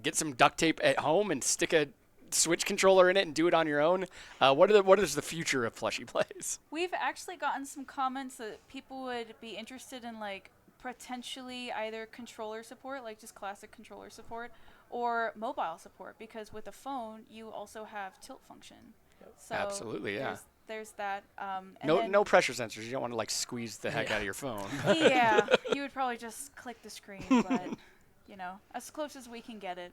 get some duct tape at home and stick a Switch controller in it and do it on your own? What is the future of Plushy Blaze? We've actually gotten some comments that people would be interested in like potentially either controller support, like just classic controller support, or mobile support, because with a phone you also have tilt function. So Absolutely, yeah. There's that. And No pressure sensors. You don't want to like squeeze the heck out of your phone. Yeah, you would probably just click the screen, but you know, as close as we can get it.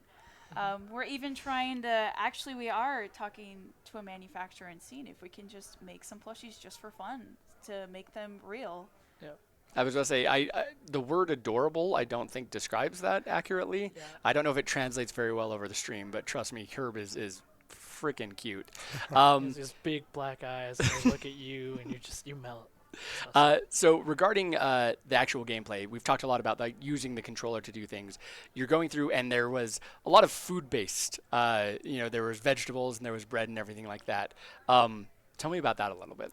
We're even trying to, actually we are talking to a manufacturer and seeing if we can just make some plushies just for fun, to make them real. Yeah. I was going to say, the word adorable I don't think describes that accurately. Yeah. I don't know if it translates very well over the stream, but trust me, Herb is freaking cute. His big black eyes, and they look at you, and you melt. So regarding the actual gameplay, we've talked a lot about like using the controller to do things. You're going through, and there was a lot of food-based. There was vegetables and there was bread and everything like that. Tell me about that a little bit.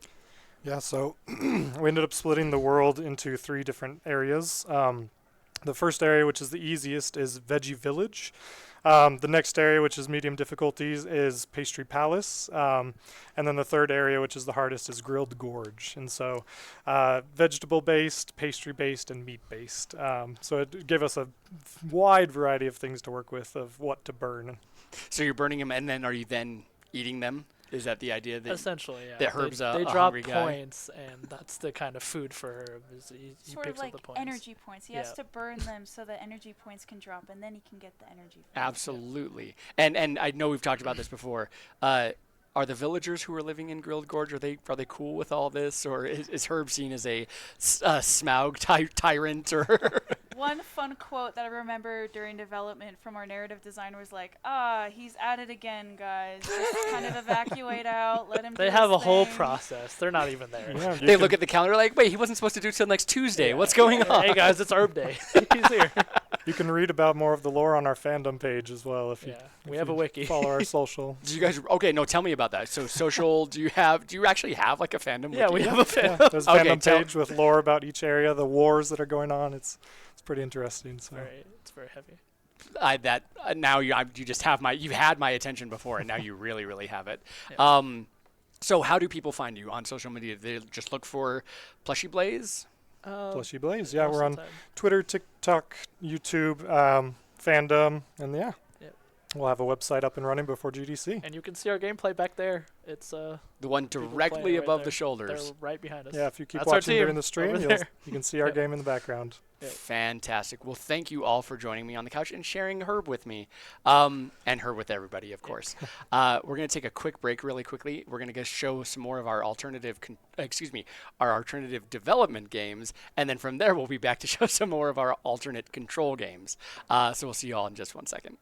Yeah, so we ended up splitting the world into 3 different areas. The first area, which is the easiest, is Veggie Village. The next area, which is medium difficulties, is Pastry Palace. And then the third area, which is the hardest, is Grilled Gorge. And so vegetable-based, pastry-based, and meat-based. So it gave us a wide variety of things to work with of what to burn. So you're burning them, and then are you then eating them? Is that the idea? That Essentially, yeah. That Herb's they a drop hungry guy? points, and that's the kind of food for Herb. Is he Sort picks of like up the points. energy points. He has to burn them so that energy points can drop, and then he can get the energy. Absolutely. And I know we've talked about this before. Are the villagers who are living in Grilled Gorge, are they cool with all this, or is Herb seen as a Smaug tyrant? Or One fun quote that I remember during development from our narrative designer was like, he's at it again, guys. Just kind of evacuate out, let him do They have a his whole thing." process. They're not even there. Yeah, they look at the calendar like, wait, he wasn't supposed to do it till next Tuesday. What's going on? Hey guys, it's Herb Day. He's here. You can read about more of the lore on our fandom page as well if you we have a wiki. Follow our social. Do you guys? Okay, no. Tell me about that. So social. Do you actually have like a fandom? Yeah, wiki? we have a fandom. Yeah, there's a fandom page with lore about each area, the wars that are going on. It's pretty interesting. So It's very heavy. Now you just have you've had my attention before, and now you really have it. So how do people find you on social media? They just look for Plushy Blaze. Plushy Blaze, yeah, we're most of on the time. Twitter, TikTok, YouTube, fandom, and Yep. we'll have a website up and running before GDC. And you can see our gameplay back there. It's the one people directly playing right above there. the shoulders. They're right behind us. Yeah, if you keep That's our watching team during the stream, over there. you can see our game in the background. Yep. Fantastic. Well, thank you all for joining me on the couch and sharing Herb with me, and Herb with everybody, of course. We're going to take a quick break really quickly. We're going to show some more of our alternative development games, and then from there we'll be back to show some more of our alternate control games. So we'll see you all in just 1 second.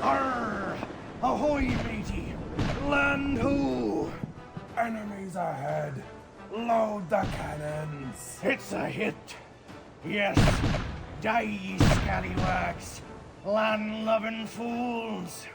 Arr! Ahoy, matey! Land ho! Enemies ahead! Load the cannons! It's a hit! Yes! Die, ye scallywags! Land-loving fools!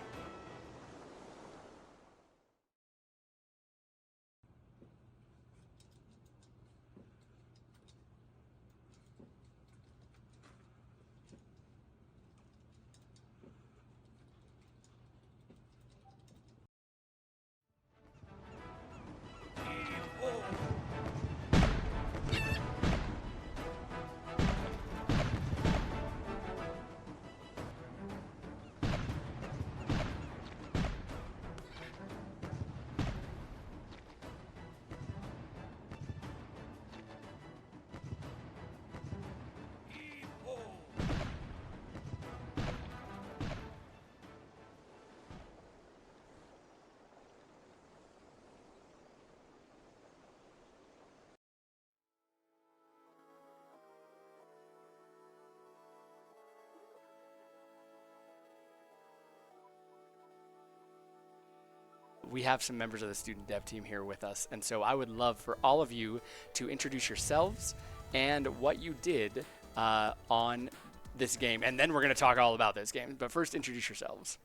We have some members of the student dev team here with us, and so I would love for all of you to introduce yourselves and what you did on this game, and then we're going to talk all about this game. But first, introduce yourselves.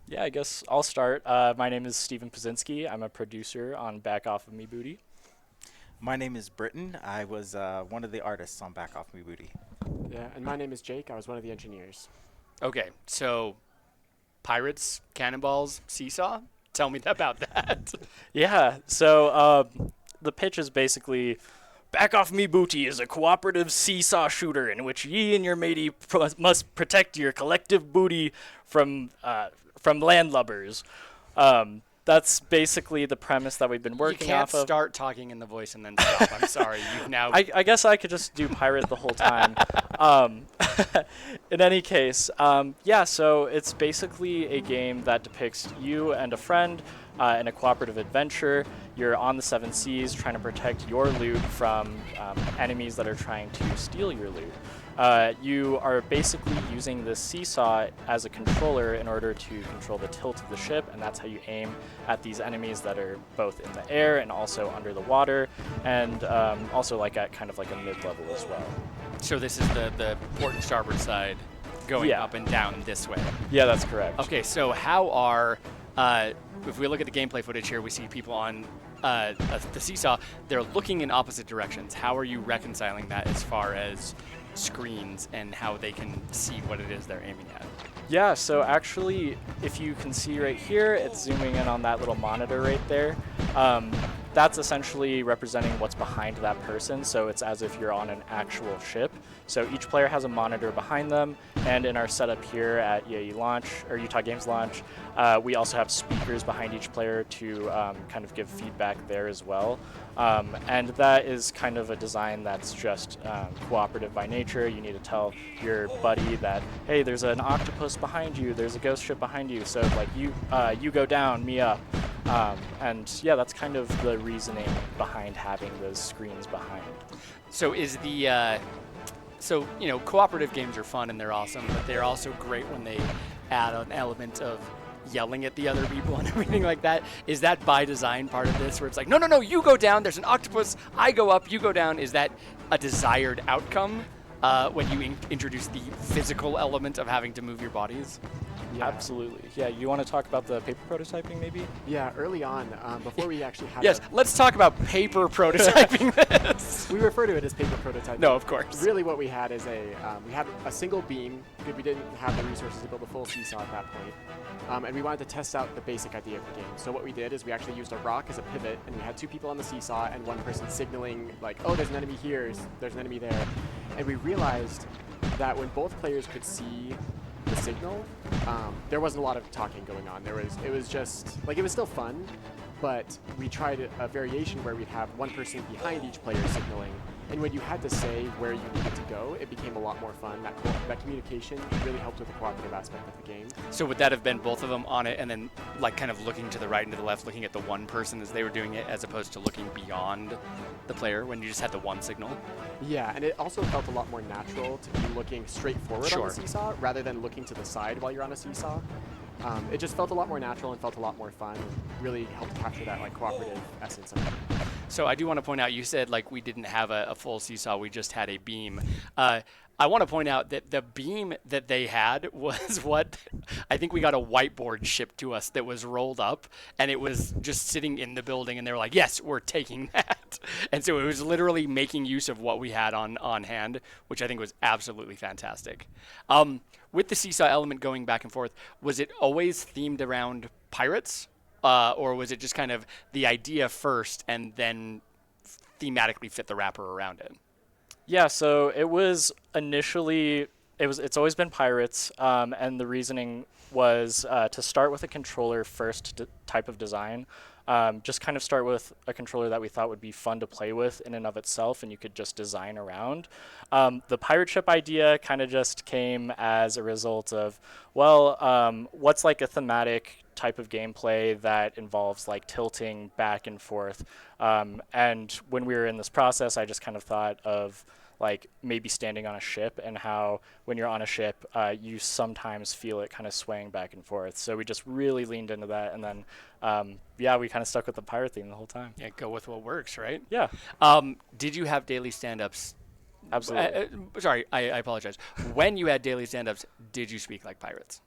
Yeah, I guess I'll start. My name is Steven Pazinski. I'm a producer on Back Off of Me Booty. My name is Britton. I was one of the artists on Back Off Me Booty. Yeah, and my name is Jake. I was one of the engineers. Okay, so pirates, cannonballs, seesaw? Tell me about that. Yeah, so the pitch is basically, Back Off Me Booty is a cooperative seesaw shooter in which ye and your matey must protect your collective booty from landlubbers. That's basically the premise that we've been working off of. You can't start talking in the voice and then stop. I'm sorry. You've now. I guess I could just do pirate the whole time. In any case, yeah, so it's basically a game that depicts you and a friend in a cooperative adventure. You're on the Seven Seas trying to protect your loot from enemies that are trying to steal your loot. You are basically using this seesaw as a controller in order to control the tilt of the ship, and that's how you aim at these enemies that are both in the air and also under the water, and also like at kind of like a mid-level as well. So this is the port and starboard side going up and down this way. Yeah, that's correct. Okay, so how are, if we look at the gameplay footage here, we see people on the seesaw, they're looking in opposite directions. How are you reconciling that as far as screens and how they can see what it is they're aiming at? Yeah, so actually, if you can see right here, it's zooming in on that little monitor right there. That's essentially representing what's behind that person, so it's as if you're on an actual ship. So each player has a monitor behind them, and in our setup here at EAE launch, or Utah Games launch, we also have speakers behind each player to kind of give feedback there as well. And that is kind of a design that's just cooperative by nature. You need to tell your buddy that, hey, there's an octopus behind you, there's a ghost ship behind you, so like you go down, me up. And yeah, that's kind of the reasoning behind having those screens behind. So is the, so, you know, cooperative games are fun and they're awesome, but they're also great when they add an element of yelling at the other people and everything like that. Is that by design part of this, where it's like, no, no, no, you go down, there's an octopus, I go up, you go down? Is that a desired outcome when you introduce the physical element of having to move your bodies? Yeah. Absolutely. Yeah, you want to talk about the paper prototyping maybe? Yeah, early on, before we actually had Yes, let's talk about paper prototyping this. We refer to it as paper prototyping. No, of course. Really what we had is we had a single beam because we didn't have the resources to build a full seesaw at that point. And we wanted to test out the basic idea of the game. So what we did is we actually used a rock as a pivot, and we had 2 people on the seesaw and 1 person signaling like, oh, there's an enemy here, there's an enemy there. And we realized that when both players could see the signal, there wasn't a lot of talking going on. It was just, like, it was still fun, but we tried a variation where we'd have 1 person behind each player signaling, and when you had to say where you needed to go, it became a lot more fun. That communication really helped with the cooperative aspect of the game. So would that have been both of them on it and then like kind of looking to the right and to the left, looking at the one person as they were doing it, as opposed to looking beyond the player when you just had the one signal? Yeah, and it also felt a lot more natural to be looking straight forward on the seesaw rather than looking to the side while you're on a seesaw. It just felt a lot more natural and felt a lot more fun, and really helped capture that like cooperative essence of it. So I do want to point out, you said like we didn't have a full seesaw, we just had a beam. I want to point out that the beam that they had was what I think we got a whiteboard shipped to us that was rolled up, and it was just sitting in the building, and they were like, yes, we're taking that. And so it was literally making use of what we had on hand, which I think was absolutely fantastic. With the seesaw element going back and forth, was it always themed around pirates? Or was it just kind of the idea first and then thematically fit the wrapper around it? Yeah, so it was initially, it's always been pirates, and the reasoning was to start with a controller first type of design. Just kind of start with a controller that we thought would be fun to play with in and of itself, and you could just design around. The pirate ship idea kind of just came as a result of, well, what's like a thematic type of gameplay that involves like tilting back and forth. And when we were in this process, I just kind of thought of like maybe standing on a ship, and how when you're on a ship, you sometimes feel it kind of swaying back and forth. So we just really leaned into that, and then yeah, we kind of stuck with the pirate theme the whole time. Yeah, go with what works, right? Yeah. Did you have daily stand-ups? Absolutely. Sorry, I apologize. When you had daily stand-ups, did you speak like pirates?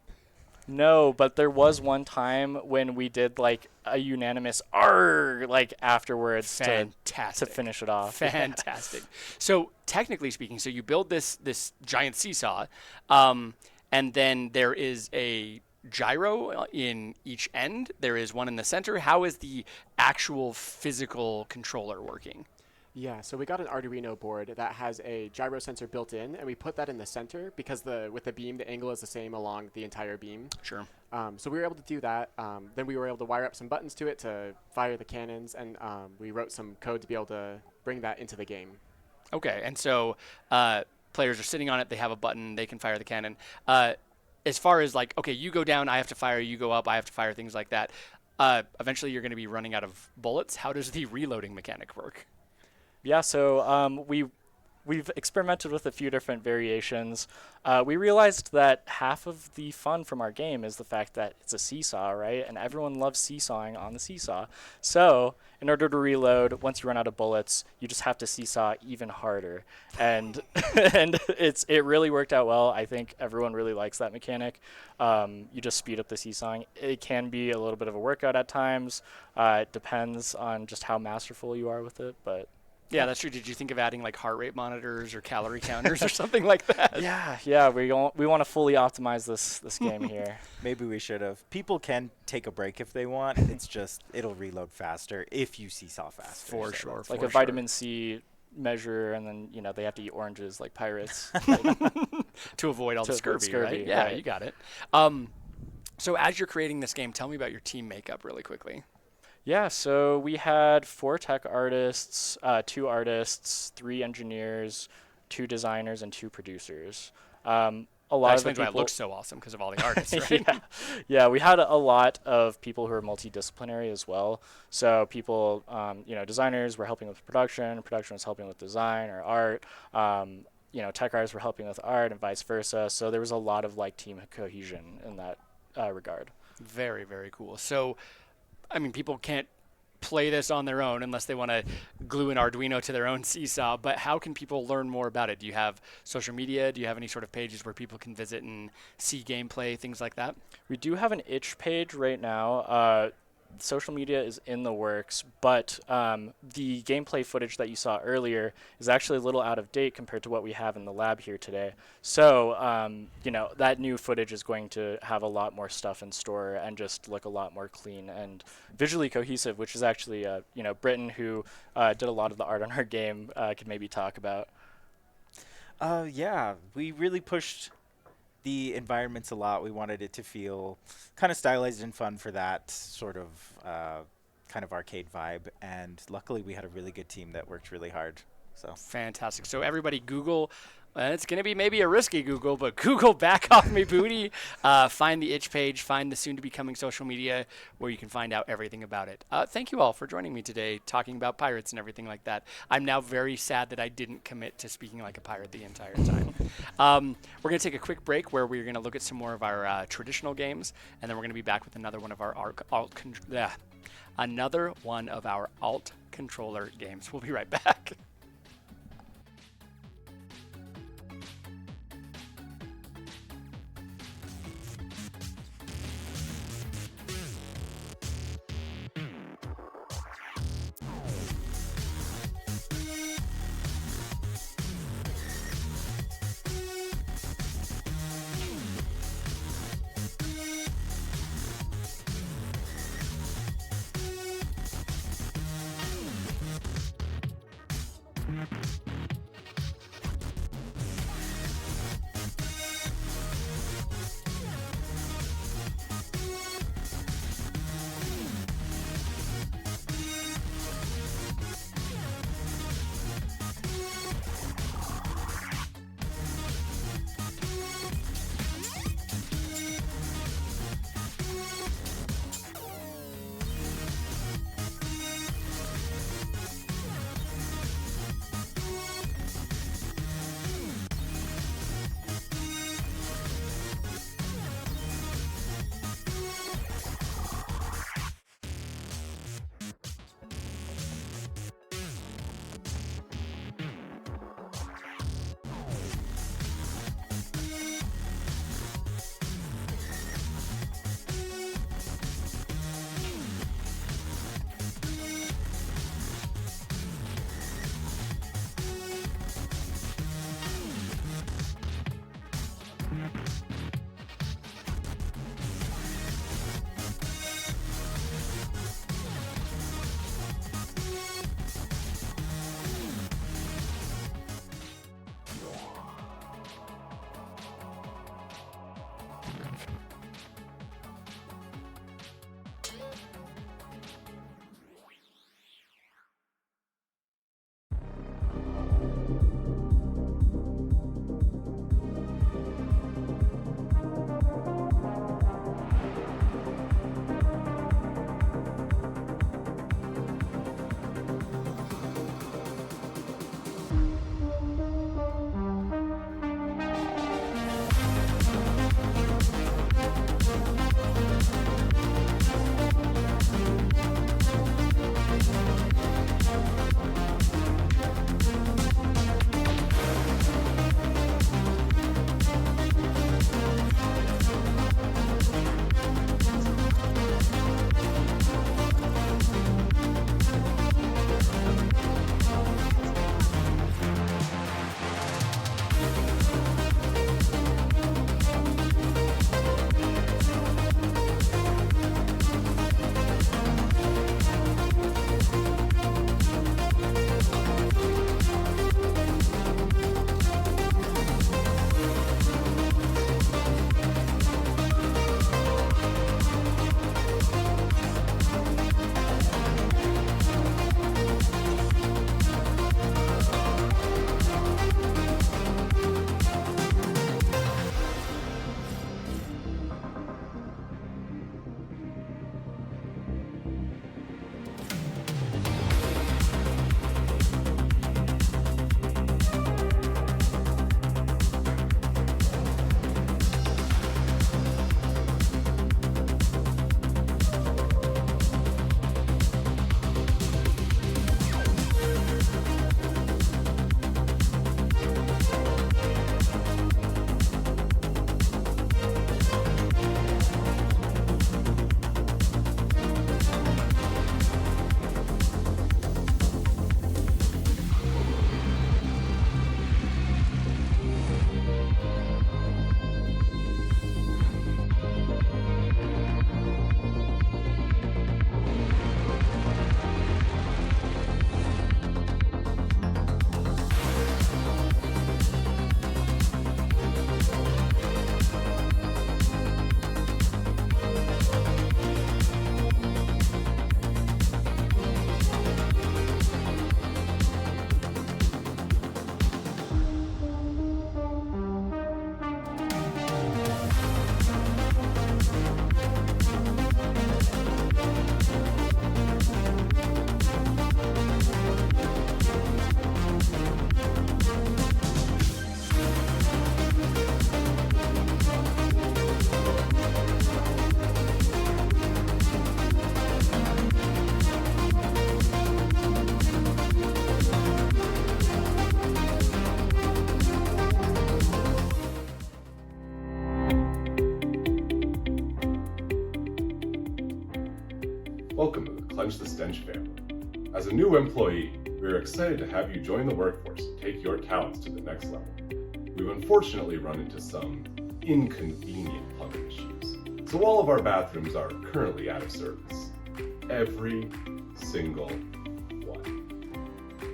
No, but there was one time when we did like a unanimous "arr" like afterwards to finish it off. Fantastic. So technically speaking, so you build this giant seesaw, and then there is a gyro in each end. There is one in the center. How is the actual physical controller working? Yeah, so we got an Arduino board that has a gyro sensor built in, and we put that in the center because with the beam, the angle is the same along the entire beam. Sure. So we were able to do that. Then we were able to wire up some buttons to it to fire the cannons, and we wrote some code to be able to bring that into the game. Okay, and so players are sitting on it, they have a button, they can fire the cannon. As far as like, okay, you go down, I have to fire, you go up, I have to fire, things like that. Eventually you're going to be running out of bullets. How does the reloading mechanic work? Yeah, so we've experimented with a few different variations. We realized that half of the fun from our game is the fact that it's a seesaw, right? And everyone loves seesawing on the seesaw. So in order to reload, once you run out of bullets, you just have to seesaw even harder. And and it really worked out well. I think everyone really likes that mechanic. You just speed up the seesawing. It can be a little bit of a workout at times. It depends on just how masterful you are with it, but yeah, that's true. Did you think of adding like heart rate monitors or calorie counters or something like that? Yeah. We want to fully optimize this game here. Maybe we should have. People can take a break if they want. It's just it'll reload faster if you seesaw faster. For sure. Like a vitamin C measure, and then they have to eat oranges like pirates to avoid all the scurvy, right? Yeah, right. You got it. So as you're creating this game, tell me about your team makeup really quickly. Yeah, so we had 4 tech artists, 2 artists, 3 engineers, 2 designers, and 2 producers. A lot that of the explains why it looks so awesome because of all the artists, right? Yeah, we had a lot of people who are multidisciplinary as well. So people, designers were helping with production was helping with design or art. Tech artists were helping with art and vice versa. So there was a lot of like team cohesion in that regard. Very, very cool. So, I mean, people can't play this on their own unless they want to glue an Arduino to their own Seesaw, but how can people learn more about it? Do you have social media? Do you have any sort of pages where people can visit and see gameplay, things like that? We do have an itch page right now. Social media is in the works, but the gameplay footage that you saw earlier is actually a little out of date compared to what we have in the lab here today. So, you know, that new footage is going to have a lot more stuff in store and just look a lot more clean and visually cohesive, which is actually, you know, Britton, who did a lot of the art on our game, could maybe talk about. Yeah, we really pushed the environments a lot. We wanted it to feel kind of stylized and fun for that sort of kind of arcade vibe, and luckily we had a really good team that worked really hard. So fantastic. So everybody Google, it's going to be maybe a risky Google, but Google Back Off Me Booty. Find the itch page, find the soon-to-be coming social media where you can find out everything about it. Thank you all for joining me today, talking about pirates and everything like that. I'm now very sad that I didn't commit to speaking like a pirate the entire time. We're going to take a quick break where we're going to look at some more of our traditional games, and then we're going to be back with another one of our alt controller games. We'll be right back. Clench the Stench family. As a new employee, we are excited to have you join the workforce and take your talents to the next level. We've unfortunately run into some inconvenient plumbing issues, so all of our bathrooms are currently out of service. Every single one.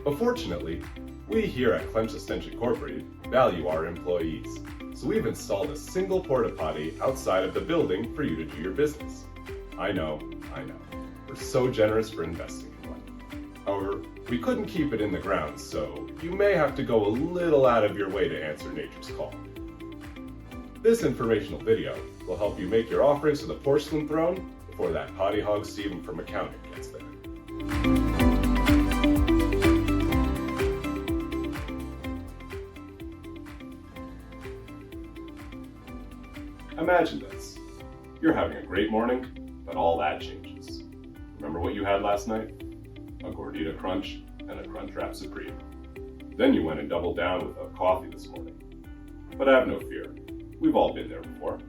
But fortunately, we here at Clench the Stench Incorporated value our employees, so we've installed a single porta potty outside of the building for you to do your business. I know. We're so generous for investing in one. However, we couldn't keep it in the ground, so you may have to go a little out of your way to answer nature's call. This informational video will help you make your offerings to the porcelain throne before that potty hog Steven from accounting gets there. Imagine this. You're having a great morning, but all that changes. Remember what you had last night? A Gordita Crunch and a Crunchwrap Supreme. Then you went and doubled down with a coffee this morning. But have no fear. We've all been there before.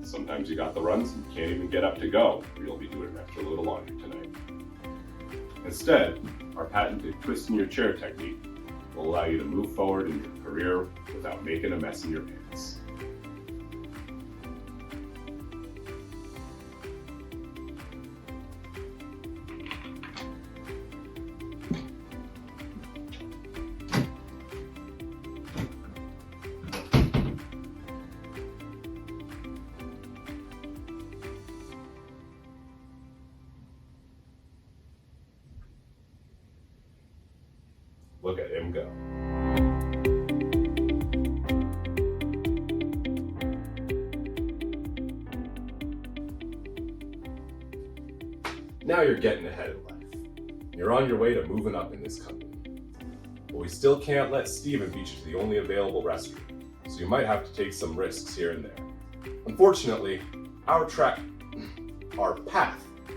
Sometimes you got the runs and you can't even get up to go, or you'll be doing an extra load of laundry tonight. Instead, our patented twist in your chair technique will allow you to move forward in your career without making a mess in your pants. Look at him go. Now you're getting ahead in life. You're on your way to moving up in this company. But we still can't let Steven beat you to the only available restroom, so you might have to take some risks here and there. Unfortunately, our path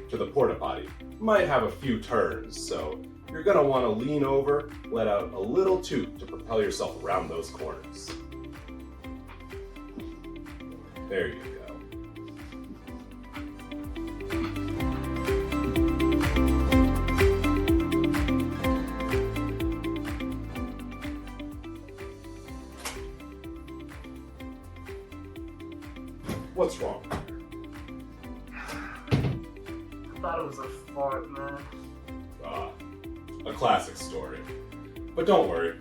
to the porta potty might have a few turns, so you're gonna wanna lean over, let out a little toot to propel yourself around those corners. There you go. What's wrong? I thought it was a fart, man. A classic story. But don't worry.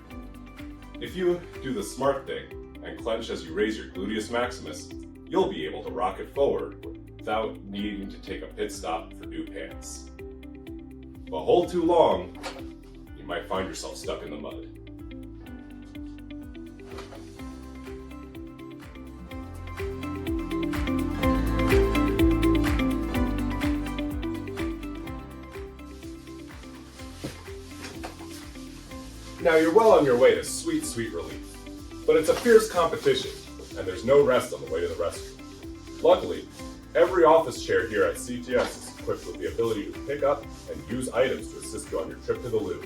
If you do the smart thing and clench as you raise your gluteus maximus, you'll be able to rocket forward without needing to take a pit stop for new pants. But hold too long, you might find yourself stuck in the mud. Now you're well on your way to sweet, sweet relief. But it's a fierce competition, and there's no rest on the way to the restroom. Luckily, every office chair here at CTS is equipped with the ability to pick up and use items to assist you on your trip to the loo.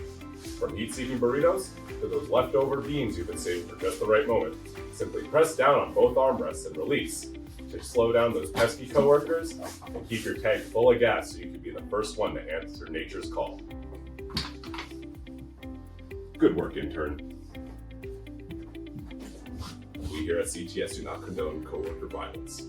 From heat-seeking burritos to those leftover beans you've been saving for just the right moment, simply press down on both armrests and release to slow down those pesky coworkers and keep your tank full of gas so you can be the first one to answer nature's call. Good work, intern. We here at CTS do not condone coworker violence.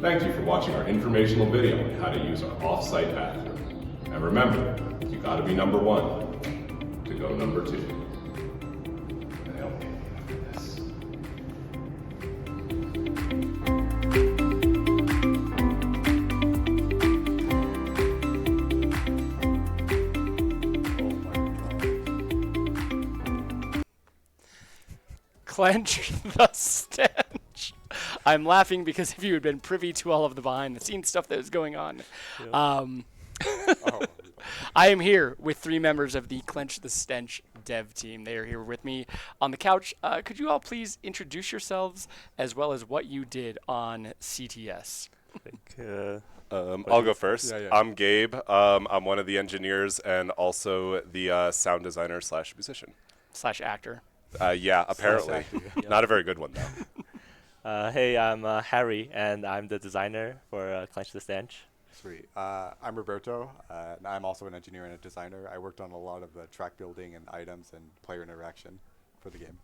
Thank you for watching our informational video on how to use our off-site bathroom. And remember, you gotta be number one to go number two. Clench the Stench. I'm laughing because if you had been privy to all of the behind-the-scenes stuff that was going on. I am here with 3 members of the Clench the Stench dev team. They are here with me on the couch. Could you all please introduce yourselves as well as what you did on CTS? I'll go first. Yeah. I'm Gabe. I'm one of the engineers and also the sound designer / musician. / actor. Yeah, apparently. actor, yeah. Not a very good one, though. Hey, I'm Harry, and I'm the designer for Clench the Stench. Sweet. I'm Roberto, and I'm also an engineer and a designer. I worked on a lot of the track building and items and player interaction for the game.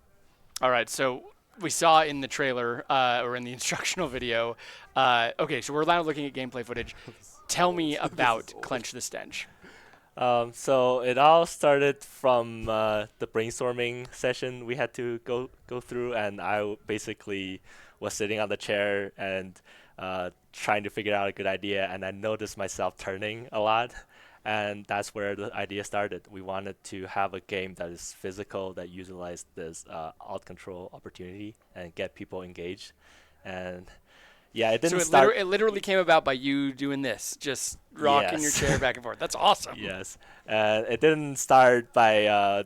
All right, so we saw in the trailer or in the instructional video. Okay, so we're now looking at gameplay footage. Tell me about Clench the Stench. So it all started from the brainstorming session we had to go through, and I basically was sitting on the chair and trying to figure out a good idea, and I noticed myself turning a lot, and that's where the idea started. We wanted to have a game that is physical, that utilized this alt control opportunity and get people engaged. And yeah, it didn't start. It literally came about by you doing this, just rocking your chair back and forth. That's awesome. Yes, and it didn't start by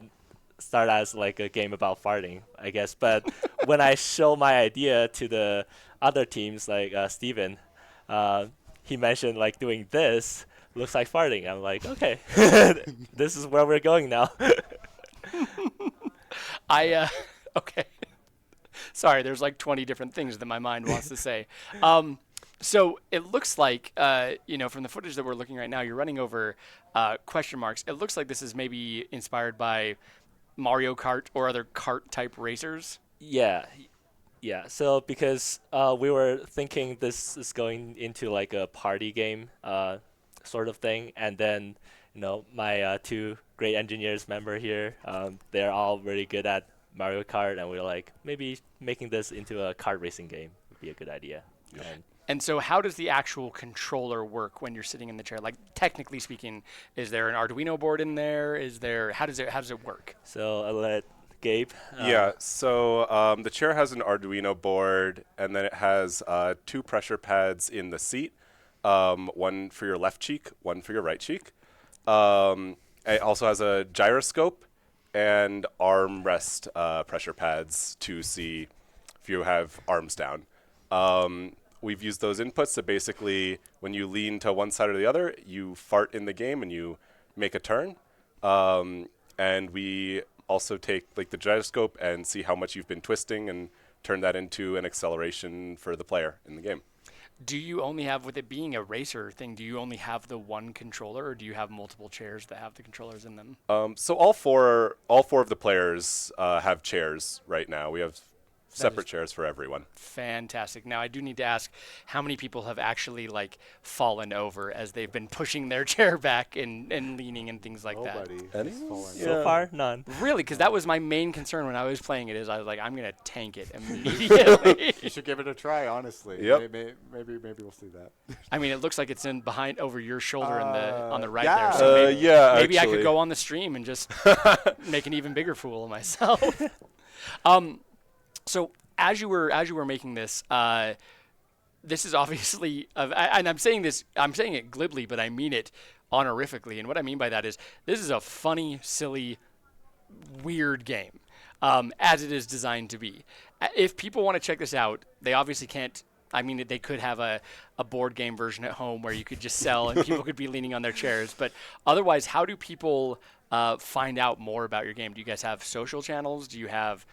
start as like a game about farting, I guess. But when I show my idea to the other teams, like Steven, he mentioned like doing this looks like farting. I'm like, okay, this is where we're going now. Okay. Sorry, there's like 20 different things that my mind wants to say. So it looks like, from the footage that we're looking right now, you're running over question marks. It looks like this is maybe inspired by Mario Kart or other kart-type racers. Yeah. So because we were thinking this is going into like a party game sort of thing, and then my two great engineers member here, they're all really good at Mario Kart, and we're like, maybe making this into a kart racing game would be a good idea. And so how does the actual controller work when you're sitting in the chair? Like, technically speaking, is there an Arduino board in there? How does it work? So I'll let Gabe. So the chair has an Arduino board, and then it has 2 pressure pads in the seat, one for your left cheek, one for your right cheek. It also has a gyroscope and armrest pressure pads to see if you have arms down. We've used those inputs to basically, when you lean to one side or the other, you fart in the game and you make a turn. And we also take like the gyroscope and see how much you've been twisting and turn that into an acceleration for the player in the game. Do you only have, with it being a racer thing, do you only have the one controller, or do you have multiple chairs that have the controllers in them? So all four of the players have chairs right now. We have separate chairs for everyone. Fantastic. Now I do need to ask, how many people have actually like fallen over as they've been pushing their chair back and leaning and things like that? So far, none. Really? Because that was my main concern when I was playing it. Is I was like, I'm gonna tank it immediately. You should give it a try, honestly. Yep. Maybe we'll see that. I mean, it looks like it's in behind over your shoulder on the right yeah. there. So maybe I actually. could go on the stream and just make an even bigger fool of myself. So as you were making this, this is obviously, and I'm saying it glibly, but I mean it honorifically. And what I mean by that is, this is a funny, silly, weird game, as it is designed to be. If people want to check this out, they obviously can't. I mean, they could have a board game version at home where you could just sell and people could be leaning on their chairs. But otherwise, how do people find out more about your game? Do you guys have social channels? Do you have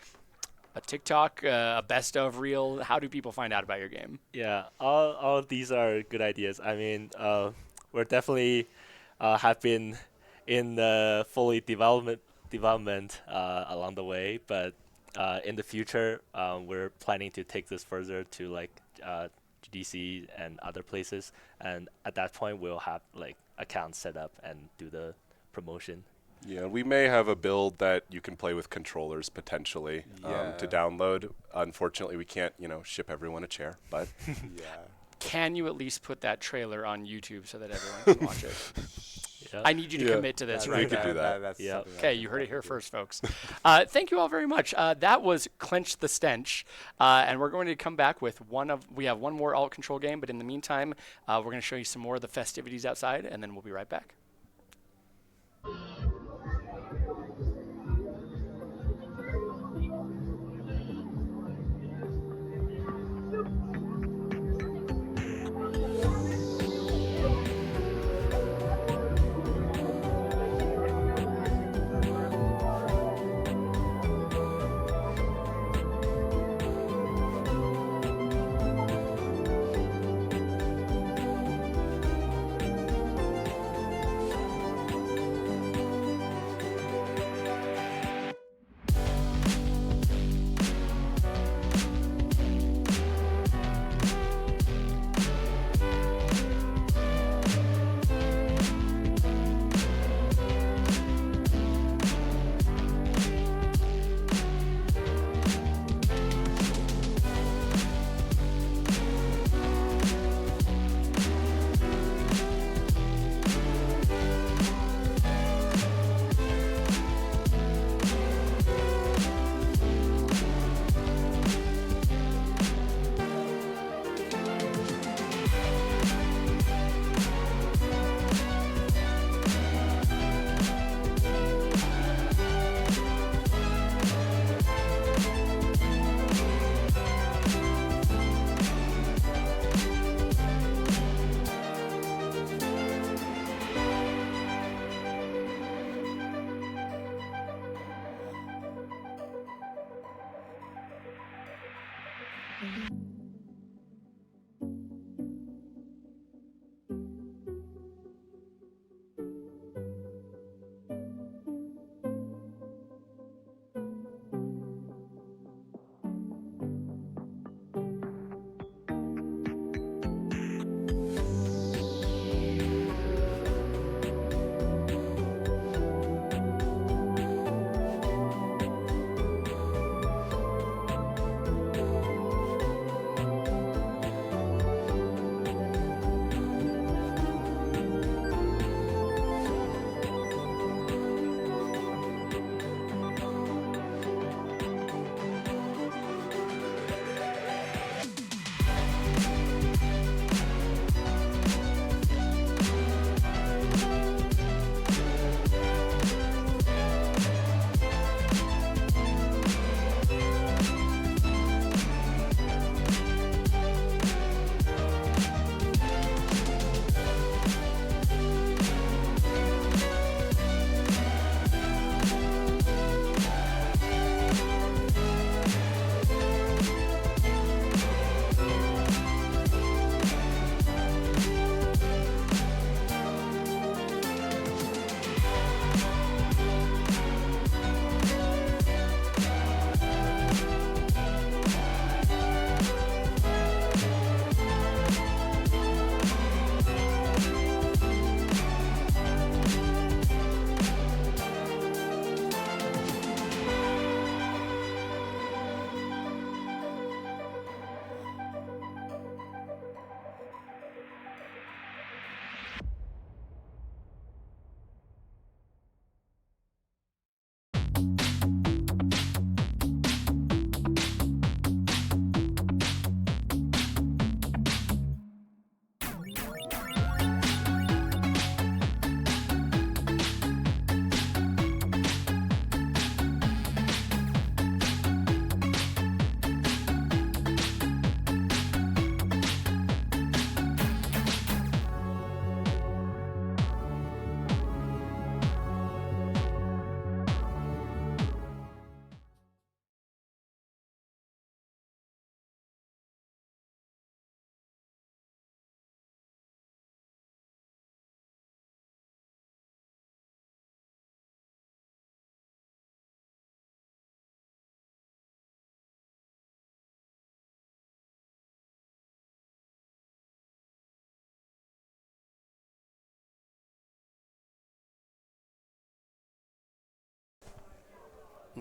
a TikTok, a best of reel? How do people find out about your game? Yeah, all of these are good ideas. I mean, we're definitely have been in the fully development along the way, but in the future, we're planning to take this further to like GDC and other places, and at that point, we'll have like accounts set up and do the promotion. Yeah, we may have a build that you can play with controllers potentially to download. Unfortunately, we can't, ship everyone a chair, but Can you at least put that trailer on YouTube so that everyone can watch it? Yep. I need you to commit to this, right? We could do that. Okay, you heard it here first, folks. Thank you all very much. That was Clench the Stench, and we're going to come back with we have one more alt control game, but in the meantime, we're going to show you some more of the festivities outside, and then we'll be right back.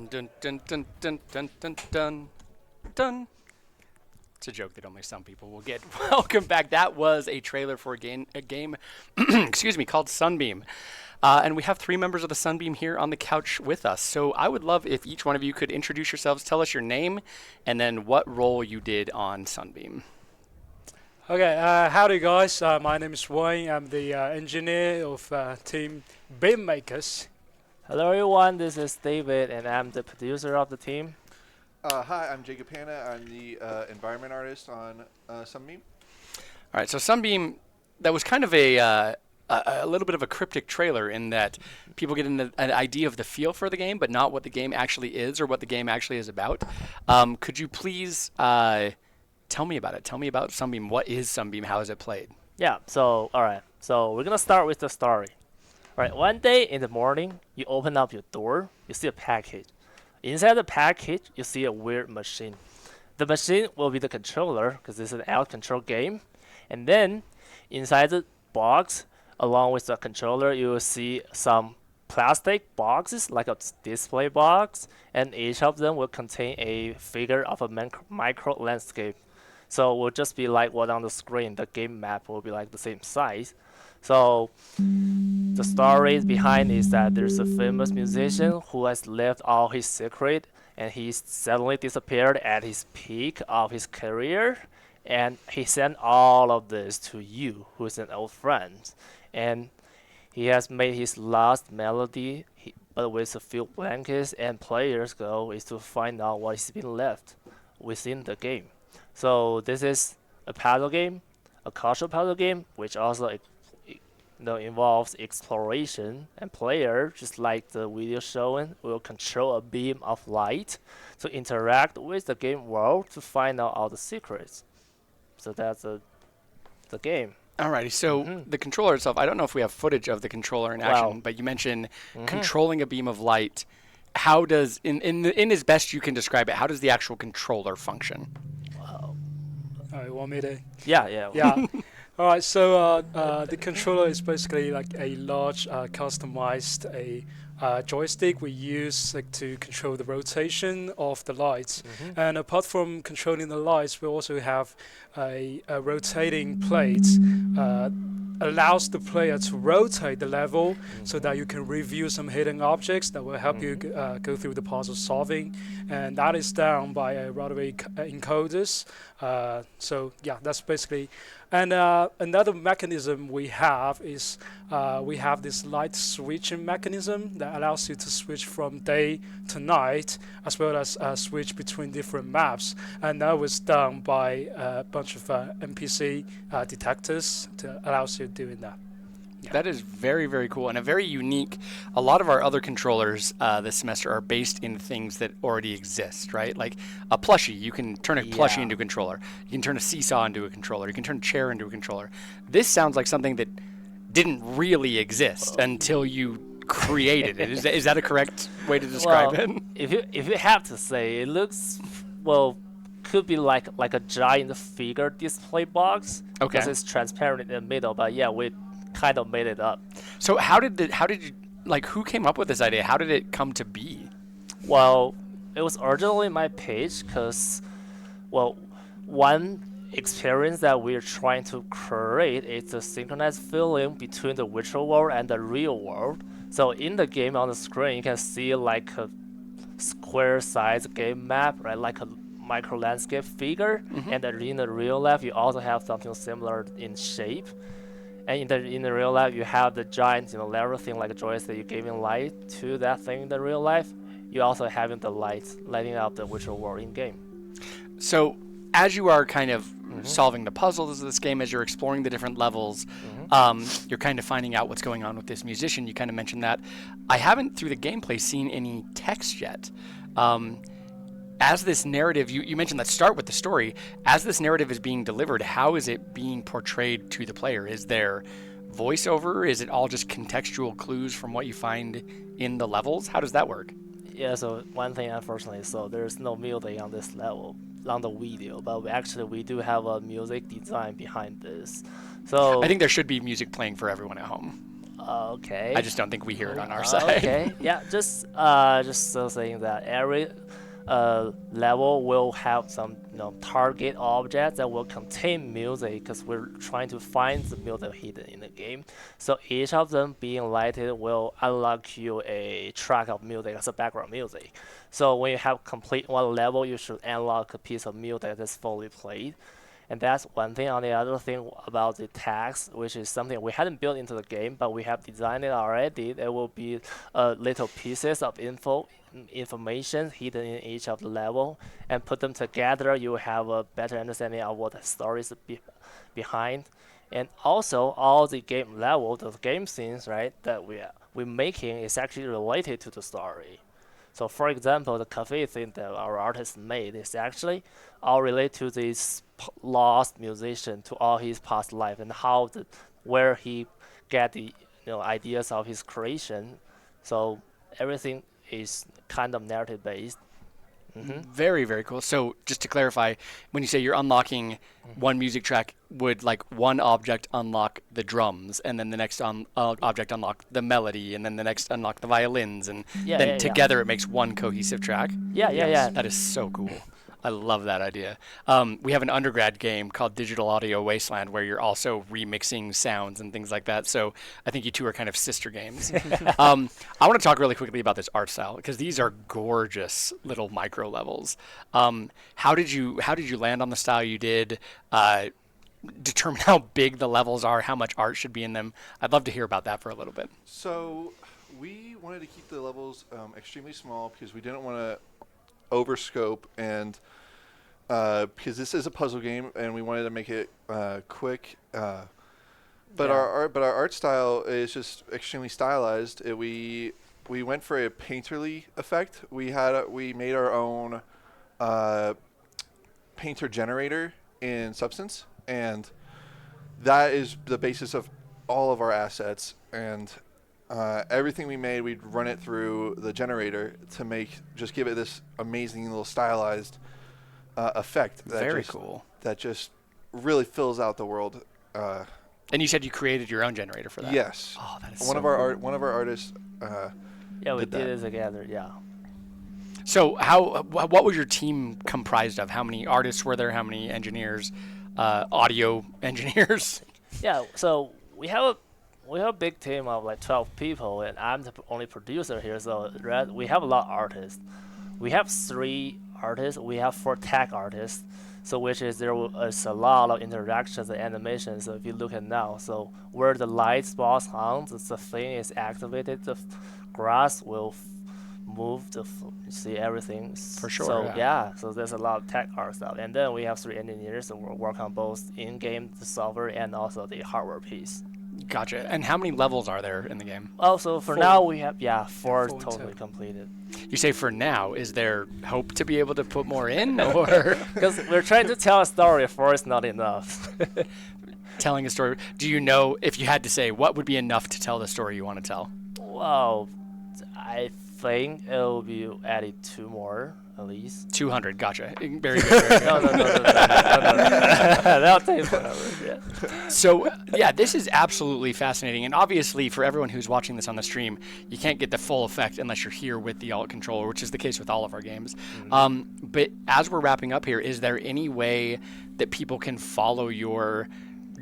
Dun dun dun dun dun dun dun dun. It's a joke that only some people will get. Welcome back. That was a trailer for a game excuse me, called Sunbeam. And we have 3 members of the Sunbeam here on the couch with us. So I would love if each one of you could introduce yourselves, tell us your name, and then what role you did on Sunbeam. Okay, howdy guys. My name is Wayne. I'm the engineer of team Beam Makers. Hello everyone, this is David and I'm the producer of the team. Hi, I'm Jacob Hanna. I'm the environment artist on Sunbeam. All right, so Sunbeam, that was kind of a little bit of a cryptic trailer in that people get an idea of the feel for the game, but not what the game actually is or what the game actually is about. Could you please tell me about it? Tell me about Sunbeam. What is Sunbeam? How is it played? Yeah, so alright, so we're gonna start with the story. Right, one day in the morning, you open up your door, you see a package. Inside the package, you see a weird machine. The machine will be the controller, because this is an out-control game. And then, inside the box, along with the controller, you will see some plastic boxes, like a display box, and each of them will contain a figure of a micro landscape. So it will just be like what on the screen. The game map will be like the same size. So the story behind is that there's a famous musician who has left all his secret and he suddenly disappeared at his peak of his career, and he sent all of this to you, who is an old friend, and he has made his last melody, but with a few blankets, and players' goal is to find out what is been left within the game. So this is a puzzle game, a cultural puzzle game, which also involves exploration, and player, just like the video showing, will control a beam of light to interact with the game world to find out all the secrets. So that's the game. Alrighty, so the controller itself, I don't know if we have footage of the controller in action, but you mentioned controlling a beam of light. How does, in as best you can describe it, how does the actual controller function? You want me to? Yeah. All right. So the controller is basically like a large, customized joystick we use to control the rotation of the lights. And apart from controlling the lights, we also have a rotating plate. Allows the player to rotate the level so that you can review some hidden objects that will help you go through the puzzle solving, and that is done by a rotary encoders. So yeah, that's basically. And another mechanism we have is we have this light switching mechanism that allows you to switch from day to night, as well as switch between different maps, and that was done by a bunch of NPC detectors to allows you doing that. That is very, very cool and a very unique. A lot of our other controllers this semester are based in things that already exist, right? Like a plushie, you can turn a plushie into a controller. You can turn a seesaw into a controller. You can turn a chair into a controller. This sounds like something that didn't really exist until you created it. Is that a correct way to describe it? If you have to say, it looks could be like a giant figure display box. Okay. Because it's transparent in the middle, but yeah, we kind of made it up. So how did you, like, who came up with this idea? How did it come to be? Well, it was originally my page because, one experience that we're trying to create is the synchronized feeling between the virtual world and the real world. So in the game on the screen, you can see like a square size game map, right? Like a micro landscape figure. And in the real life, you also have something similar in shape. And in the real life, you have the giant, level thing like a joystick. You're giving light to that thing in the real life. You also having the lights lighting up the virtual world in game. So as you are kind of solving the puzzles of this game, as you're exploring the different levels, you're kind of finding out what's going on with this musician. You kind of mentioned that. I haven't, through the gameplay, seen any text yet. As this narrative, you mentioned, let's start with the story. As this narrative is being delivered, how is it being portrayed to the player? Is there voiceover? Is it all just contextual clues from what you find in the levels? How does that work? Yeah, so one thing, unfortunately, so there's no music on this level, on the video, but we do have a music design behind this. So I think there should be music playing for everyone at home. Okay. I just don't think we hear it on our side. Okay, yeah, just so saying that every level will have some target objects that will contain music, because we're trying to find the music hidden in the game. So each of them being lighted will unlock you a track of music as a background music. So when you have complete one level, you should unlock a piece of music that's fully played. And that's one thing. On the other thing about the text, which is something we hadn't built into the game, but we have designed it already. There will be little pieces of information hidden in each of the level, and put them together, you will have a better understanding of what the story is behind. And also, all the game level, the game scenes, right, that we're making is actually related to the story. So, for example, the cafe thing that our artist made is actually all related to this lost musician, to all his past life, and where he get the ideas of his creation. So everything is kind of narrative based. Very, very cool. So just to clarify, when you say you're unlocking one music track, would like one object unlock the drums, and then the next object unlock the melody, and then the next unlock the violins, and then together it makes one cohesive track? Yeah. That is so cool. I love that idea. We have an undergrad game called Digital Audio Wasteland where you're also remixing sounds and things like that. So I think you two are kind of sister games. I want to talk really quickly about this art style, because these are gorgeous little micro levels. How did you land on the style you did? Determine how big the levels are, how much art should be in them. I'd love to hear about that for a little bit. So we wanted to keep the levels extremely small because we didn't want to overscope, and because this is a puzzle game and we wanted to make it quick, But our art style is just extremely stylized. We went for a painterly effect. We made our own painter generator in Substance, and that is the basis of all of our assets. And everything we made, we'd run it through the generator to give it this amazing little stylized effect. Very cool. That just really fills out the world. And you said you created your own generator for that. Yes. Oh, that is one so of our cool. one of our artists. Yeah, we did did that. it together. Yeah. So what was your team comprised of? How many artists were there? How many engineers, audio engineers? Yeah. So we have a big team of like 12 people, and I'm the only producer here. So we have a lot of artists. We have 3 artists. We have 4 tech artists. So which is there is a lot of interactions and animations. So if you look at now, so where the light spots on, the thing is activated, the grass will move. You see everything. For sure. So yeah, so there's a lot of tech art stuff. And then we have 3 engineers that will work on both in-game the software and also the hardware piece. Gotcha. And how many levels are there in the game? Also, for 4. now we have 4 4 totally completed. You say for now. Is there hope to be able to put more in, or because we're trying to tell a story first, not enough. Telling a story. Do you know if you had to say what would be enough to tell the story you want to tell? Well, I think it'll be added 2 more at least. 200. Gotcha. Very good. Very good. No. That'll take forever. Yeah. So yeah, this is absolutely fascinating, and obviously for everyone who's watching this on the stream, you can't get the full effect unless you're here with the alt controller, which is the case with all of our games. But as we're wrapping up here, is there any way that people can follow your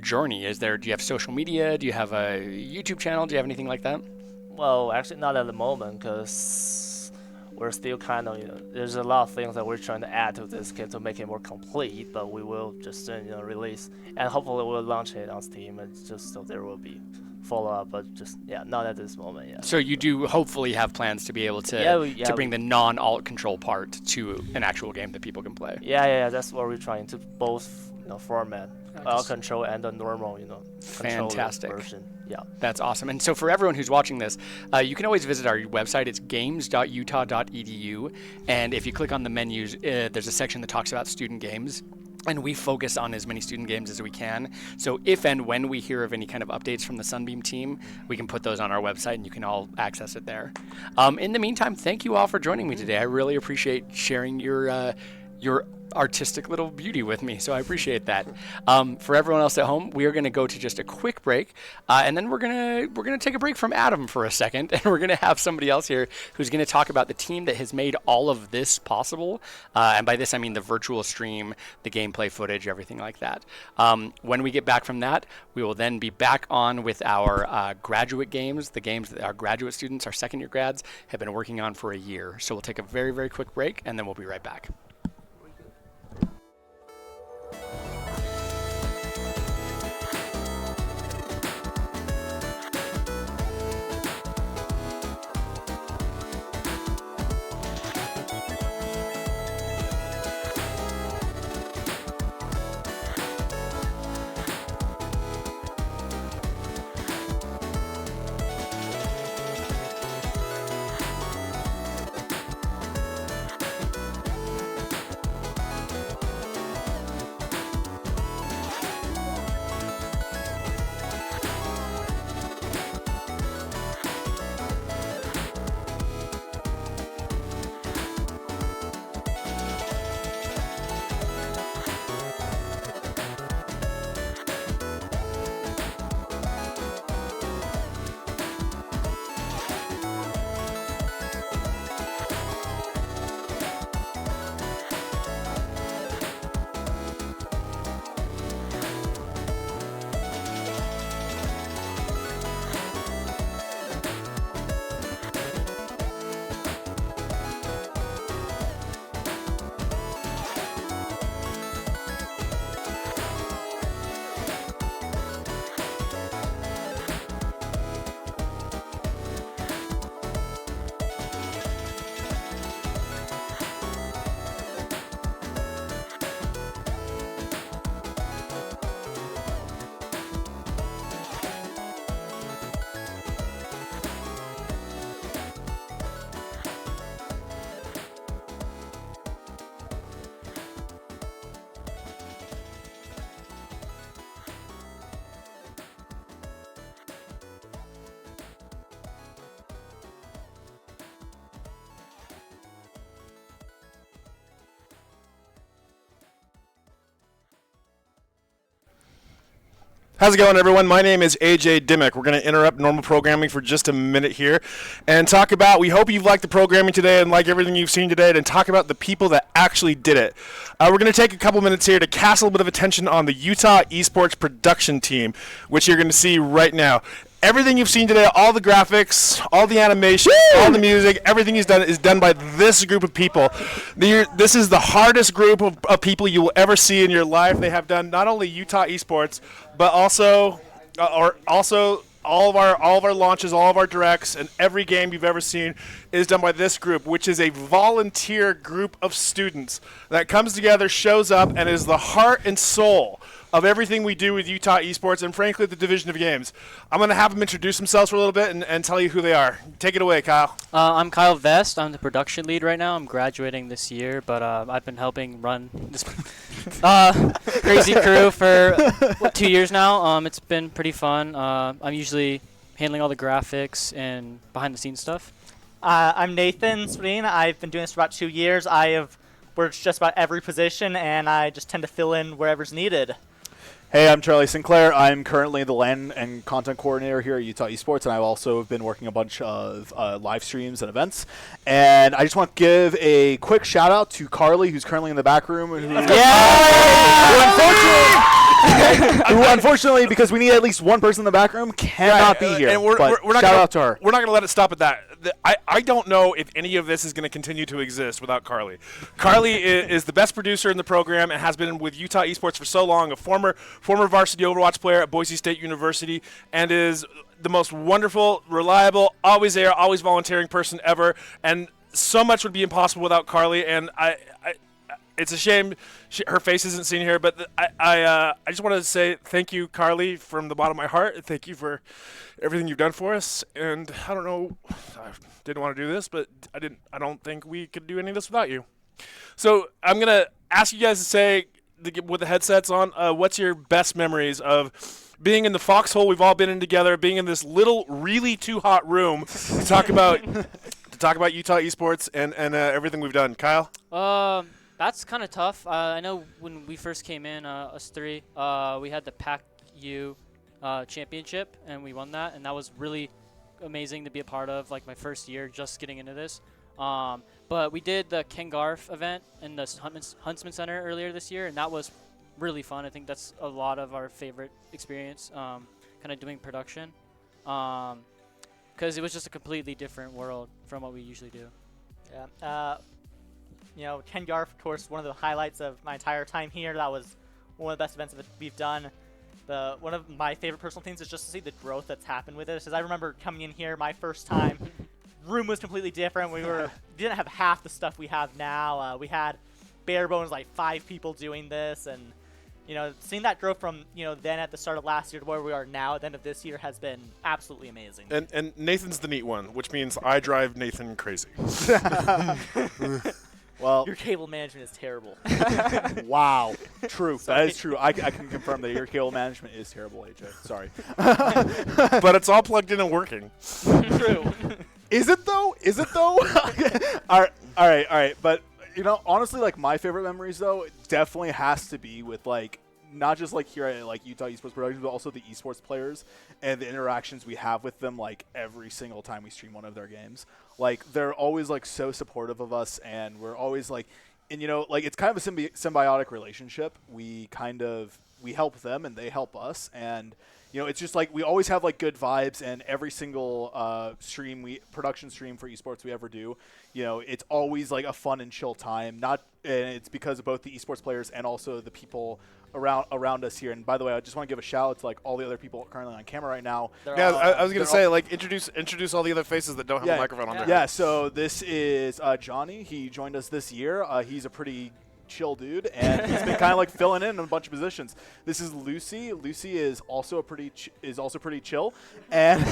journey? Do you have social media? Do you have a YouTube channel? Do you have anything like that? Well, actually not at the moment, because we're still kind of, there's a lot of things that we're trying to add to this kit to make it more complete, but we will just release, and hopefully we'll launch it on Steam, and just so there will be follow-up, but just not at this moment yet. So you do hopefully have plans to be able to bring the non-alt control part to an actual game that people can play. Yeah, that's what we're trying to both format, alt control and the normal Fantastic version. Yeah, that's awesome. And so for everyone who's watching this, you can always visit our website. It's games.utah.edu, and if you click on the menus, there's a section that talks about student games. And we focus on as many student games as we can. So if and when we hear of any kind of updates from the Sunbeam team, we can put those on our website and you can all access it there. In the meantime, thank you all for joining me today. I really appreciate sharing your artistic little beauty with me, so I appreciate that. For everyone else at home, we are going to go to just a quick break, and then we're gonna take a break from Adam for a second, and we're gonna have somebody else here who's going to talk about the team that has made all of this possible. And by this I mean the virtual stream, the gameplay footage, everything like that. When we get back from that, we will then be back on with our graduate games, the games that our graduate students, our second-year grads, have been working on for a year. So we'll take a very, very quick break, and then we'll be right back. How's it going, everyone? My name is AJ Dimmick. We're going to interrupt normal programming for just a minute here and talk about, we hope you've liked the programming today and like everything you've seen today, and talk about the people that actually did it. We're going to take a couple minutes here to cast a little bit of attention on the Utah Esports production team, which you're going to see right now. Everything you've seen today, all the graphics, all the animation, all the music, everything is done by this group of people. This is the hardest group of people you will ever see in your life. They have done not only Utah Esports, but also all of our launches, all of our directs, and every game you've ever seen is done by this group, which is a volunteer group of students that comes together, shows up, and is the heart and soul of everything we do with Utah Esports and, frankly, the Division of Games. I'm going to have them introduce themselves for a little bit and tell you who they are. Take it away, Kyle. I'm Kyle Vest. I'm the production lead right now. I'm graduating this year, but I've been helping run this crazy crew for 2 years now. It's been pretty fun. I'm usually handling all the graphics and behind-the-scenes stuff. I'm Nathan Spreen. I've been doing this for about 2 years. I have worked just about every position, and I just tend to fill in wherever's needed. Hey, I'm Charlie Sinclair. I'm currently the LAN and content coordinator here at Utah Esports, and I also have been working a bunch of live streams and events. And I just want to give a quick shout out to Carly, who's currently in the back room. Who unfortunately, because we need at least one person in the back room, cannot be here. And we're not shout gonna, out to her. We're not going to let it stop at that. I don't know if any of this is going to continue to exist without Carly. Carly is the best producer in the program and has been with Utah Esports for so long, a former varsity Overwatch player at Boise State University, and is the most wonderful, reliable, always there, always volunteering person ever. And so much would be impossible without Carly, and it's a shame her face isn't seen here, but I just want to say thank you, Carly, from the bottom of my heart. Thank you for everything you've done for us. And I don't know, I didn't want to do this, but I don't think we could do any of this without you. So I'm going to ask you guys to say, with the headsets on, what's your best memories of being in the foxhole we've all been in together, being in this little, really too hot room to talk about Utah Esports and everything we've done. Kyle? That's kind of tough. I know when we first came in, us three, we had the PAC-U championship, and we won that, and that was really amazing to be a part of, like my first year just getting into this. But we did the Ken Garf event in the Huntsman Center earlier this year, and that was really fun. I think that's a lot of our favorite experience, kind of doing production, because it was just a completely different world from what we usually do. Yeah. Ken Garf, of course, one of the highlights of my entire time here. That was one of the best events that we've done. One of my favorite personal things is just to see the growth that's happened with it. Because I remember coming in here my first time, room was completely different. We didn't have half the stuff we have now. We had bare bones like 5 people doing this, and seeing that grow from then at the start of last year to where we are now at the end of this year has been absolutely amazing. And Nathan's the neat one, which means I drive Nathan crazy. Well, your cable management is terrible. Wow. True. That is true. I can confirm that your cable management is terrible, AJ. Sorry. But it's all plugged in and working. True. Is it though? All right. But honestly, like my favorite memories though, it definitely has to be with like not just like here at like Utah Esports Productions, but also the esports players and the interactions we have with them like every single time we stream one of their games. Like they're always like so supportive of us, and we're always like, and like it's kind of a symbiotic relationship. We help them and they help us, and it's just like we always have like good vibes, and every single production stream for esports we ever do, it's always like a fun and chill time. And it's because of both the esports players and also the people around us here. And by the way, I just want to give a shout out to like all the other people currently on camera right now. I was gonna say like introduce all the other faces that don't have a microphone on there. Yeah. So this is Johnny. He joined us this year. He's a pretty chill dude, and he's been kind of like filling in a bunch of positions. This is Lucy. Lucy is also pretty chill, and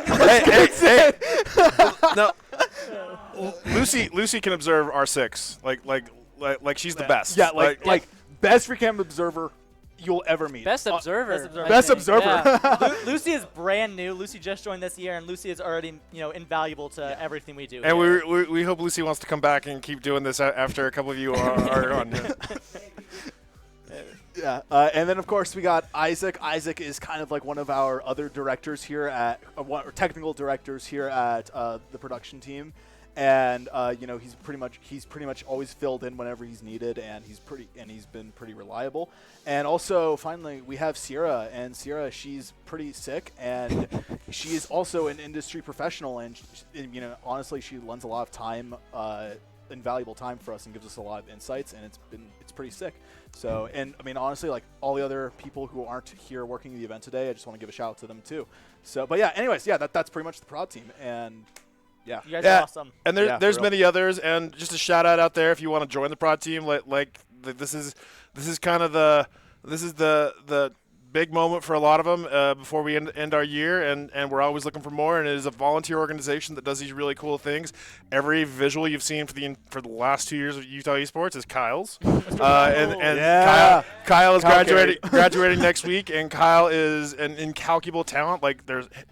hey. No, Lucy can observe R6 like she's the best. Yeah, like best freaking observer you'll ever meet. Best observer. Best observer. Yeah. Lucy is brand new. Lucy just joined this year, and Lucy is already invaluable to everything we do. And we hope Lucy wants to come back and keep doing this after a couple of you are on. Yeah, and then of course we got Isaac. Isaac is kind of like one of our other directors here at, or technical directors here at the production team, and he's pretty much always filled in whenever he's needed, and he's been pretty reliable. And also finally we have Sierra, and Sierra, she's pretty sick, and she is also an industry professional, and honestly she lends a lot of time. Invaluable time for us and gives us a lot of insights, and it's pretty sick. So, and I mean honestly, like all the other people who aren't here working the event today, I just want to give a shout out to them too. So, but yeah, anyways, yeah, that's pretty much the prod team, and yeah, you guys are awesome. And there's many others, and just a shout out there if you want to join the prod team. This is the big moment for a lot of them before we end our year, and we're always looking for more. And it is a volunteer organization that does these really cool things. Every visual you've seen for the last 2 years of Utah Esports is Kyle's, and Kyle is graduating next week, and Kyle is an incalculable talent.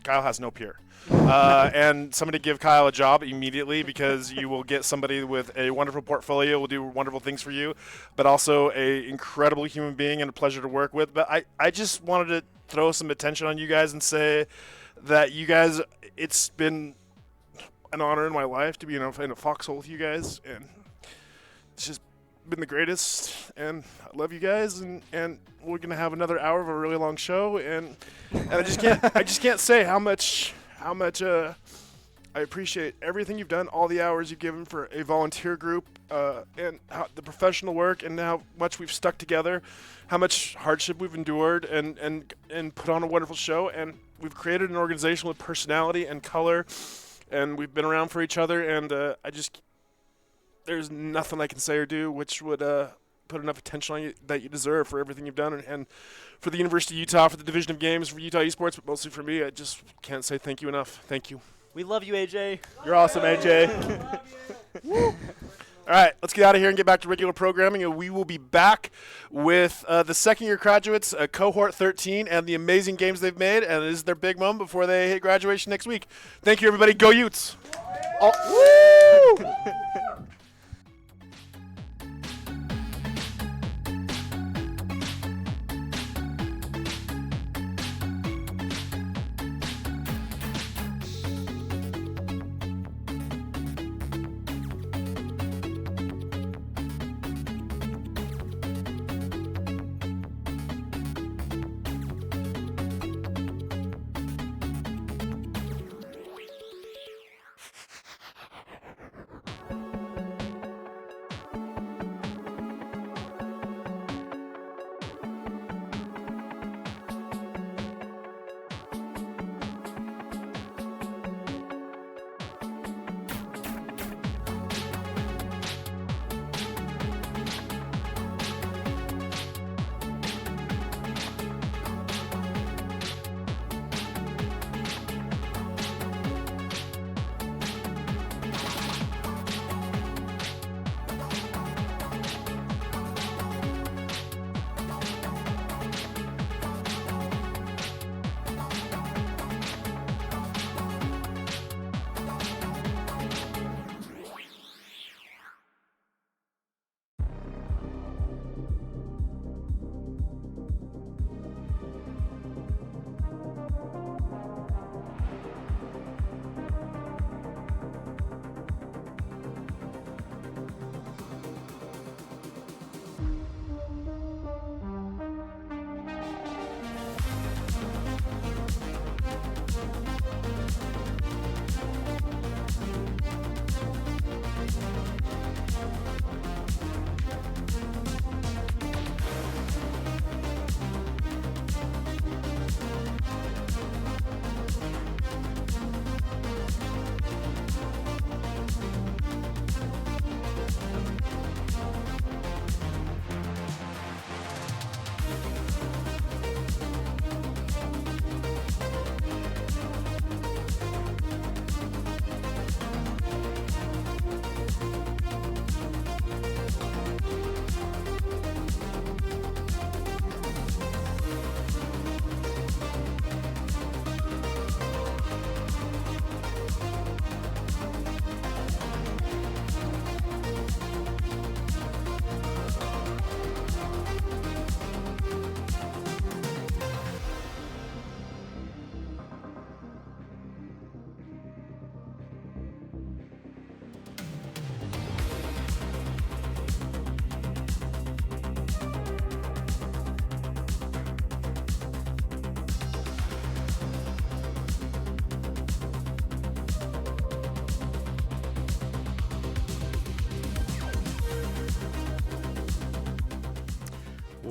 Kyle has no peer. And somebody give Kyle a job immediately, because you will get somebody with a wonderful portfolio, will do wonderful things for you, but also a incredible human being and a pleasure to work with. But I just wanted to throw some attention on you guys and say that you guys, it's been an honor in my life to be in a foxhole with you guys, and it's just been the greatest, and I love you guys, and we're gonna have another hour of a really long show, and I just can't say how much I appreciate everything you've done, all the hours you've given for a volunteer group, and the professional work, and how much we've stuck together, how much hardship we've endured, and put on a wonderful show. And we've created an organization with personality and color, and we've been around for each other. And there's nothing I can say or do which would put enough attention on you that you deserve for everything you've done, and for the University of Utah, for the Division of Games, for Utah Esports, but mostly for me. I just can't say thank you enough. Thank you. We love you, AJ. You're awesome, AJ. All right, let's get out of here and get back to regular programming, and we will be back with the second-year graduates, Cohort 13, and the amazing games they've made, and this is their big moment before they hit graduation next week. Thank you, everybody. Go Utes! Woo!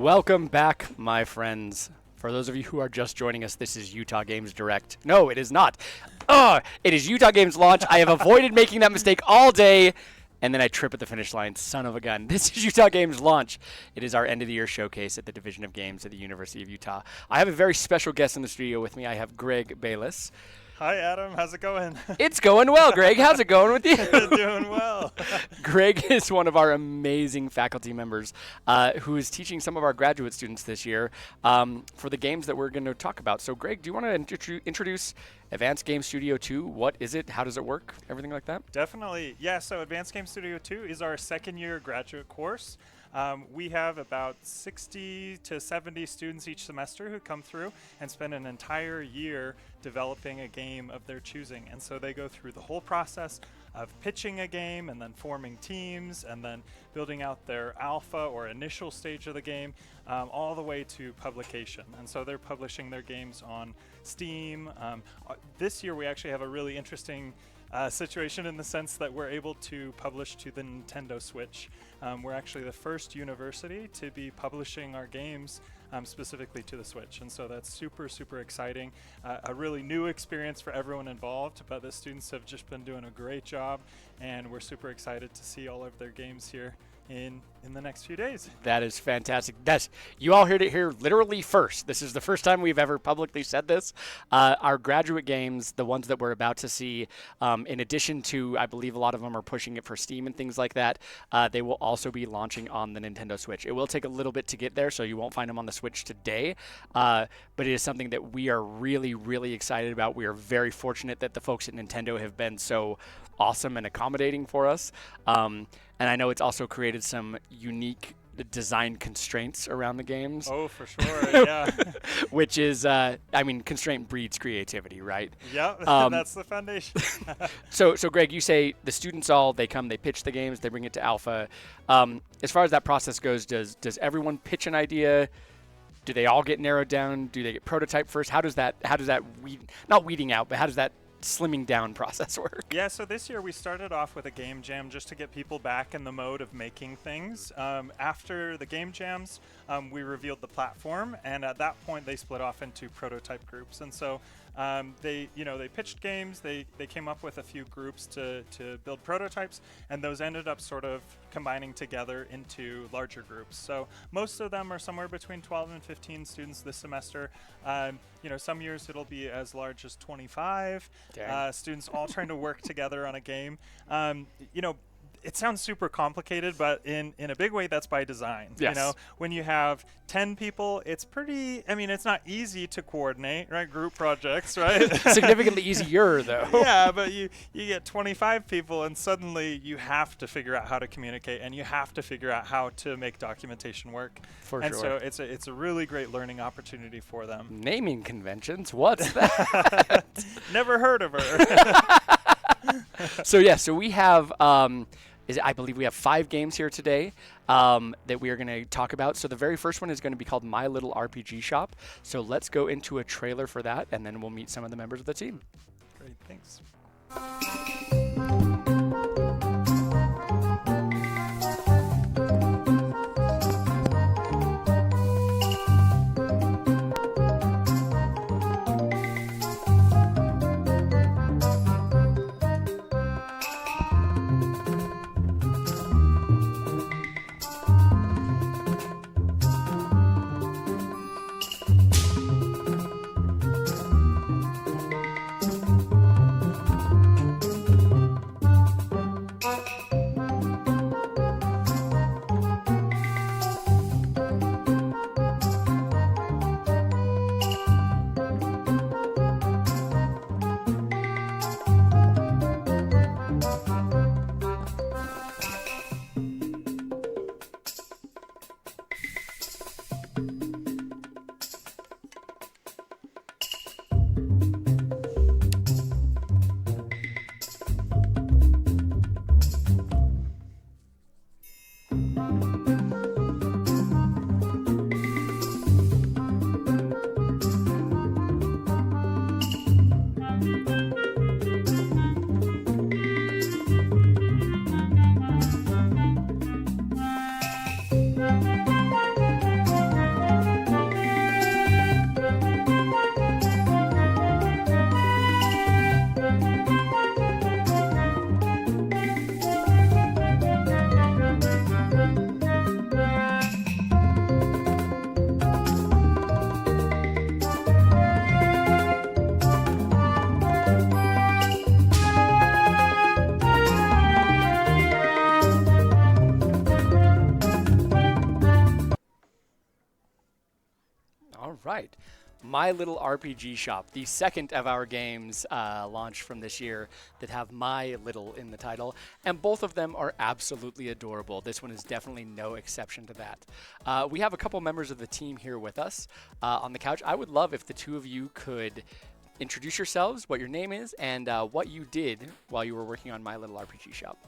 Welcome back, my friends. For those of you who are just joining us, this is Utah Games Direct. No, it is not. It is Utah Games Launch. I have avoided making that mistake all day, and then I trip at the finish line. Son of a gun. This is Utah Games Launch. It is our end-of-the-year showcase at the Division of Games at the University of Utah. I have a very special guest in the studio with me. I have Greg Bayless. Hi, Adam. How's it going? It's going well, Greg. How's it going with you? Doing well. Greg is one of our amazing faculty members who is teaching some of our graduate students this year for the games that we're going to talk about. So, Greg, do you want to introduce Advanced Game Studio 2? What is it? How does it work? Everything like that? Definitely. Yeah, so Advanced Game Studio 2 is our second-year graduate course. We have about 60 to 70 students each semester who come through and spend an entire year developing a game of their choosing. And so they go through the whole process of pitching a game and then forming teams and then building out their alpha or initial stage of the game all the way to publication. And so they're publishing their games on Steam. This year we actually have a really interesting situation in the sense that we're able to publish to the Nintendo Switch. We're actually the first university to be publishing our games specifically to the Switch, and so that's super, super exciting. A really new experience for everyone involved, but the students have just been doing a great job, and we're super excited to see all of their games here in the next few days. That is fantastic. You all heard it here literally first. This is the first time we've ever publicly said this. Our graduate games, the ones that we're about to see, in addition to, I believe a lot of them are pushing it for Steam and things like that, they will also be launching on the Nintendo Switch. It will take a little bit to get there, so you won't find them on the Switch today, but it is something that we are really, really excited about. We are very fortunate that the folks at Nintendo have been so awesome and accommodating for us. And I know it's also created some unique design constraints around the games. Oh, for sure, yeah. Which is, constraint breeds creativity, right? Yeah, that's the foundation. So Greg, you say the students they come, they pitch the games, they bring it to alpha. As far as that process goes, does everyone pitch an idea? Do they all get narrowed down? Do they get prototyped first? How does that not weeding out, but how does that slimming down process work? Yeah, so this year we started off with a game jam just to get people back in the mode of making things. After the game jams, we revealed the platform, and at that point they split off into prototype groups. And so they pitched games, they came up with a few groups to build prototypes, and those ended up sort of combining together into larger groups. So most of them are somewhere between 12 and 15 students this semester. Some years it'll be as large as 25 students all trying to work together on a game. It sounds super complicated, but in a big way, that's by design. Yes. When you have 10 people, it's it's not easy to coordinate, right? Group projects, right? Significantly easier, though. Yeah, but you get 25 people, and suddenly you have to figure out how to communicate, and you have to figure out how to make documentation work. And so it's a really great learning opportunity for them. Naming conventions, what's that? Never heard of her. So we have... I believe we have 5 games here today that we are going to talk about. So the very first one is going to be called My Little RPG Shop. So let's go into a trailer for that, and then we'll meet some of the members of the team. Great, thanks. right. My Little RPG Shop, the second of our games launched from this year that have My Little in the title, and both of them are absolutely adorable. This one is definitely no exception to that. We have a couple members of the team here with us on the couch. I would love if the two of you could introduce yourselves, what your name is, and what you did while you were working on My Little RPG Shop.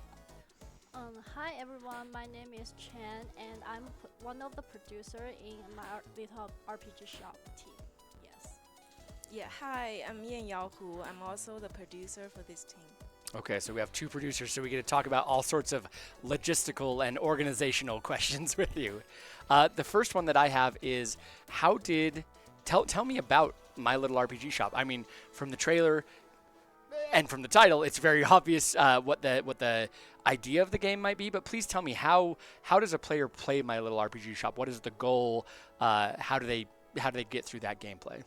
Hi everyone, my name is Chen, and I'm one of the producers in My Little RPG Shop team. Yeah, hi, I'm Yan Yao Hu. I'm also the producer for this team. Okay, so we have two producers, so we get to talk about all sorts of logistical and organizational questions with you. The first one that I have is, tell me about My Little RPG Shop. I mean, from the trailer and from the title, it's very obvious what the idea of the game might be, but please tell me, how does a player play My Little RPG Shop? What is the goal? How do they get through that gameplay?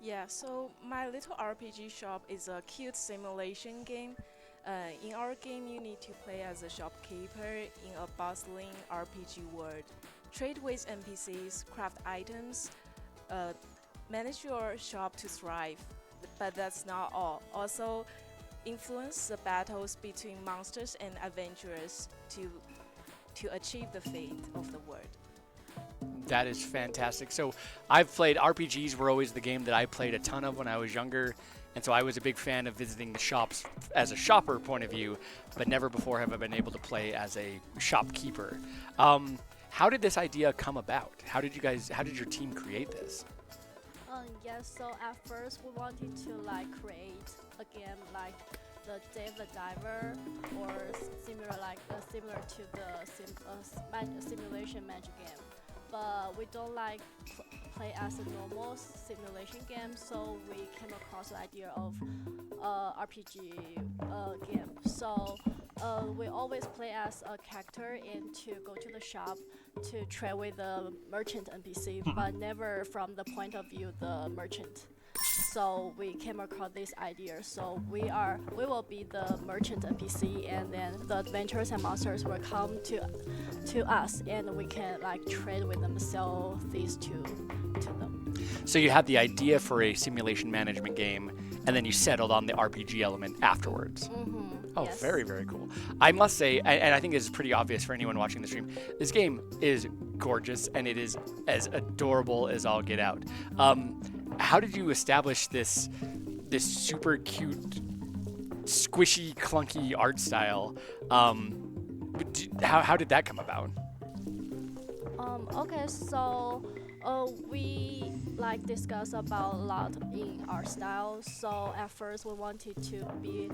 Yeah, so My Little RPG Shop is a cute simulation game. In our game, you need to play as a shopkeeper in a bustling RPG world. Trade with NPCs, craft items, manage your shop to thrive. But that's not all. Also, influence the battles between monsters and adventurers to achieve the fate of the world. That is fantastic. So I've played RPGs were always the game that I played a ton of when I was younger. And so I was a big fan of visiting the shops as a shopper point of view, but never before have I been able to play as a shopkeeper. How did this idea come about? How did your team create this? Yes, so at first we wanted to create a game like the Dave the Diver, or similar to the simulation magic game. But we don't play as a normal simulation game, so we came across the idea of RPG game. So we always play as a character and to go to the shop to trade with the merchant NPC, but never from the point of view the merchant. So we came across this idea. So we will be the merchant NPC, and then the adventurers and monsters will come to us, and we can trade with them, sell these to them. So you had the idea for a simulation management game, and then you settled on the RPG element afterwards. Oh, yes. Very, very cool. I must say, and I think this is pretty obvious for anyone watching the stream, this game is gorgeous, and it is as adorable as all get out. How did you establish this super cute, squishy, clunky art style? How did that come about? Okay, so we discuss about a lot in our style. So at first we wanted to be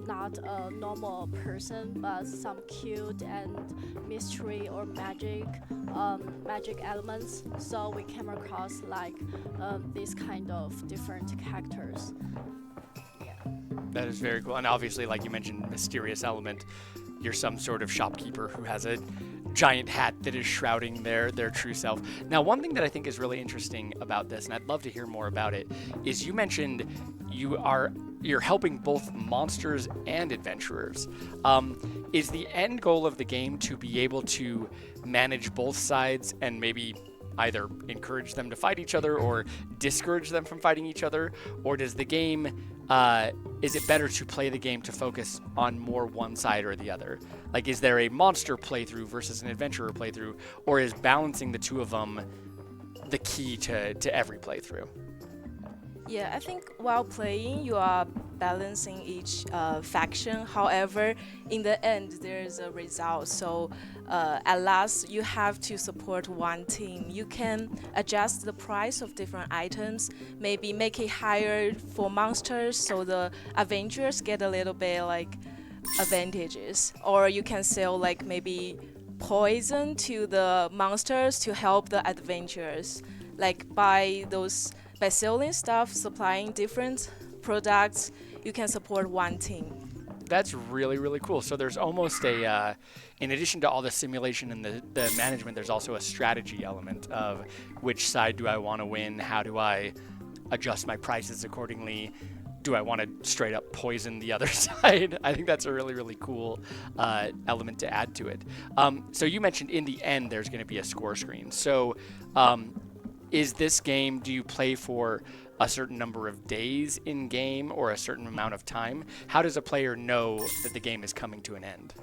not a normal person, but some cute and mystery or magic elements. So we came across these kind of different characters. Yeah. That is very cool. And obviously, like you mentioned, mysterious element. You're some sort of shopkeeper who has a giant hat that is shrouding their true self. Now, one thing that I think is really interesting about this, and I'd love to hear more about it, is you mentioned you're helping both monsters and adventurers. Is the end goal of the game to be able to manage both sides and maybe either encourage them to fight each other or discourage them from fighting each other? Or does the game, is it better to play the game to focus on more one side or the other? Is there a monster playthrough versus an adventurer playthrough? Or is balancing the two of them the key to every playthrough? Yeah, I think while playing, you are balancing each faction. However, in the end, there's a result. So at last, you have to support one team. You can adjust the price of different items, maybe make it higher for monsters so the adventurers get a little bit advantages. Or you can sell maybe poison to the monsters to help the adventurers. By selling stuff, supplying different products, you can support one team. That's really, really cool. So there's almost a, in addition to all the simulation and the management, there's also a strategy element of which side do I want to win? How do I adjust my prices accordingly? Do I want to straight up poison the other side? I think that's a really, really cool element to add to it. So you mentioned in the end there's going to be a score screen. So is this game, do you play for a certain number of days in game or a certain amount of time? How does a player know that the game is coming to an end?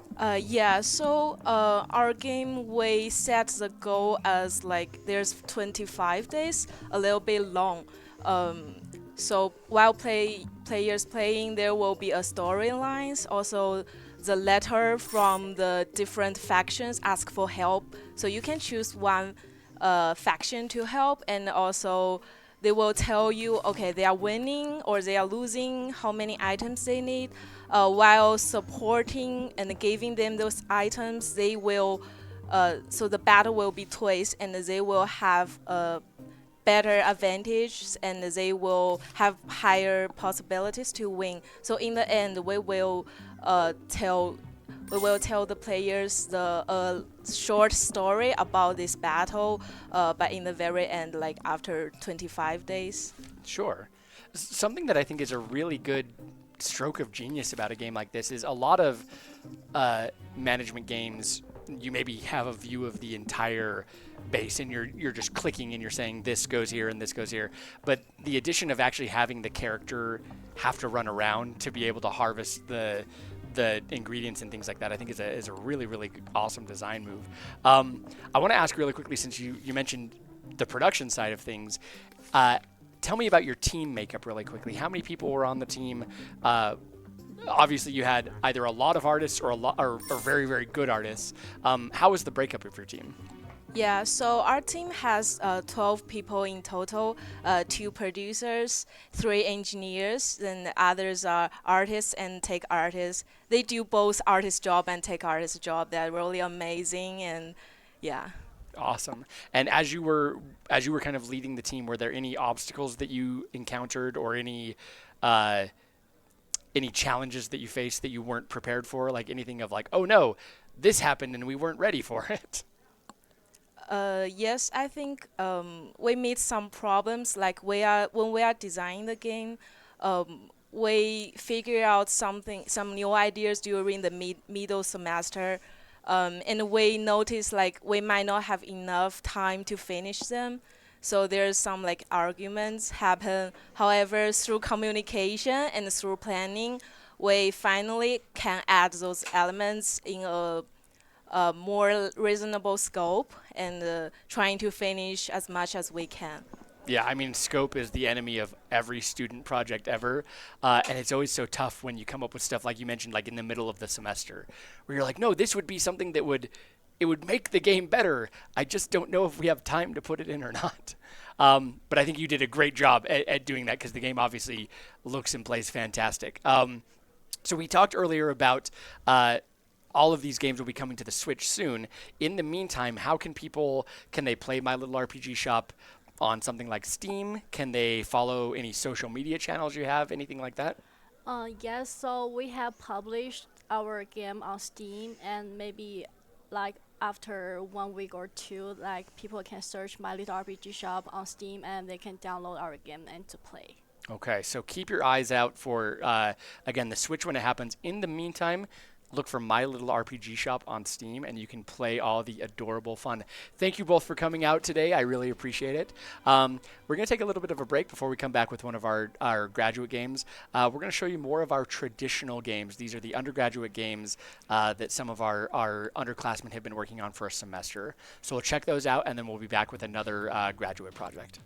Yeah, so our game, we set the goal as like there's 25 days, a little bit long. So while players playing, there will be a storylines. Also, the letter from the different factions ask for help. So you can choose one faction to help, and also they will tell you, okay, they are winning or they are losing, how many items they need. While supporting and giving them those items, they will, so the battle will be twice, and they will have a better advantage, and they will have higher possibilities to win. So in the end, we will tell the players the short story about this battle, but in the very end, like after 25 days. Sure. Something that I think is a really good stroke of genius about a game like this is a lot of management games, you maybe have a view of the entire base and you're just clicking and you're saying this goes here and this goes here. But the addition of actually having the character have to run around to be able to harvest the ingredients and things like that, I think is a really, really awesome design move. I want to ask really quickly, since you mentioned the production side of things, tell me about your team makeup really quickly. How many people were on the team? Obviously, you had either a lot of artists or very, very good artists. How was the breakup of your team? Yeah, so our team has 12 people in total, 2 producers, 3 engineers, then the others are artists and tech artists. They do both artist job and tech artist job. They're really amazing, and yeah. Awesome. And as you were kind of leading the team, were there any obstacles that you encountered or any challenges that you faced that you weren't prepared for? Like anything of like, oh no, this happened and we weren't ready for it? Yes, I think we meet some problems. Like when we are designing the game, we figure out some new ideas during the middle semester, and we notice like we might not have enough time to finish them. So there's some like arguments happen. However, through communication and through planning, we finally can add those elements in a more reasonable scope and trying to finish as much as we can. Yeah, I mean, scope is the enemy of every student project ever, and it's always so tough when you come up with stuff like you mentioned, like in the middle of the semester, where you're like, no, this would be something that would make the game better. I just don't know if we have time to put it in or not. But I think you did a great job at doing that because the game obviously looks and plays fantastic. So we talked earlier about all of these games will be coming to the Switch soon. In the meantime, how can they play My Little RPG Shop on something like Steam? Can they follow any social media channels you have, anything like that? Yes, so we have published our game on Steam, and maybe like after 1 week or 2, like people can search My Little RPG Shop on Steam and they can download our game and to play. Okay, so keep your eyes out for, again, the Switch when it happens. In the meantime, look for My Little RPG Shop on Steam, and you can play all the adorable fun. Thank you both for coming out today. I really appreciate it. We're going to take a little bit of a break before we come back with one of our graduate games. We're going to show you more of our traditional games. These are the undergraduate games that some of our underclassmen have been working on for a semester. So we'll check those out, and then we'll be back with another graduate project.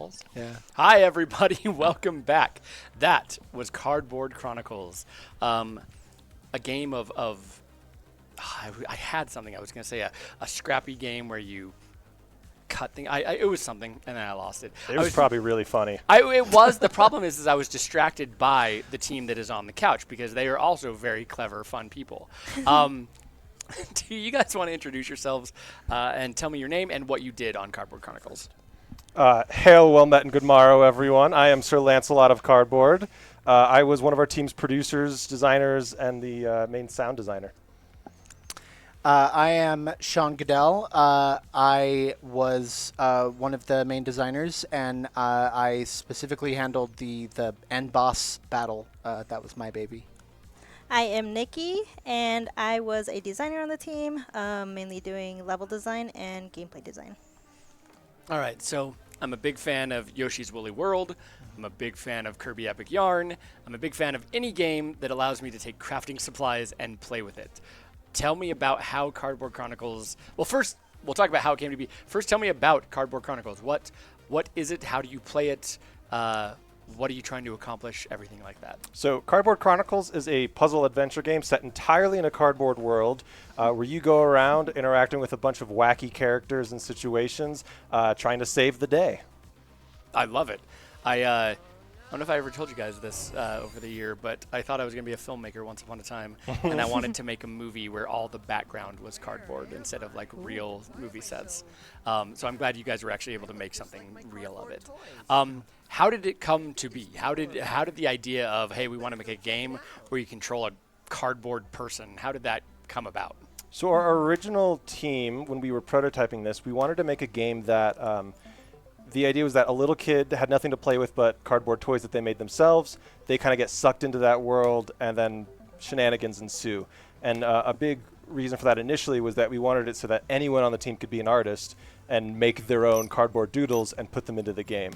Chronicles. Yeah. Hi, everybody. Welcome back. That was Cardboard Chronicles, a game of I had something I was going to say, a scrappy game where you cut things. It was something, and then I lost it. It was probably really funny. It was. The problem is I was distracted by the team that is on the couch because they are also very clever, fun people. Do you guys want to introduce yourselves and tell me your name and what you did on Cardboard Chronicles? Hail, well met, and good morrow, everyone. I am Sir Lancelot of Cardboard. I was one of our team's producers, designers, and the main sound designer. I am Sean Goodell. I was one of the main designers, and I specifically handled the end boss battle. That was my baby. I am Nikki, and I was a designer on the team, mainly doing level design and gameplay design. All right, so I'm a big fan of Yoshi's Woolly World. I'm a big fan of Kirby Epic Yarn. I'm a big fan of any game that allows me to take crafting supplies and play with it. Tell me about how Cardboard Chronicles... Well, first, we'll talk about how it came to be. First, tell me about Cardboard Chronicles. What is it? How do you play it? What are you trying to accomplish? Everything like that. So Cardboard Chronicles is a puzzle adventure game set entirely in a cardboard world where you go around interacting with a bunch of wacky characters and situations trying to save the day. I love it. I don't know if I ever told you guys this over the year, but I thought I was going to be a filmmaker once upon a time, and I wanted to make a movie where all the background was cardboard instead of like real movie sets. So I'm glad you guys were actually able to make something real of it. How did it come to be? How did the idea of, hey, we want to make a game where you control a cardboard person, how did that come about? So our original team, when we were prototyping this, we wanted to make a game that the idea was that a little kid had nothing to play with but cardboard toys that they made themselves. They kind of get sucked into that world, and then shenanigans ensue. And a big reason for that initially was that we wanted it so that anyone on the team could be an artist and make their own cardboard doodles and put them into the game.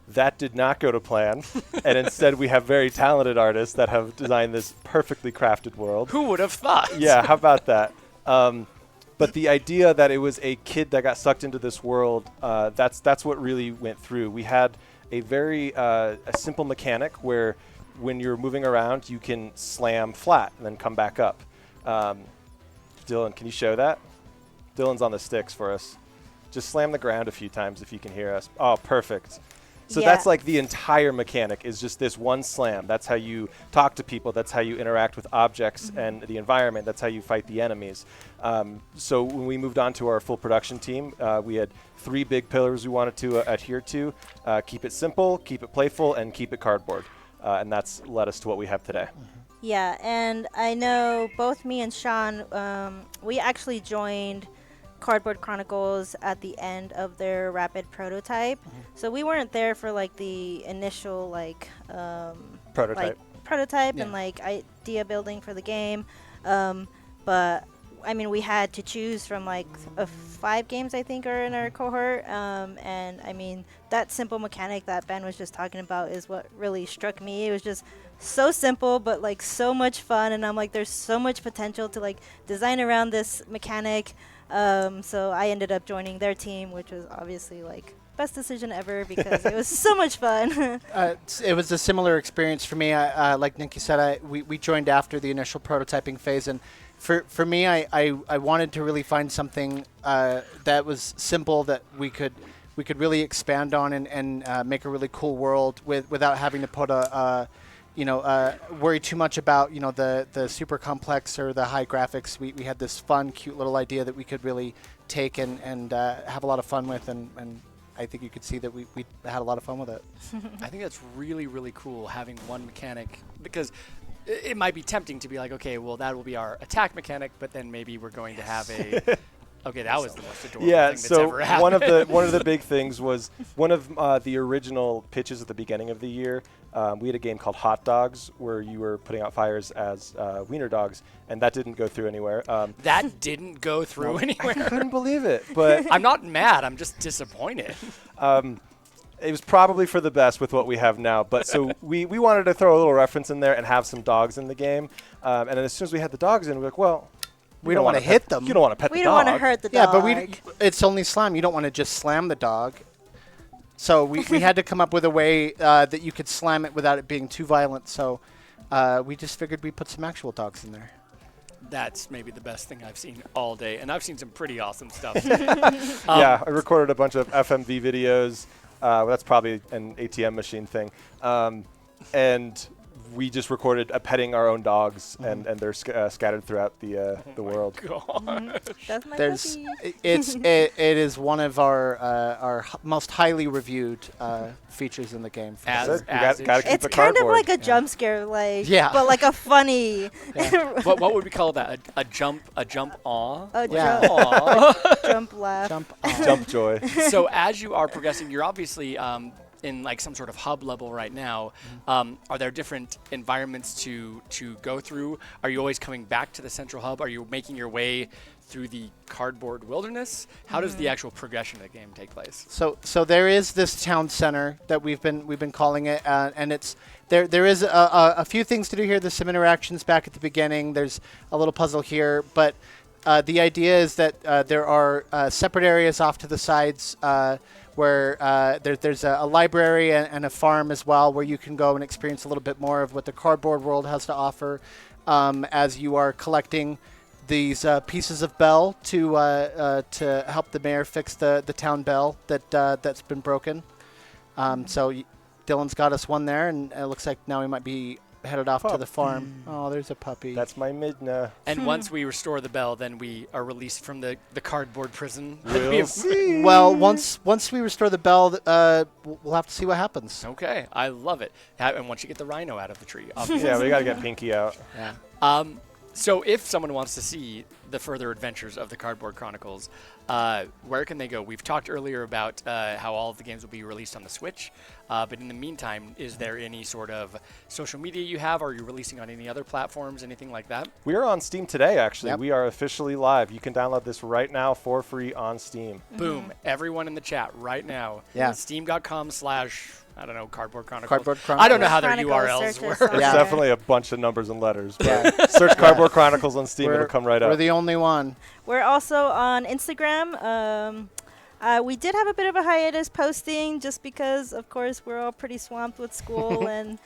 That did not go to plan, and instead we have very talented artists that have designed this perfectly crafted world. Who would have thought? Yeah, how about that? But the idea that it was a kid that got sucked into this world, that's what really went through. We had a very a simple mechanic where when you're moving around, you can slam flat and then come back up. Dylan, can you show that? Dylan's on the sticks for us. Just slam the ground a few times if you can hear us. Oh, perfect. So that's like the entire mechanic is just this one slam. That's how you talk to people. That's how you interact with objects and the environment. That's how you fight the enemies. So when we moved on to our full production team, we had 3 big pillars we wanted to adhere to. Keep it simple, keep it playful, and keep it cardboard. And that's led us to what we have today. Yeah, and I know both me and Sean, we actually joined Cardboard Chronicles at the end of their rapid prototype. So we weren't there for like the initial prototype and like idea building for the game. But I mean, we had to choose from like 5 games I think are in our cohort. And I mean, that simple mechanic that Ben was just talking about is what really struck me. It was just so simple, but like so much fun. And I'm like, there's so much potential to like design around this mechanic. So I ended up joining their team, which was obviously like best decision ever because it was so much fun. It was a similar experience for me. Like Nikki said, we joined after the initial prototyping phase, and for me, I wanted to really find something that was simple that we could really expand on and make a really cool world without having to put worry too much about the super complex or the high graphics. We had this fun, cute little idea that we could really take and have a lot of fun with, and I think you could see that we had a lot of fun with it. I think that's really, really cool having one mechanic, because it might be tempting to be like, okay, well, that will be our attack mechanic, but then maybe we're going to have a... Okay, that was the most adorable thing that's ever happened. one of the big things was one of the original pitches at the beginning of the year. We had a game called Hot Dogs where you were putting out fires as wiener dogs, and that didn't go through anywhere. That didn't go through anywhere. I couldn't believe it, but I'm not mad. I'm just disappointed. It was probably for the best with what we have now. But so we wanted to throw a little reference in there and have some dogs in the game. And then as soon as we had the dogs in, we were like, well. We don't want to hit them. You don't want to pet the dog. We don't want to hurt the dog. Yeah, but it's only slam. You don't want to just slam the dog. So we had to come up with a way that you could slam it without it being too violent. So we just figured we'd put some actual dogs in there. That's maybe the best thing I've seen all day, and I've seen some pretty awesome stuff. Yeah, I recorded a bunch of FMV videos. That's probably an ATM machine thing. And we just recorded petting our own dogs, and they're scattered throughout the world. That's my There's, puppy. it is one of our most highly reviewed features in the game. As gotta keep It's the kind of cardboard. like a jump scare, like Yeah. but like a funny. What would we call that? A jump awe? A Yeah. jump, Aw. jump laugh. Jump joy. So as you are progressing, you're obviously in like some sort of hub level right now. Are there different environments to go through? Are you always coming back to the central hub? Are you making your way through the cardboard wilderness? How does the actual progression of the game take place? So there is this town center that we've been calling it, and it's there is a few things to do here. There's some interactions back at the beginning. There's a little puzzle here, but the idea is that there are separate areas off to the sides where there's a library and a farm as well, where you can go and experience a little bit more of what the cardboard world has to offer as you are collecting these pieces of bell to help the mayor fix the town bell that's been broken. Dylan's got us one there, and it looks like now we might be headed off to the farm. Oh, there's a puppy. That's my Midna. And once we restore the bell, then we are released from the cardboard prison. We'll see. Well, once we restore the bell, we'll have to see what happens. Okay, I love it. And once you get the rhino out of the tree, obviously. Yeah, we got to get Pinky out. Yeah. So if someone wants to see the further adventures of the Cardboard Chronicles, where can they go? We've talked earlier about how all of the games will be released on the Switch, but in the meantime, is there any sort of social media you have? Are you releasing on any other platforms, anything like that? We are on Steam today, actually. Yep. We are officially live. You can download this right now for free on Steam. Boom. Everyone in the chat right now. Yeah. Steam.com/ I don't know, Cardboard Chronicles. Cardboard Chronicles. I don't know how their Chronicles, URLs search were. us up. There's Yeah. definitely a bunch of numbers and letters. But Yeah. search Cardboard Chronicles on Steam. It'll come right We're up. the only one. We're also on Instagram. We did have a bit of a hiatus posting just because, of course, we're all pretty swamped with school and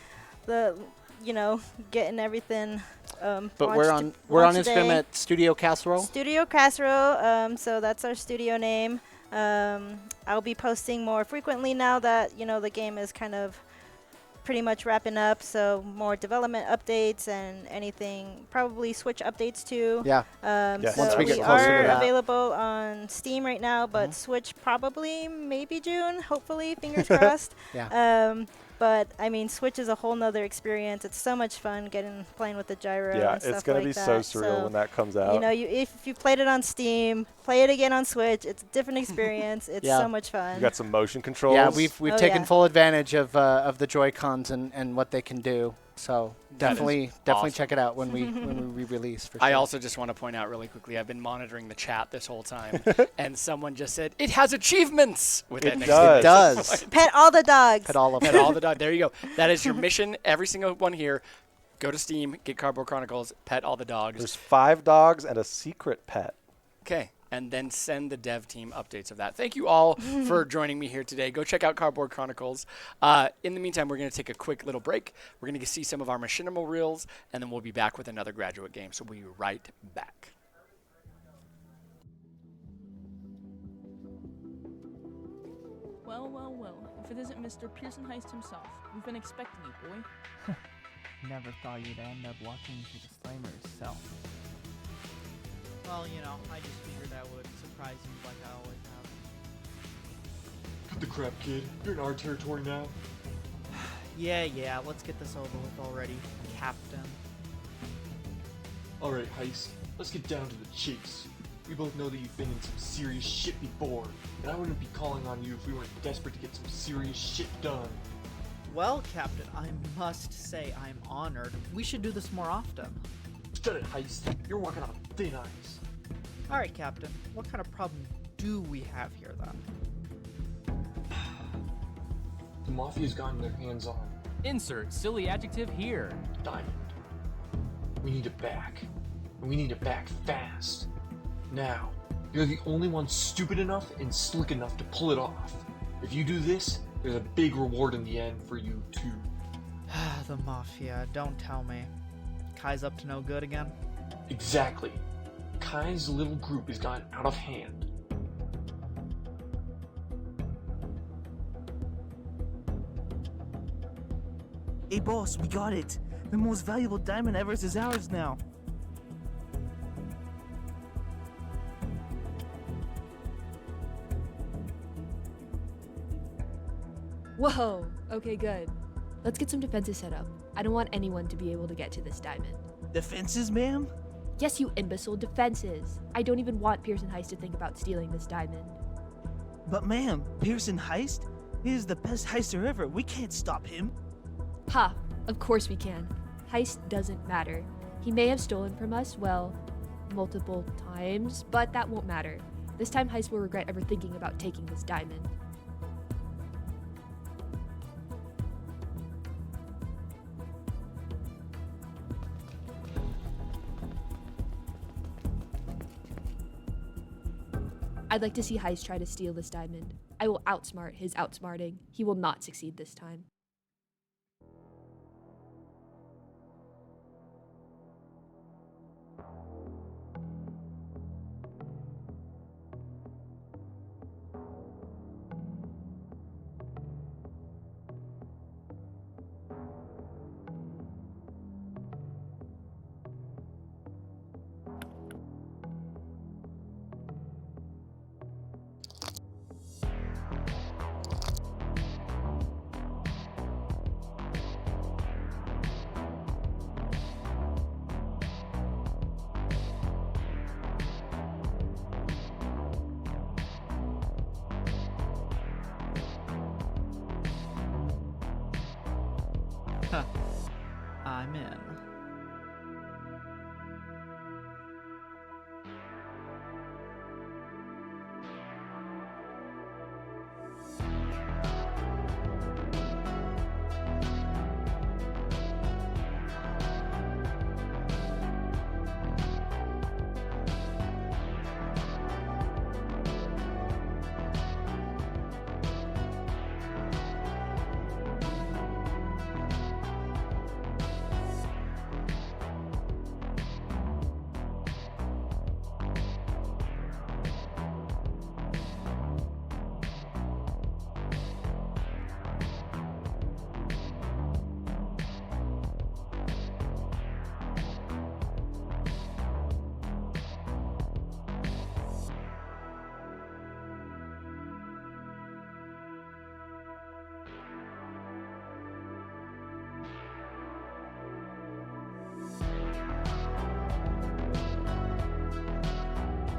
getting everything. But we're on Instagram at Studio Casserole. Studio Casserole. So that's our studio name. I'll be posting more frequently now that the game is kind of pretty much wrapping up. So more development updates and anything, probably Switch updates too. Yeah. Yes. So Once we get we closer to are that. available on Steam right now, but Switch probably maybe June. Hopefully, fingers crossed. Yeah. But I mean, Switch is a whole nother experience. It's so much fun playing with the gyro. Yeah, and stuff it's going like to be so that. surreal when that comes out. If you played it on Steam, play it again on Switch. It's a different experience. It's Yeah. so much fun. You got some motion controls. Yeah, we've Oh, taken yeah. full advantage of the Joy-Cons and what they can do. So That is definitely awesome. check it out when we re-release. For sure. I also just want to point out really quickly, I've been monitoring the chat this whole time, and someone just said, it has achievements with It that next does. It does. Pet all the dogs. Pet all of Pet them. all the dog. There you go. That is your mission. Every single one here. Go to Steam, get Cardboard Chronicles, pet all the dogs. There's 5 dogs and a secret pet. Okay. And then send the dev team updates of that. Thank you all for joining me here today. Go check out Cardboard Chronicles. In the meantime, we're going to take a quick little break. We're going to see some of our machinima reels, and then we'll be back with another graduate game. So we'll be right back. Well, well, well. If it isn't Mr. Pearson Heist himself. We've been expecting you, boy. Never thought you'd end up walking into the disclaimer yourself. Well, I just figured I would surprise you like I always have. Cut the crap, kid. You're in our territory now. Yeah, let's get this over with already, Captain. Alright, Heist. Let's get down to the chase. We both know that you've been in some serious shit before, and I wouldn't be calling on you if we weren't desperate to get some serious shit done. Well, Captain, I must say I'm honored. We should do this more often. Shut it, Heist. You're walking on thin ice. Alright, Captain, what kind of problem do we have here, then? The Mafia's gotten their hands on Insert silly adjective here. Diamond. We need it back. And we need it back fast. Now, you're the only one stupid enough and slick enough to pull it off. If you do this, there's a big reward in the end for you too. The Mafia, don't tell me. Kai's up to no good again? Exactly. Kai's little group has gotten out of hand. Hey boss, we got it! The most valuable diamond ever is ours now! Whoa! Okay, good. Let's get some defenses set up. I don't want anyone to be able to get to this diamond. Defenses, ma'am? Yes, you imbecile, defenses! I don't even want Pearson Heist to think about stealing this diamond. But ma'am, Pearson Heist? He is the best heister ever. We can't stop him. Ha! Of course we can. Heist doesn't matter. He may have stolen from us, well, multiple times, but that won't matter. This time Heist will regret ever thinking about taking this diamond. I'd like to see Heist try to steal this diamond. I will outsmart his outsmarting. He will not succeed this time. Huh. I'm in.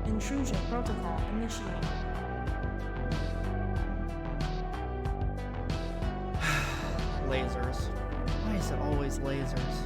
Intrusion protocol initiated. Lasers. Why is it always lasers?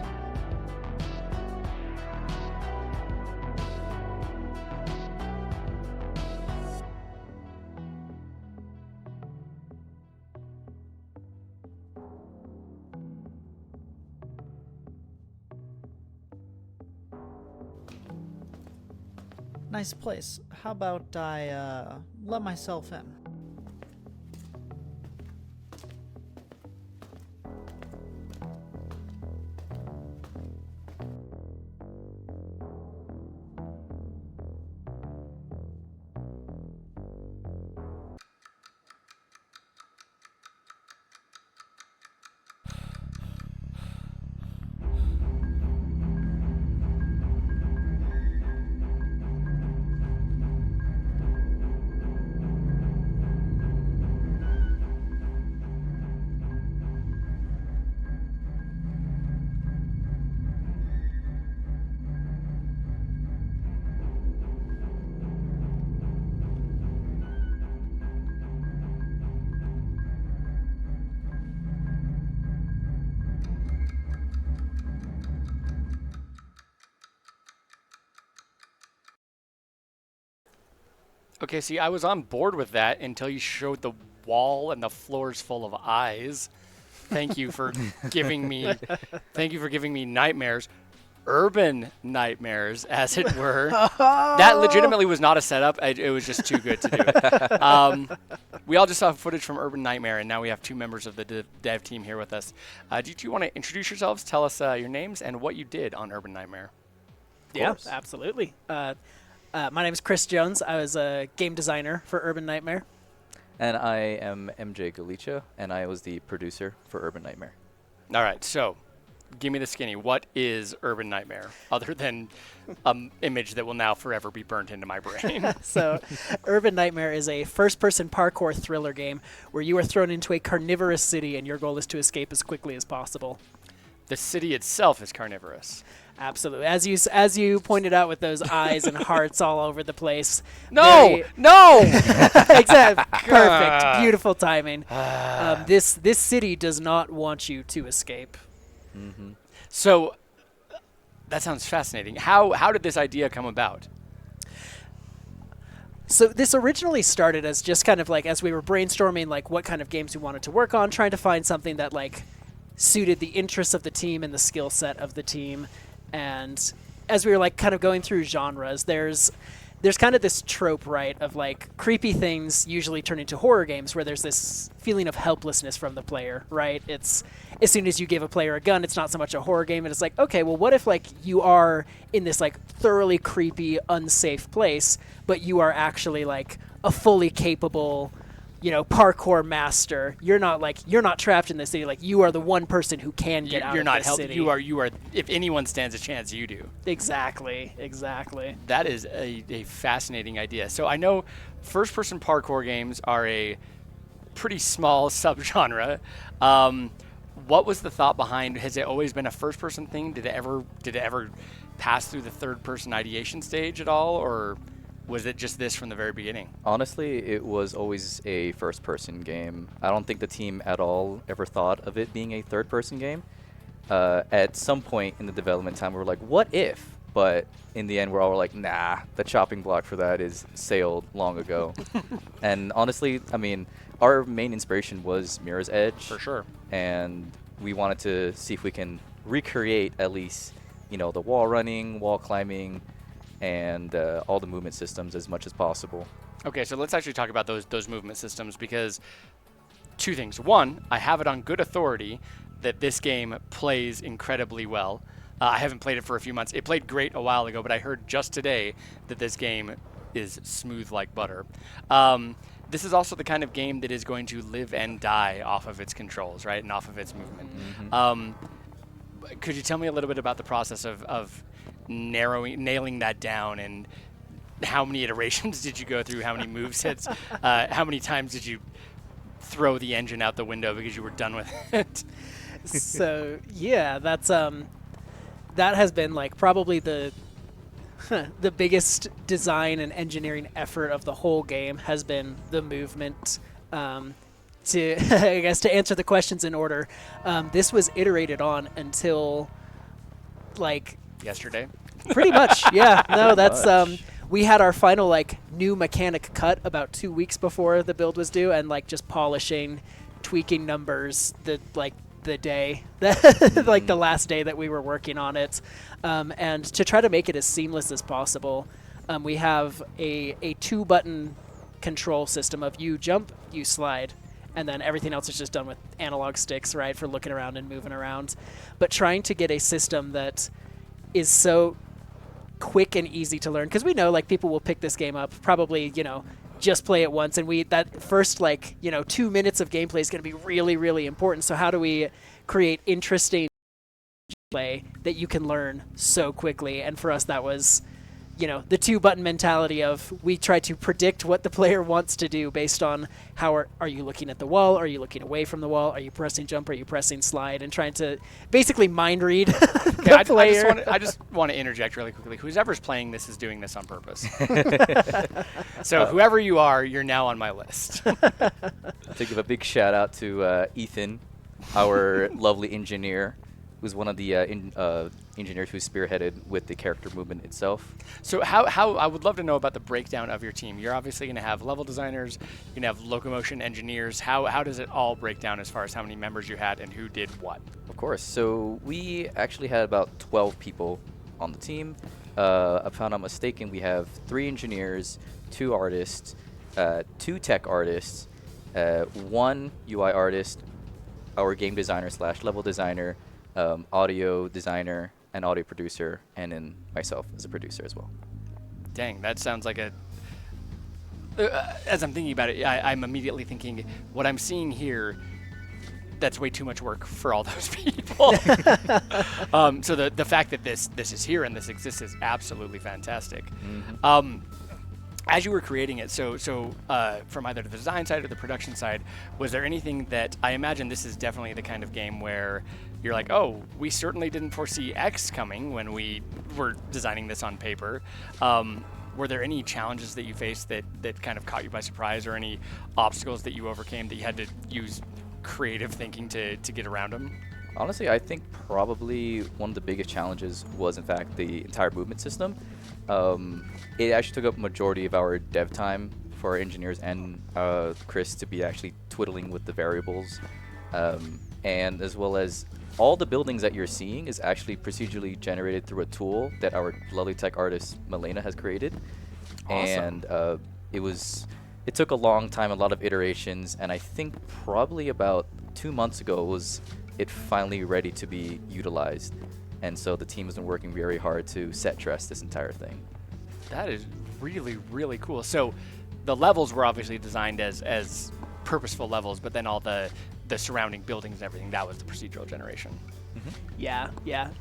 Nice place. How about I let myself in? Okay, see, I was on board with that until you showed the wall and the floor's full of eyes. Thank you for giving me nightmares. Urban nightmares, as it were. That legitimately was not a setup. It was just too good to do. we all just saw footage from Urban Nightmare, and now we have two members of the dev team here with us. Do you want to introduce yourselves, tell us your names, and what you did on Urban Nightmare? Yeah, absolutely. My name is Chris Jones. I was a game designer for Urban Nightmare. And I am MJ Galicia, and I was the producer for Urban Nightmare. All right, so give me the skinny. What is Urban Nightmare, other than an image that will now forever be burnt into my brain? So, Urban Nightmare is a first-person parkour thriller game where you are thrown into a carnivorous city, and your goal is to escape as quickly as possible. The city itself is carnivorous. Absolutely. As you pointed out with those eyes and hearts all over the place. No! No! Exactly. Perfect. Beautiful timing. This city does not want you to escape. Mm-hmm. So, that sounds fascinating. How did this idea come about? So this originally started as just kind of like, as we were brainstorming like what kind of games we wanted to work on, trying to find something that like suited the interests of the team and the skill set of the team. And as we were like kind of going through genres, there's kind of this trope, right, of like creepy things usually turn into horror games where there's this feeling of helplessness from the player, right? It's as soon as you give a player a gun, it's not so much a horror game, and it's like, okay, well, what if like you are in this like thoroughly creepy, unsafe place, but you are actually like a fully capable, parkour master. You're not trapped in the city. Like you are the one person who can get out You're of not the helped. city. You are. If anyone stands a chance, you do. Exactly. That is a fascinating idea. So I know first-person parkour games are a pretty small subgenre. What was the thought behind? Has it always been a first-person thing? Did it ever pass through the third-person ideation stage at all, or was it just this from the very beginning? Honestly, it was always a first-person game. I don't think the team at all ever thought of it being a third-person game. At some point in the development time, we were like, what if? But in the end, we're all like, nah, the chopping block for that is sailed long ago. And honestly, I mean, our main inspiration was Mirror's Edge. For sure. And we wanted to see if we can recreate at least, the wall running, wall climbing, and all the movement systems as much as possible. Okay, so let's actually talk about those movement systems, because two things. One, I have it on good authority that this game plays incredibly well. I haven't played it for a few months. It played great a while ago, but I heard just today that this game is smooth like butter. This is also the kind of game that is going to live and die off of its controls, right, and off of its movement. Mm-hmm. Could you tell me a little bit about the process of nailing that down, and how many iterations did you go through? How many movesets? How many times did you throw the engine out the window because you were done with it? So yeah, that's that has been like probably the biggest design and engineering effort of the whole game has been the movement. To I guess to answer the questions in order, this was iterated on until like yesterday. Pretty much, yeah. No, that's we had our final like new mechanic cut about 2 weeks before the build was due, and like just polishing, tweaking numbers the day like the last day that we were working on it, and to try to make it as seamless as possible. We have a 2-button control system of you jump, you slide, and then everything else is just done with analog sticks, right, for looking around and moving around. But trying to get a system that is so quick and easy to learn, because we know like people will pick this game up, probably just play it once, and that first 2 minutes of gameplay is going to be really, really important. So how do we create interesting play that you can learn so quickly? And for us, that was the 2-button mentality of we try to predict what the player wants to do based on how are you looking at the wall, are you looking away from the wall, are you pressing jump, are you pressing slide, and trying to basically mind read the player. I just want to interject really quickly. Whoever's playing this is doing this on purpose. So whoever you are, you're now on my list. To give a big shout out to Ethan, our lovely engineer, who's one of the engineers who spearheaded with the character movement itself. So how I would love to know about the breakdown of your team. You're obviously going to have level designers, you're going to have locomotion engineers. How does it all break down as far as how many members you had and who did what? Of course. So we actually had about 12 people on the team. If I'm not mistaken, we have 3 engineers, 2 artists, 2 tech artists, one UI artist, our game designer / level designer, audio designer, and audio producer, and then myself as a producer as well. Dang, that sounds like a. As I'm thinking about it, I'm immediately thinking what I'm seeing here. That's way too much work for all those people. So the fact that this is here and this exists is absolutely fantastic. As you were creating it, so from either the design side or the production side, was there anything that I imagine this is definitely the kind of game where you're like, oh, we certainly didn't foresee X coming when we were designing this on paper. Were there any challenges that you faced that kind of caught you by surprise, or any obstacles that you overcame that you had to use creative thinking to get around them? Honestly, I think probably one of the biggest challenges was, in fact, the entire movement system. It actually took up majority of our dev time for our engineers and Chris to be actually twiddling with the variables, and as well as all the buildings that you're seeing is actually procedurally generated through a tool that our lovely tech artist Milena has created. Awesome. And it took a long time, a lot of iterations, and I think probably about 2 months ago was it finally ready to be utilized. And so the team has been working very hard to set dress this entire thing. That is really, really cool. So the levels were obviously designed as purposeful levels, but then all the surrounding buildings and everything, that was the procedural generation. Yeah.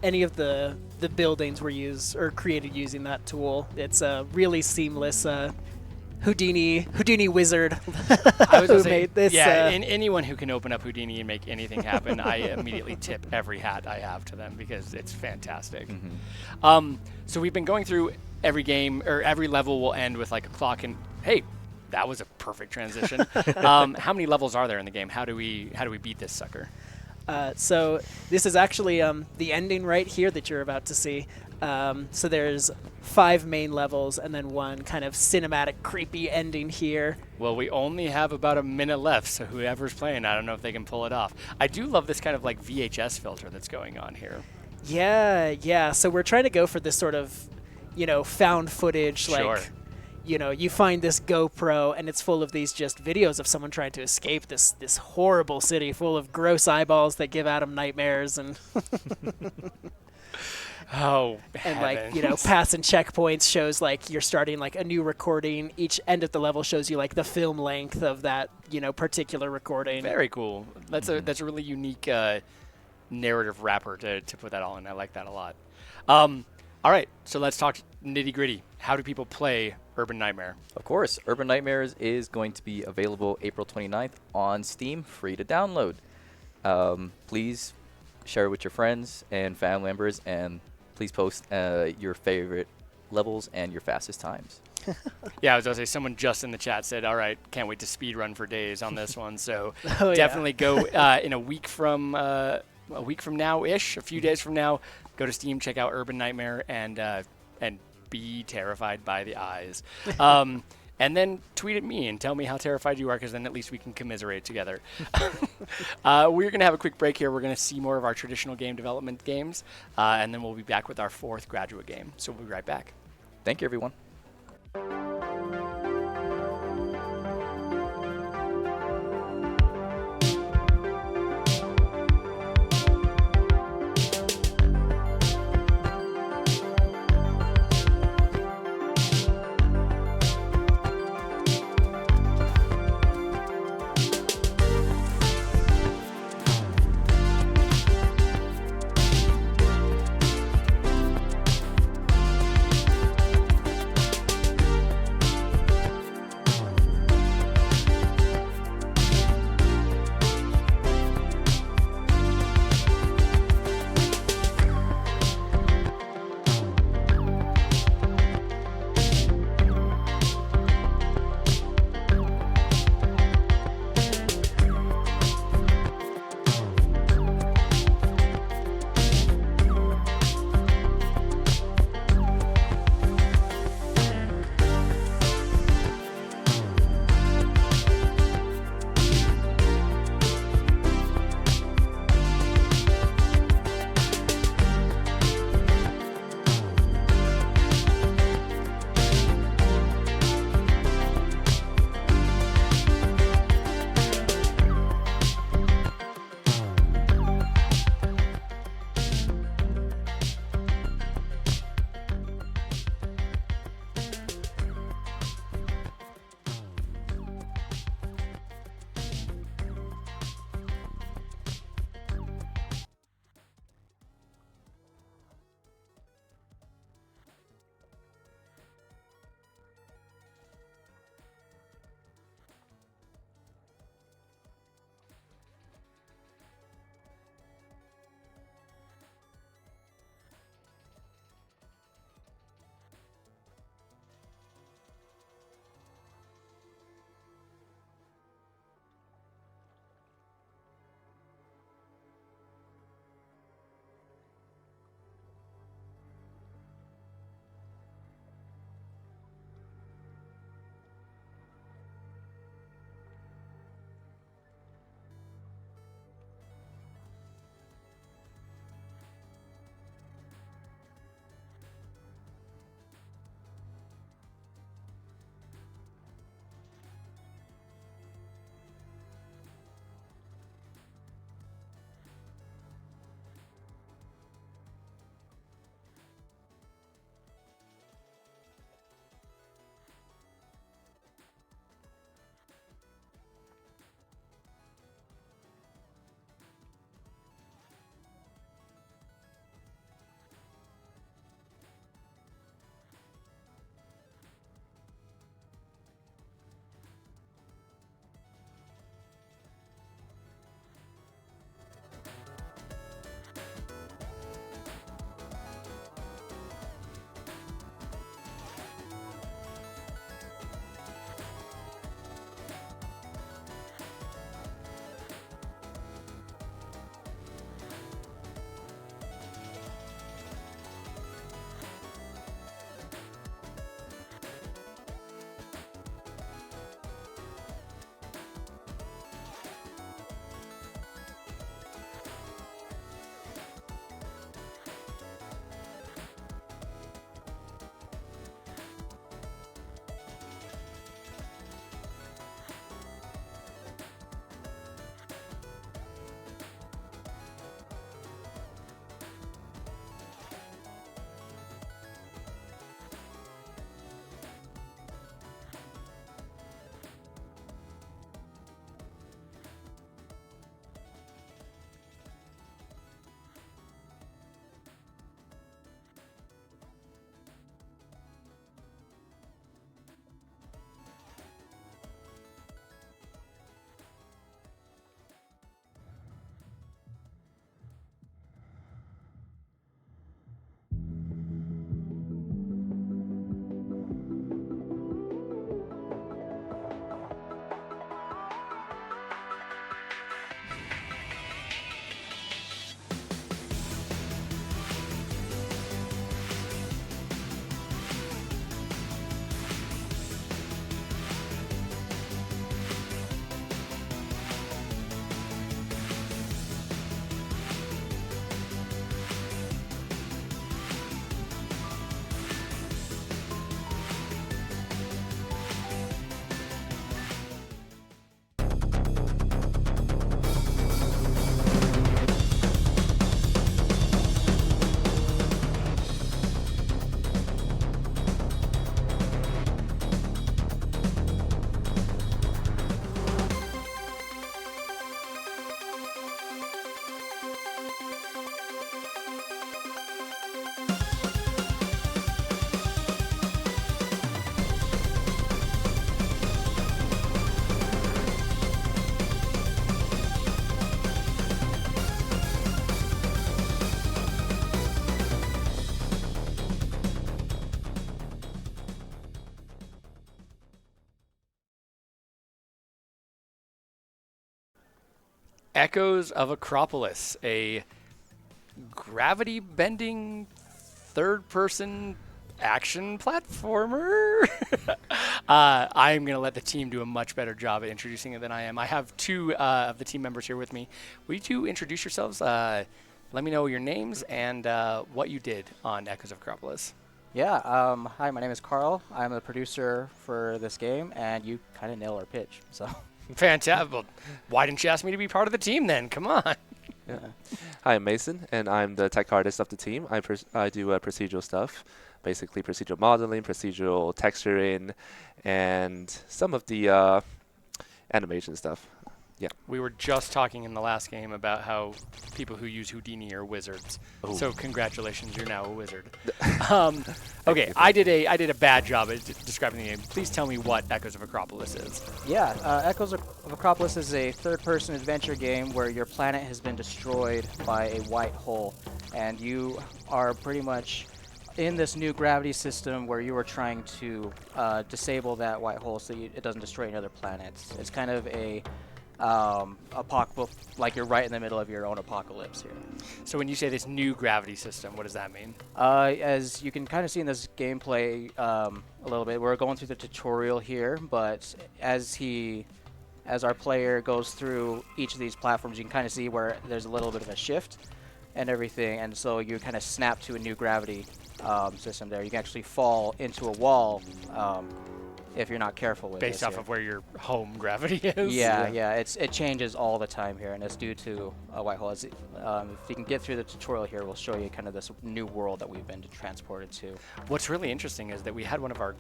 Any of the buildings were used or created using that tool. It's a really seamless Houdini wizard I was who gonna say, made this. and anyone who can open up Houdini and make anything happen, I immediately tip every hat I have to them because it's fantastic. So we've been going through every game, or every level will end with like a clock, and hey, that was a perfect transition. How many levels are there in the game? How do we beat this sucker? So this is actually the ending right here that you're about to see. So there's 5 main levels and then one kind of cinematic, creepy ending here. Well, we only have about a minute left, so whoever's playing, I don't know if they can pull it off. I do love this kind of like VHS filter that's going on here. Yeah. So we're trying to go for this sort of, found footage, Sure. like, you find this GoPro and it's full of these just videos of someone trying to escape this horrible city full of gross eyeballs that give Adam nightmares and Oh, and heavens. like, passing checkpoints shows like you're starting like a new recording. Each end of the level shows you like the film length of that, particular recording. Very cool. That's a really unique narrative wrapper to put that all in. I like that a lot. All right, so let's talk nitty gritty. How do people play Urban Nightmare? Of course, Urban Nightmares is going to be available April 29th on Steam, free to download. Please share it with your friends and family members, and please post your favorite levels and your fastest times. Yeah, I was going to say, someone just in the chat said, all right, can't wait to speed run for days on this one. So definitely go in a week from now-ish, a few days from now, go to Steam, check out Urban Nightmare, and be terrified by the eyes. And then tweet at me and tell me how terrified you are, because then at least we can commiserate together. We're going to have a quick break here. We're going to see more of our traditional game development games, and then we'll be back with our 4th graduate game. So we'll be right back. Thank you, everyone. Echoes of Acropolis, a gravity-bending third-person action platformer. I'm going to let the team do a much better job at introducing it than I am. I have two of the team members here with me. Will you two introduce yourselves? Let me know your names and what you did on Echoes of Acropolis. Yeah, hi, my name is Carl. I'm the producer for this game, and you kind of nail our pitch, so. Fantastic. Well, why didn't you ask me to be part of the team then? Come on. Yeah. Hi, I'm Mason, and I'm the tech artist of the team. I do procedural stuff, basically procedural modeling, procedural texturing, and some of the animation stuff. Yeah. We were just talking in the last game about how people who use Houdini are wizards. Ooh. So congratulations, you're now a wizard. Okay, I did a bad job at describing the game. Please tell me what Echoes of Acropolis is. Yeah, Echoes of Acropolis is a third-person adventure game where your planet has been destroyed by a white hole, and you are pretty much in this new gravity system where you are trying to disable that white hole so it doesn't destroy any other planets. It's kind of a apocalypse, like you're right in the middle of your own apocalypse here. So when you say this new gravity system, what does that mean? As you can kind of see in this gameplay a little bit, we're going through the tutorial here, but as our player goes through each of these platforms, you can kind of see where there's a little bit of a shift and everything, and so you kind of snap to a new gravity system there. You can actually fall into a wall if you're not careful with it. Based off of where your home gravity is? Yeah. It changes all the time here, and it's due to a white hole. If you can get through the tutorial here, we'll show you kind of this new world that we've been transported to. What's really interesting is that we had one of our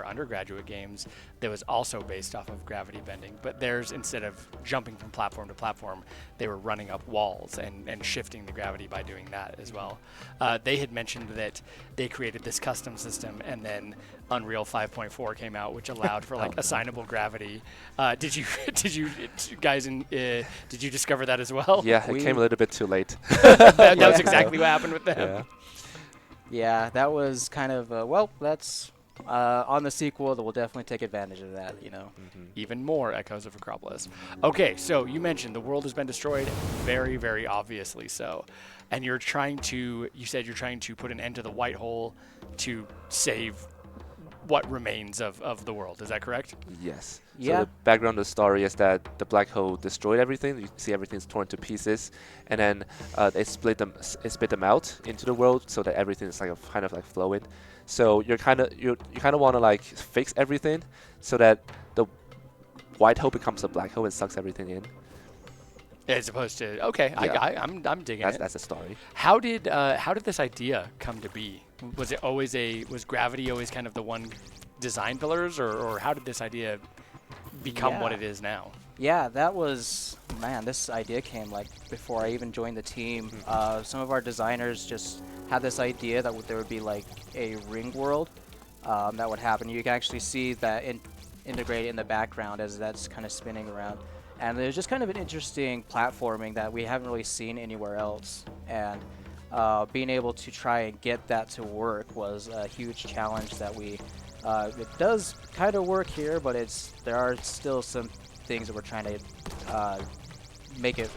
undergraduate games that was also based off of gravity bending, but theirs, instead of jumping from platform to platform, they were running up walls and shifting the gravity by doing that as well. They had mentioned that they created this custom system, and then Unreal 5.4 came out, which allowed for like assignable gravity. Did you guys did you discover that as well? Yeah, it came a little bit too late. that was exactly what happened with them. Yeah, that was kind of well, that's on the sequel that will definitely take advantage of that, you know. Even more Echoes of Acropolis. Okay, so you mentioned the world has been destroyed, very, very obviously so. And you said you're trying to put an end to the white hole to save what remains of the world. Is that correct? Yes. Yeah. So the background of the story is that the black hole destroyed everything. You see everything's torn to pieces, and then it split them out into the world so that everything is like kind of like flowing. So you kind of want to like fix everything so that the white hole becomes a black hole and sucks everything in. As opposed to I'm digging it. That's the story. How did this idea come to be? Was gravity always kind of the one design pillars, or how did this idea become what it is now? Yeah, that was, man, this idea came like before I even joined the team. Some of our designers just had this idea that there would be like a ring world that would happen. You can actually see that integrated in the background as that's kind of spinning around. And it was just kind of an interesting platforming that we haven't really seen anywhere else. And being able to try and get that to work was a huge challenge that it does kind of work here, but there are still some things that we're trying to make it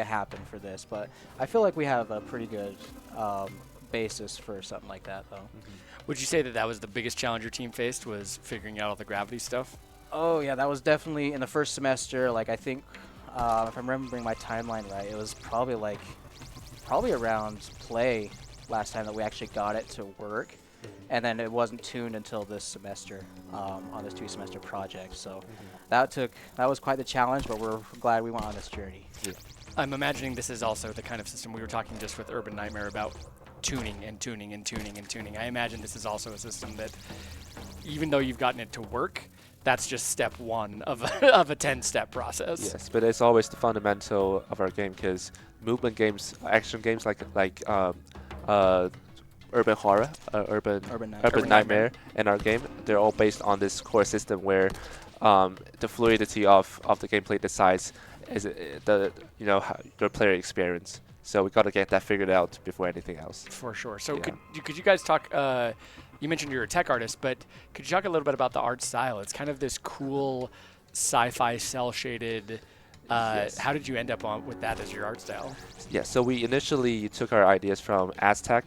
happen for this. But I feel like we have a pretty good basis for something like that, though. Would you say that was the biggest challenge your team faced, was figuring out all the gravity stuff? Oh yeah, that was definitely in the first semester. Like I think, if I'm remembering my timeline right, it was probably around play last time that we actually got it to work, and then it wasn't tuned until this semester on this 2-semester project. So that was quite the challenge, but we're glad we went on this journey. Yeah. I'm imagining this is also the kind of system we were talking just with Urban Nightmare about tuning and tuning and tuning and tuning. I imagine this is also a system that, even though you've gotten it to work, that's just step one of a 10-step process. Yes, but it's always the fundamental of our game, because movement games, action games like Urban Horror, Urban Nightmare, and our game, they're all based on this core system where the fluidity of the gameplay decides your player experience. So we got to get that figured out before anything else. For sure. So could you guys talk? You mentioned you're a tech artist, but could you talk a little bit about the art style? It's kind of this cool sci-fi cel-shaded Yes. How did you end up with that as your art style? Yeah, so we initially took our ideas from Aztec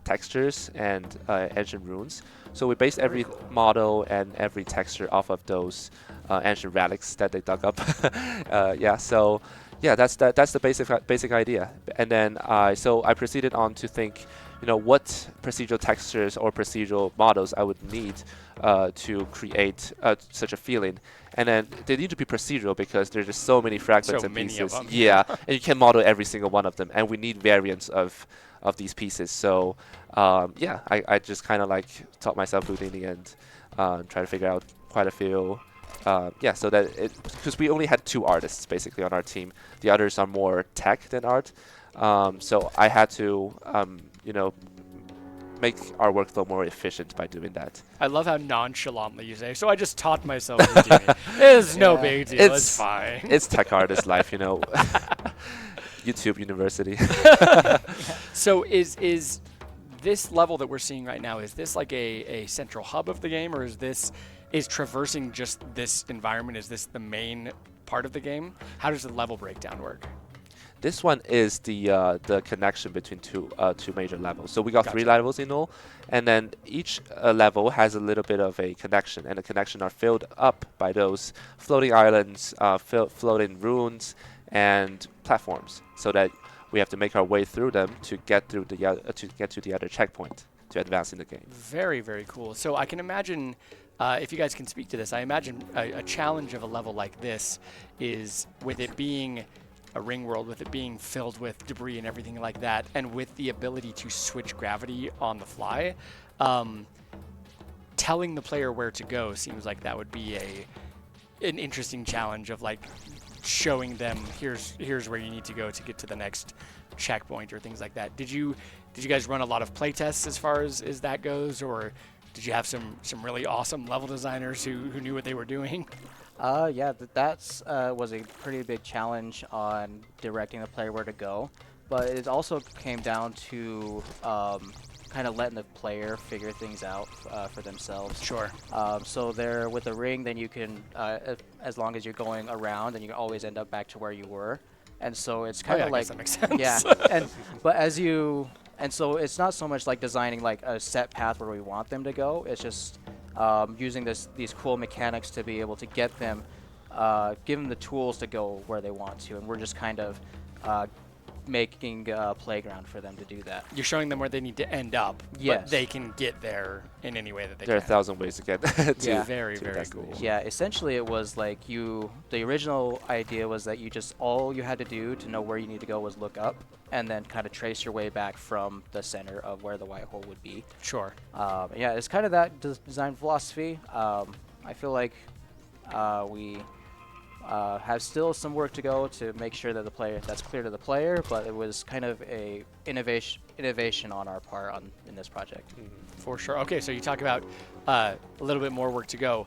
textures and ancient runes. So we based every model and every texture off of those ancient relics that they dug up. So that's the basic idea. And then so I proceeded on to think, what procedural textures or procedural models I would need to create such a feeling. And then they need to be procedural because there's just so many fragments So and many of pieces. them. Yeah, and you can model every single one of them, and we need variants of these pieces. So I just kind of like taught myself Houdini and try to figure out quite a few. So that because we only had 2 artists basically on our team. The others are more tech than art. So I had to make our workflow more efficient by doing that. I love how nonchalantly you say, so I just taught myself Houdini. It's no big deal. It's fine. It's tech artist life, YouTube University. So is this level that we're seeing right now, is this like a central hub of the game, or is traversing just this environment, is this the main part of the game? How does the level breakdown work? This one is the connection between two major levels. So we got 3 levels in all, and then each level has a little bit of a connection, and the connection are filled up by those floating islands, floating runes, and platforms. So that we have to make our way through them to get to the other checkpoint to advance in the game. Very, very cool. So I can imagine, if you guys can speak to this, I imagine a challenge of a level like this is with it being a ring world, with it being filled with debris and everything like that, and with the ability to switch gravity on the fly, telling the player where to go seems like that would be an interesting challenge of like showing them here's where you need to go to get to the next checkpoint or things like that. Did you guys run a lot of playtests as far as that goes, or did you have some really awesome level designers who knew what they were doing? That's was a pretty big challenge on directing the player where to go, but it also came down to kind of letting the player figure things out for themselves. Sure. So there with the ring, then you can, as long as you're going around, then you can always end up back to where you were, and so it's kind of I like guess that makes sense. yeah, and so it's not so much like designing like a set path where we want them to go. It's just using these cool mechanics to be able to get them, give them the tools to go where they want to, and we're just kind of making a playground for them to do that. You're showing them where they need to end up, yes, but they can get there in any way that they there can. are 1,000 ways to get to very to very destination. cool. Yeah, essentially it was like the original idea was that all you had to do to know where you need to go was look up and then kind of trace your way back from the center of where the white hole would be. Sure. Yeah, it's kind of that design philosophy. I feel like we have still some work to go to make sure that that's clear to the player, but it was kind of a innovation on our part in this project. For sure. Okay, so you talk about a little bit more work to go.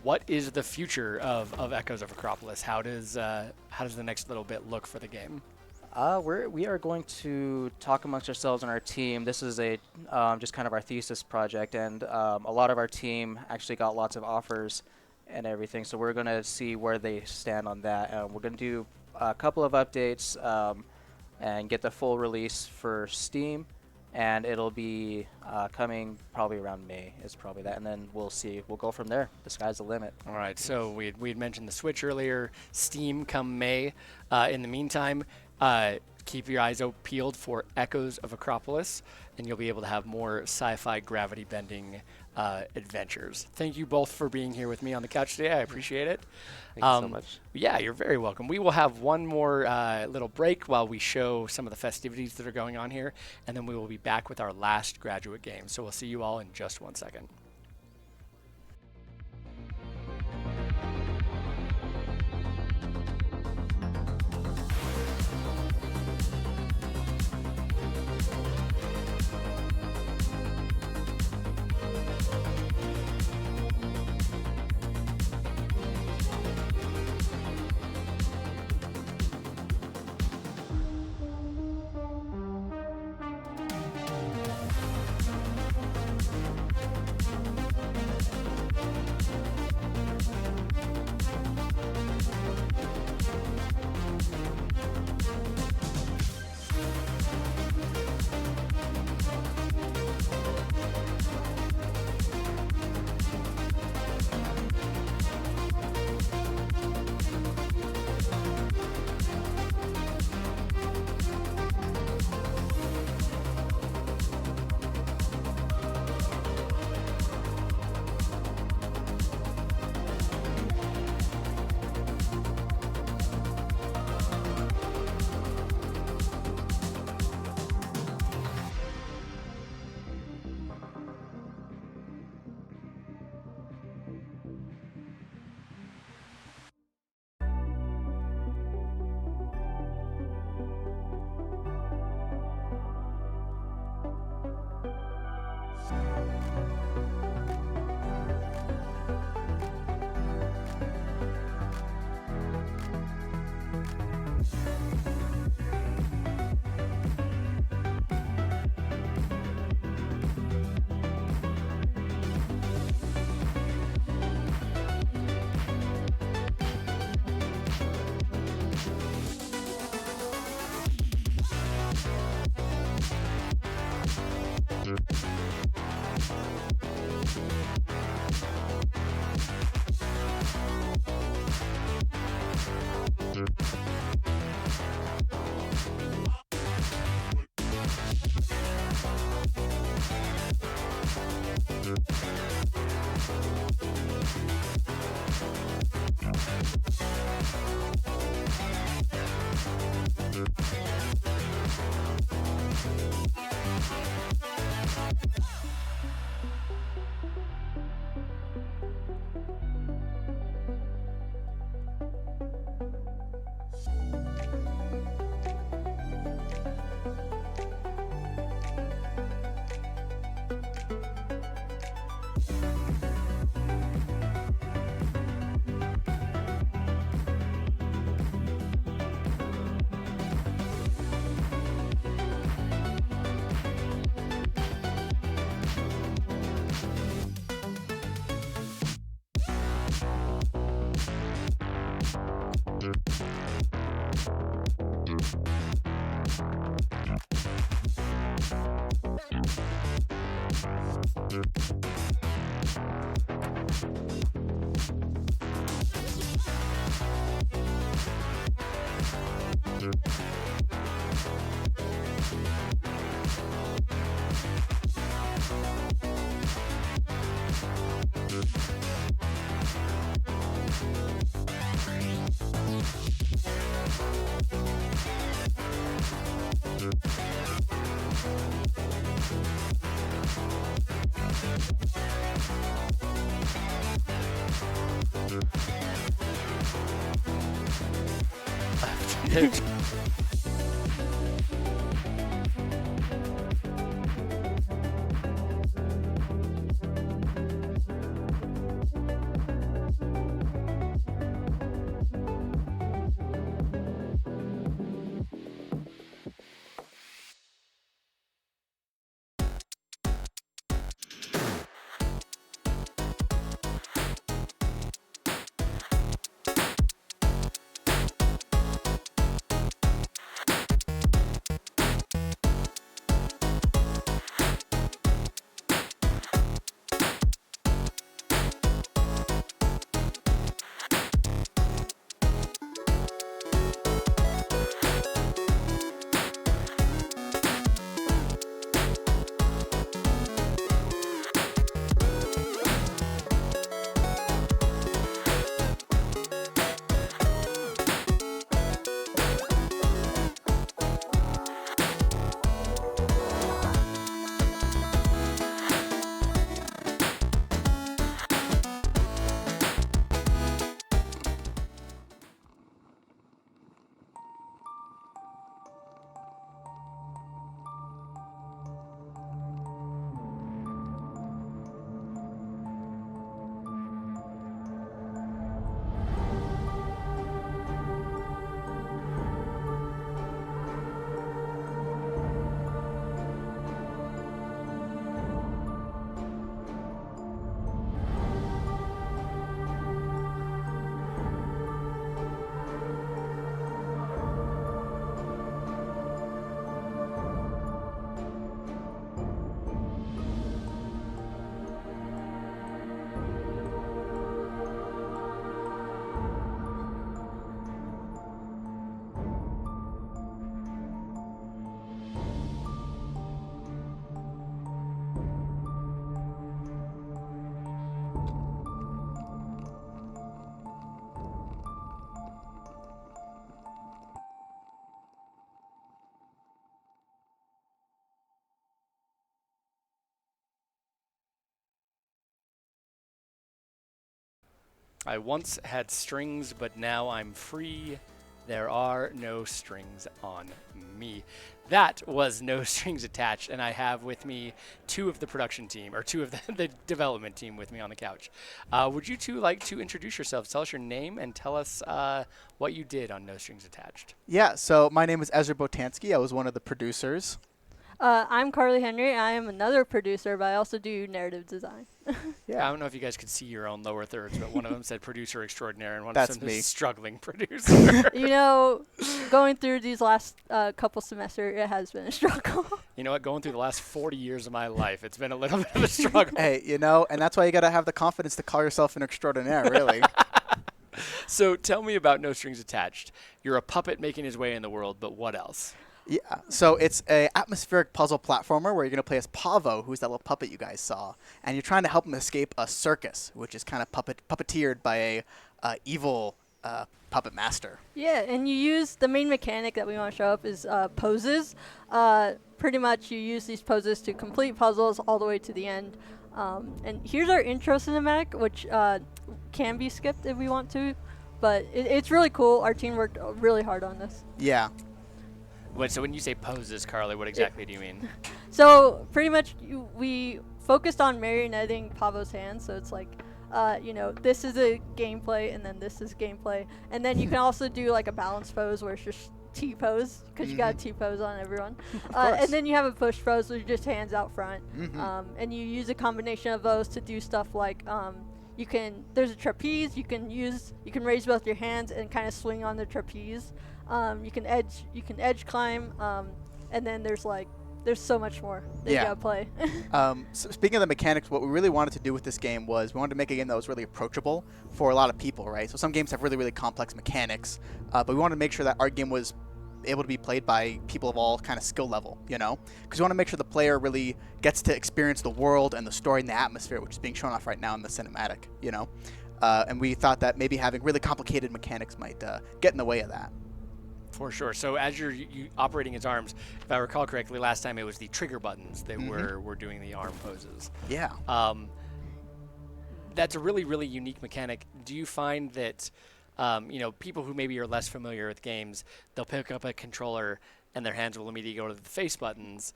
What is the future of Echoes of Acropolis? How does the next little bit look for the game? We are going to talk amongst ourselves on our team. This is just kind of our thesis project, and a lot of our team actually got lots of offers and everything, so we're going to see where they stand on that. We're going to do a couple of updates and get the full release for Steam, and it'll be coming probably around May is probably that, and then we'll see. We'll go from there. The sky's the limit. All right, so we'd mentioned the Switch earlier, Steam come May. In the meantime, keep your eyes peeled for Echoes of Acropolis, and you'll be able to have more sci-fi gravity bending adventures. Thank you both for being here with me on the couch today. I appreciate it. Thank you so much. Yeah, you're very welcome. We will have one more little break while we show some of the festivities that are going on here, and then we will be back with our last graduate game. So we'll see you all in just 1 second. I once had strings, but now I'm free. There are no strings on me. That was No Strings Attached, and I have with me two of the production team, or two of the development team with me on the couch. Would you two like to introduce yourselves? Tell us your name and tell us what you did on No Strings Attached. Yeah, so my name is Ezra Botansky. I was one of the producers. I'm Carly Henry. I am another producer, but I also do narrative design. Yeah, I don't know if you guys could see your own lower thirds, but one of them said producer extraordinaire, and one That's of them me. is struggling producer. You know, going through these last couple semesters, it has been a struggle. You know what? Going through the last 40 years of my life, it's been a little bit of a struggle. Hey, you know, and that's why you got to have the confidence to call yourself an extraordinaire, really. So tell me about No Strings Attached. You're a puppet making his way in the world, but what else? Yeah, so it's a atmospheric puzzle platformer where you're going to play as Pavo, who's that little puppet you guys saw, and you're trying to help him escape a circus, which is kind of puppeteered by a evil puppet master. Yeah, and you use the main mechanic that we want to show up is poses. Pretty much you use these poses to complete puzzles all the way to the end. And here's our intro cinematic, which can be skipped if we want to, but it's really cool. Our team worked really hard on this. Yeah. Wait, so when you say poses, Carly, what exactly do you mean? So pretty much we focused on marionetting Pavo's hands, so it's like, this is a gameplay, and then this is gameplay. And then you can also do like a balance pose where it's just T-pose, because you got a T-pose on everyone. And then you have a push pose, which is just hands out front. And you use a combination of those to do stuff like, there's a trapeze, you can raise both your hands and kind of swing on the trapeze. You can edge climb, and then there's so much more that you gotta play. So speaking of the mechanics, what we really wanted to do with this game was we wanted to make a game that was really approachable for a lot of people, right? So some games have really, really complex mechanics, but we wanted to make sure that our game was able to be played by people of all kind of skill level, because we want to make sure the player really gets to experience the world and the story and the atmosphere, which is being shown off right now in the cinematic, and we thought that maybe having really complicated mechanics might get in the way of that. For sure. So as you're operating his arms, if I recall correctly, last time it was the trigger buttons that were doing the arm poses. Yeah. That's a really, really unique mechanic. Do you find that, people who maybe are less familiar with games, they'll pick up a controller and their hands will immediately go to the face buttons?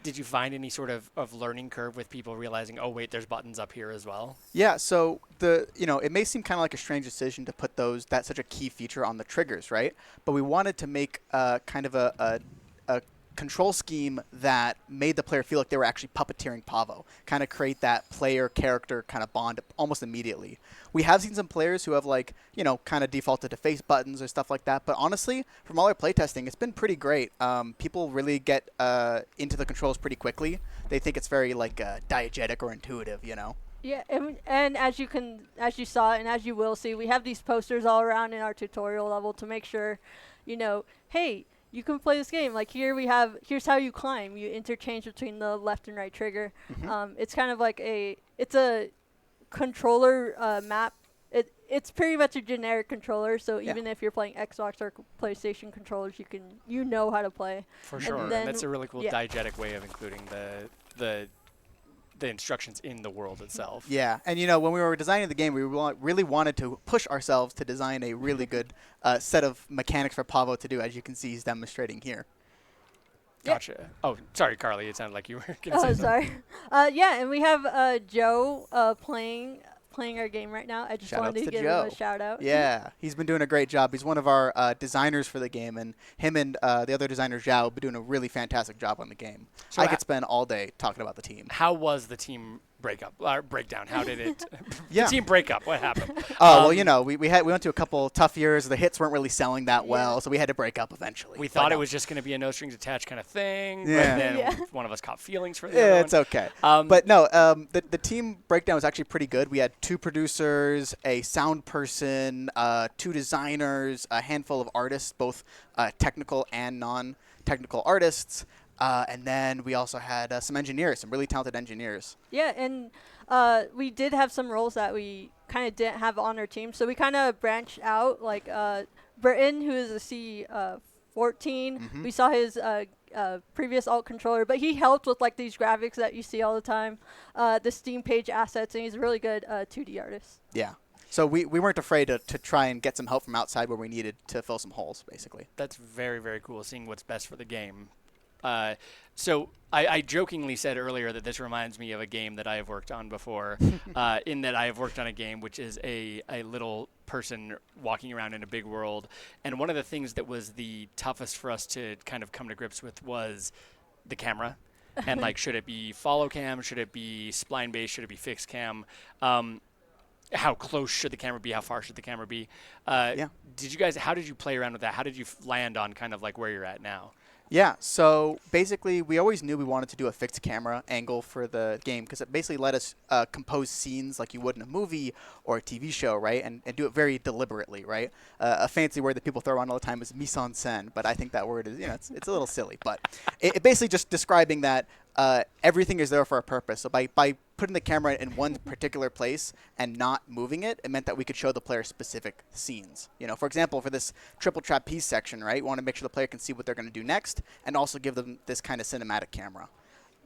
Did you find any sort of learning curve with people realizing, oh wait, there's buttons up here as well? Yeah, so it may seem kind of like a strange decision to put that's such a key feature on the triggers, right? But we wanted to make kind of a control scheme that made the player feel like they were actually puppeteering Pavo, kind of create that player-character kind of bond almost immediately. We have seen some players who have kind of defaulted to face buttons or stuff like that, but honestly, from all our playtesting, it's been pretty great. People really get into the controls pretty quickly. They think it's very diegetic or intuitive, Yeah, and as you saw and as you will see, we have these posters all around in our tutorial level to make sure, hey, you can play this game. Like here's how you climb. You interchange between the left and right trigger. It's kind of like it's a controller map. It's pretty much a generic controller. So even if you're playing Xbox or PlayStation controllers, you know how to play. For sure, and that's a really cool diegetic way of including the instructions in the world itself. Yeah, and when we were designing the game, we really wanted to push ourselves to design a really good set of mechanics for Pavo to do, as you can see he's demonstrating here. Gotcha. Oh, sorry, Carly. It sounded like you were going to say something. Sorry. And we have Joe playing our game right now. I just wanted to give him a shout out. Yeah, he's been doing a great job. He's one of our designers for the game, and him and the other designer Zhao have been doing a really fantastic job on the game. So I could spend all day talking about the team. How was the team breakdown? How did it? The team breakup. What happened? We went to a couple tough years. The hits weren't really selling that well, so we had to break up eventually. We thought it was just going to be a no strings attached kind of thing, but then one of us caught feelings for the other one. Yeah, it's okay. But no, the team breakdown was actually pretty good. We had 2 producers, a sound person, 2 designers, a handful of artists, both technical and non-technical artists. And then we also had some engineers, some really talented engineers. Yeah, and we did have some roles that we kind of didn't have on our team. So we kind of branched out, like Britton, who is a C14. We saw his previous alt controller, but he helped with these graphics that you see all the time, the Steam page assets, and he's a really good 2D artist. Yeah. So we weren't afraid to try and get some help from outside where we needed to fill some holes, basically. That's very, very cool, seeing what's best for the game. So I jokingly said earlier that this reminds me of a game that I have worked on before, in that I have worked on a game which is a little person walking around in a big world. And one of the things that was the toughest for us to kind of come to grips with was the camera. And should it be follow cam? Should it be spline based? Should it be fixed cam? How close should the camera be? How far should the camera be? How did you play around with that? How did you land on kind of where you're at now? Yeah, so basically we always knew we wanted to do a fixed camera angle for the game because it basically let us compose scenes like you would in a movie or a TV show, right? And do it very deliberately, right? A fancy word that people throw around all the time is mise en scène, but I think that word is, it's a little silly. But it basically just describing that everything is there for a purpose. So by putting the camera in one particular place and not moving it, it meant that we could show the player specific scenes. For example, for this triple trapeze section, right, we want to make sure the player can see what they're going to do next and also give them this kind of cinematic camera.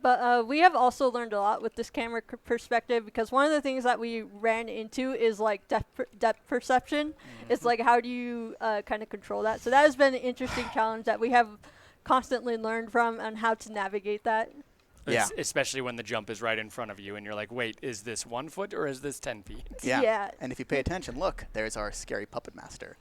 But we have also learned a lot with this camera perspective because one of the things that we ran into is like depth perception. It's like how do you kind of control that? So that has been an interesting challenge that we have constantly learned from on how to navigate that. Yeah. Especially when the jump is right in front of you and you're like, wait, is this 1 foot or is this 10 feet? Yeah. And if you pay attention, look, there's our scary puppet master.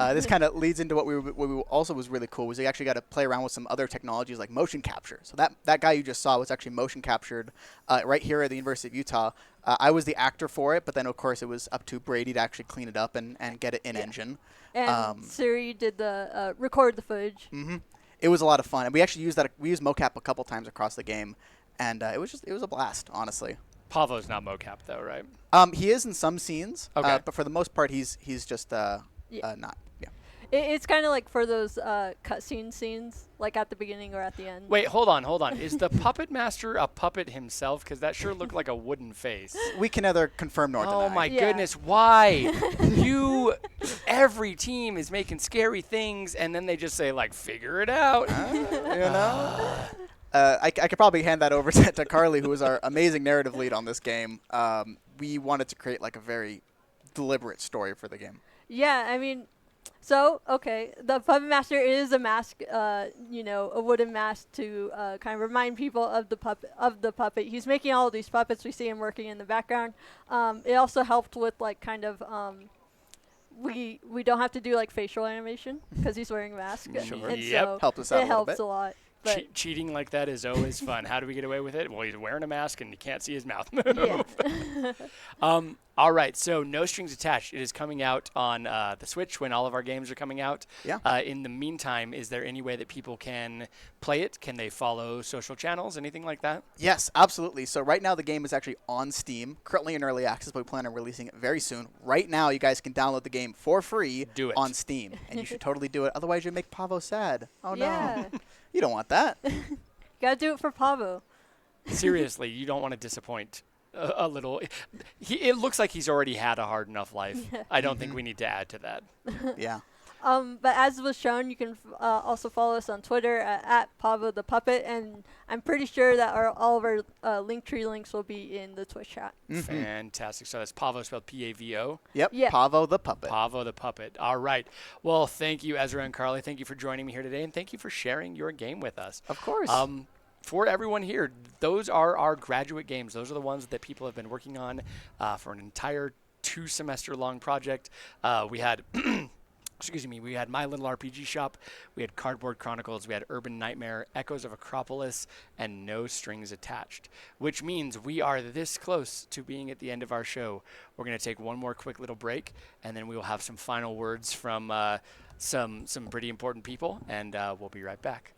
This kind of leads into what we also was really cool was we actually got to play around with some other technologies like motion capture. So that guy you just saw was actually motion captured right here at the University of Utah. I was the actor for it, but then of course it was up to Brady to actually clean it up and get it in engine. And Siri did the record the footage. Mm-hmm. It was a lot of fun, and we actually used mocap a couple times across the game, and it was a blast, honestly. Pavo's not mocap though, right? He is in some scenes, but for the most part, he's just not. Yeah. It's kind of like for those cutscene scenes, like at the beginning or at the end. Wait, hold on. Is the puppet master a puppet himself? Because that sure looked like a wooden face. We can neither confirm nor deny. Oh my goodness, why? Every team is making scary things, and then they just say like, figure it out. I could probably hand that over to Carly, who is our amazing narrative lead on this game. We wanted to create like a very deliberate story for the game. Yeah, I mean, so the puppet master is a mask, a wooden mask to kind of remind people of the puppet. He's making all of these puppets. We see him working in the background. It also helped with like kind of. We don't have to do like facial animation because he's wearing a mask. Sure. And Yep. so helped us out it helps a lot. But Cheating like that is always fun. How do we get away with it? Well, he's wearing a mask and you can't see his mouth move. Yeah. All right, so No Strings Attached. It is coming out on the Switch when all of our games are coming out. Yeah. In the meantime, is there any way that people can play it? Can they follow social channels, anything like that? Yes, absolutely. So right now the game is actually on Steam, currently in early access, but we plan on releasing it very soon. Right now, you guys can download the game for free on Steam, and you should totally do it. Otherwise, you'll make Pavo sad. Oh Yeah. no, you don't want that. Gotta do it for Pavo. Seriously, you don't want to disappoint a little. It looks like he's already had a hard enough life. Yeah. I don't think we need to add to that. Yeah. But as was shown, you can also follow us on Twitter at Pavo the Puppet, and I'm pretty sure that all of our Linktree links will be in the Twitch chat. Fantastic. So that's Pavo spelled P-A-V-O? Yep. Yeah. Pavo the Puppet. Pavo the Puppet. All right. Well, thank you, Ezra and Carly. Thank you for joining me here today, and thank you for sharing your game with us. Of course. For everyone here, those are our graduate games. Those are the ones that people have been working on for an entire 2-semester-long project. We had... we had My Little RPG Shop, we had Cardboard Chronicles, we had Urban Nightmare, Echoes of Acropolis, and No Strings Attached, which means we are this close to being at the end of our show. We're going to take one more quick little break, and then we will have some final words from some pretty important people, and we'll be right back.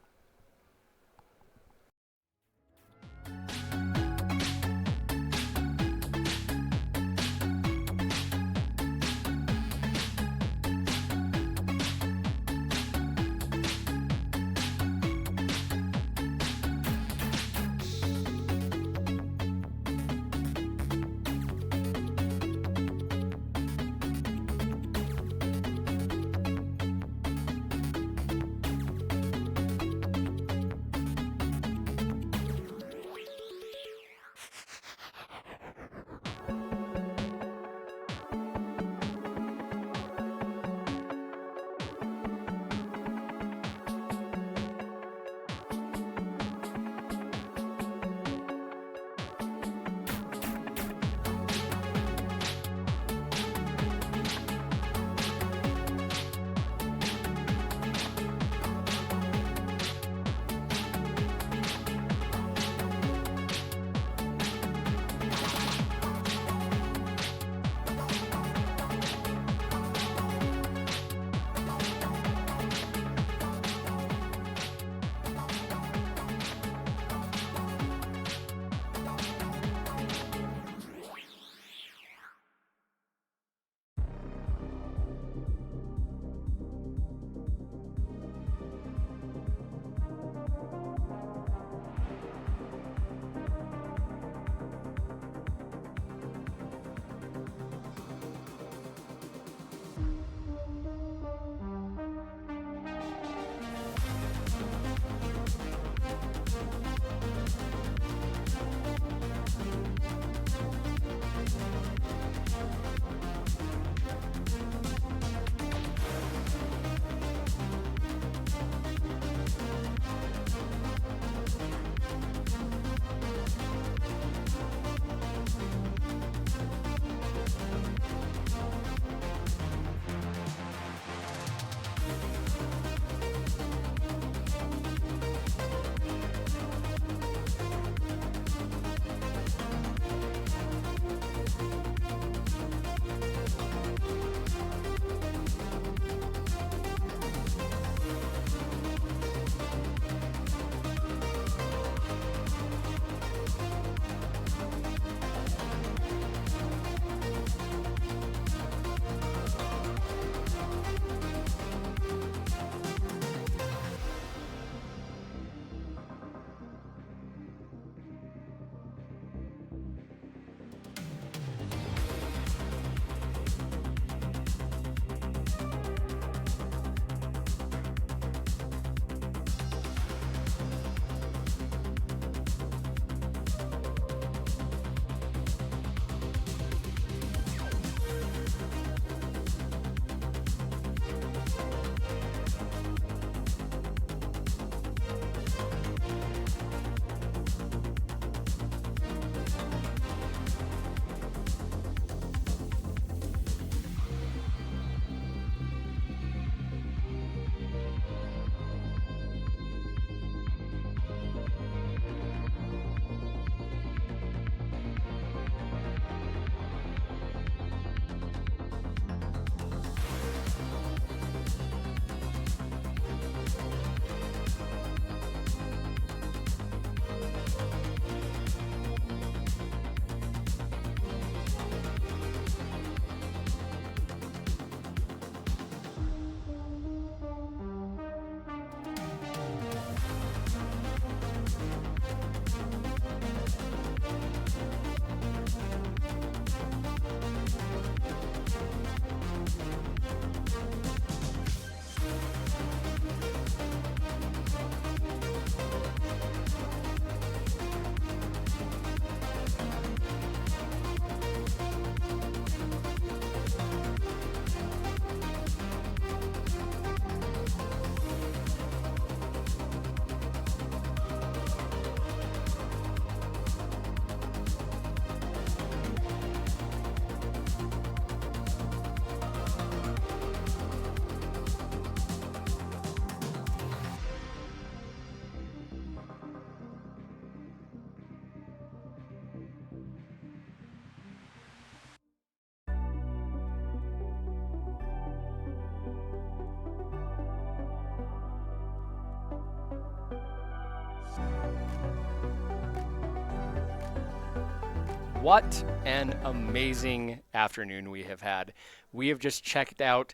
What an amazing afternoon we have had. We have just checked out,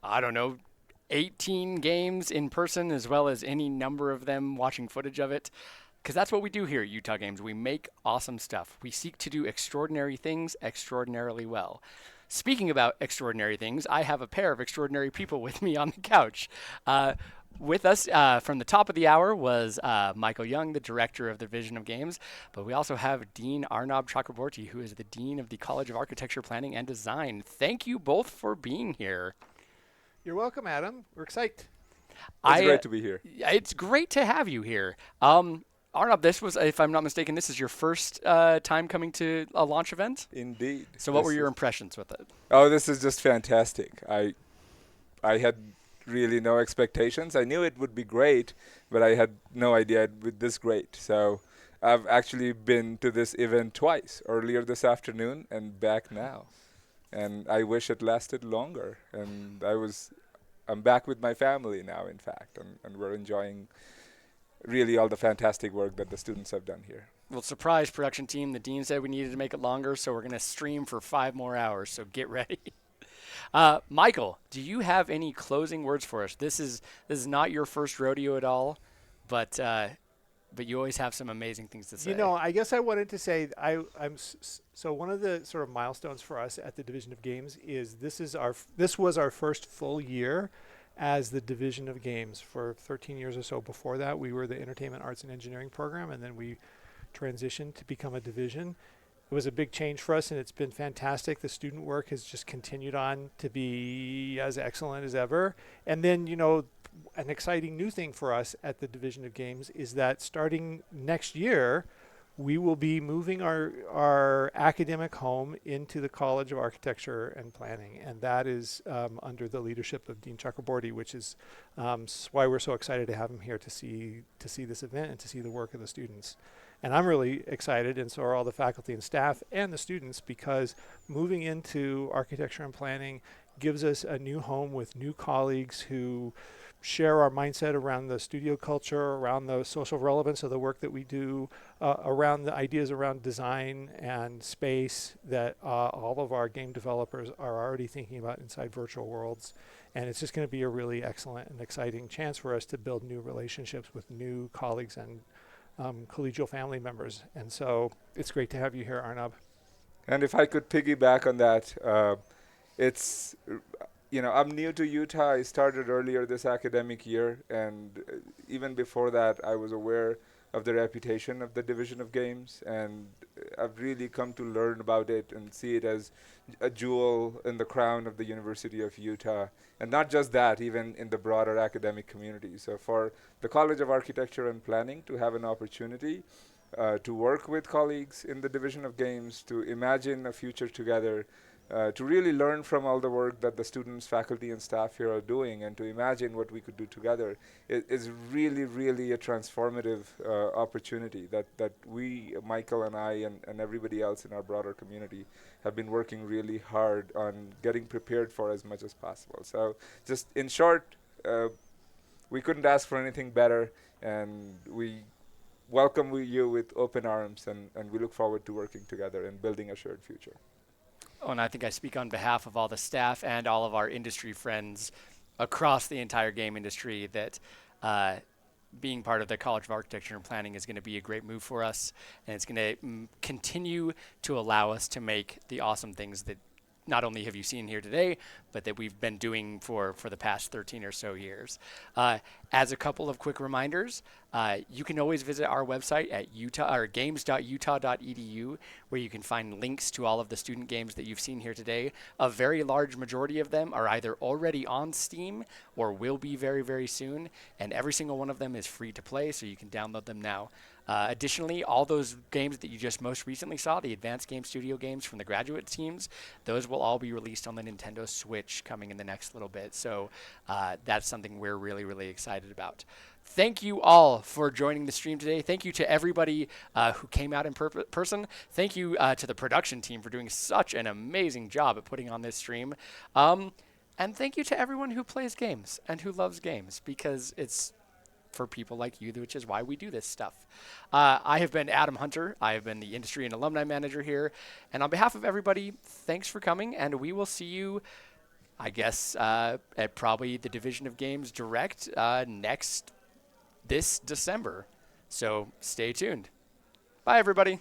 I don't know, 18 games in person, as well as any number of them watching footage of it. Because that's what we do here at Utah Games. We make awesome stuff. We seek to do extraordinary things extraordinarily well. Speaking about extraordinary things, I have a pair of extraordinary people with me on the couch. With us from the top of the hour was Michael Young, the director of the Division of Games, but we also have Dean Arnab Chakraborty, who is the Dean of the College of Architecture, Planning, and Design. Thank you both for being here. You're welcome, Adam. We're excited. It's great to be here. It's great to have you here. Arnab, this was, if I'm not mistaken, this is your first time coming to a launch event? Indeed. So what were your impressions with it? Oh, this is just fantastic. I had really no expectations. I knew it would be great, but I had no idea it would be this great. So I've actually been to this event twice, earlier this afternoon and back now. And I wish it lasted longer. And I'm back with my family now, in fact, and we're enjoying really all the fantastic work that the students have done here. Well, surprise production team, the dean said we needed to make it longer, so we're going to stream for 5 more hours, so get ready. Michael, do you have any closing words for us? This is not your first rodeo at all, but you always have some amazing things to say. You know, I guess I wanted to say so one of the sort of milestones for us at the Division of Games is this was our first full year as the Division of Games. For 13 years or so before that, we were the Entertainment Arts and Engineering program, and then we transitioned to become a division. It was a big change for us, and it's been fantastic. The student work has just continued on to be as excellent as ever. And then, you know, an exciting new thing for us at the Division of Games is that starting next year, we will be moving our academic home into the College of Architecture and Planning, and that is under the leadership of Dean Chakraborty, which is why we're so excited to have him here to see this event and to see the work of the students. And I'm really excited, and so are all the faculty and staff and the students, because moving into architecture and planning gives us a new home with new colleagues who share our mindset around the studio culture, around the social relevance of the work that we do, around the ideas around design and space that all of our game developers are already thinking about inside virtual worlds. And it's just going to be a really excellent and exciting chance for us to build new relationships with new colleagues and collegial family members. And so it's great to have you here, Arnab. And if I could piggyback on that, it's, you know, I'm new to Utah. I started earlier this academic year, and even before that, I was aware of the reputation of the Division of Games, and I've really come to learn about it and see it as a jewel in the crown of the University of Utah. And not just that, even in the broader academic community. So for the College of Architecture and Planning to have an opportunity to work with colleagues in the Division of Games, to imagine a future together, to really learn from all the work that the students, faculty, and staff here are doing, and to imagine what we could do together is really, really a transformative opportunity that we, Michael and I, and everybody else in our broader community have been working really hard on getting prepared for as much as possible. So just in short, we couldn't ask for anything better, and we welcome you with open arms, and we look forward to working together and building a shared future. Oh, and I think I speak on behalf of all the staff and all of our industry friends across the entire game industry that being part of the College of Architecture and Planning is going to be a great move for us, and it's going to continue to allow us to make the awesome things that not only have you seen here today, but that we've been doing for the past 13 or so years. As a couple of quick reminders, you can always visit our website at games.utah.edu, where you can find links to all of the student games that you've seen here today. A very large majority of them are either already on Steam or will be very, very soon, and every single one of them is free to play, so you can download them now. Additionally, all those games that you just most recently saw, the Advanced Game Studio games from the graduate teams, those will all be released on the Nintendo Switch coming in the next little bit. So that's something we're really, really excited about. Thank you all for joining the stream today. Thank you to everybody who came out in person. Thank you to the production team for doing such an amazing job at putting on this stream. And thank you to everyone who plays games and who loves games, because it's for people like you, which is why we do this stuff. I have been Adam Hunter. I have been the industry and alumni manager here. And on behalf of everybody, thanks for coming, and we will see you, I guess, at probably the Division of Games Direct this December. So stay tuned. Bye, everybody.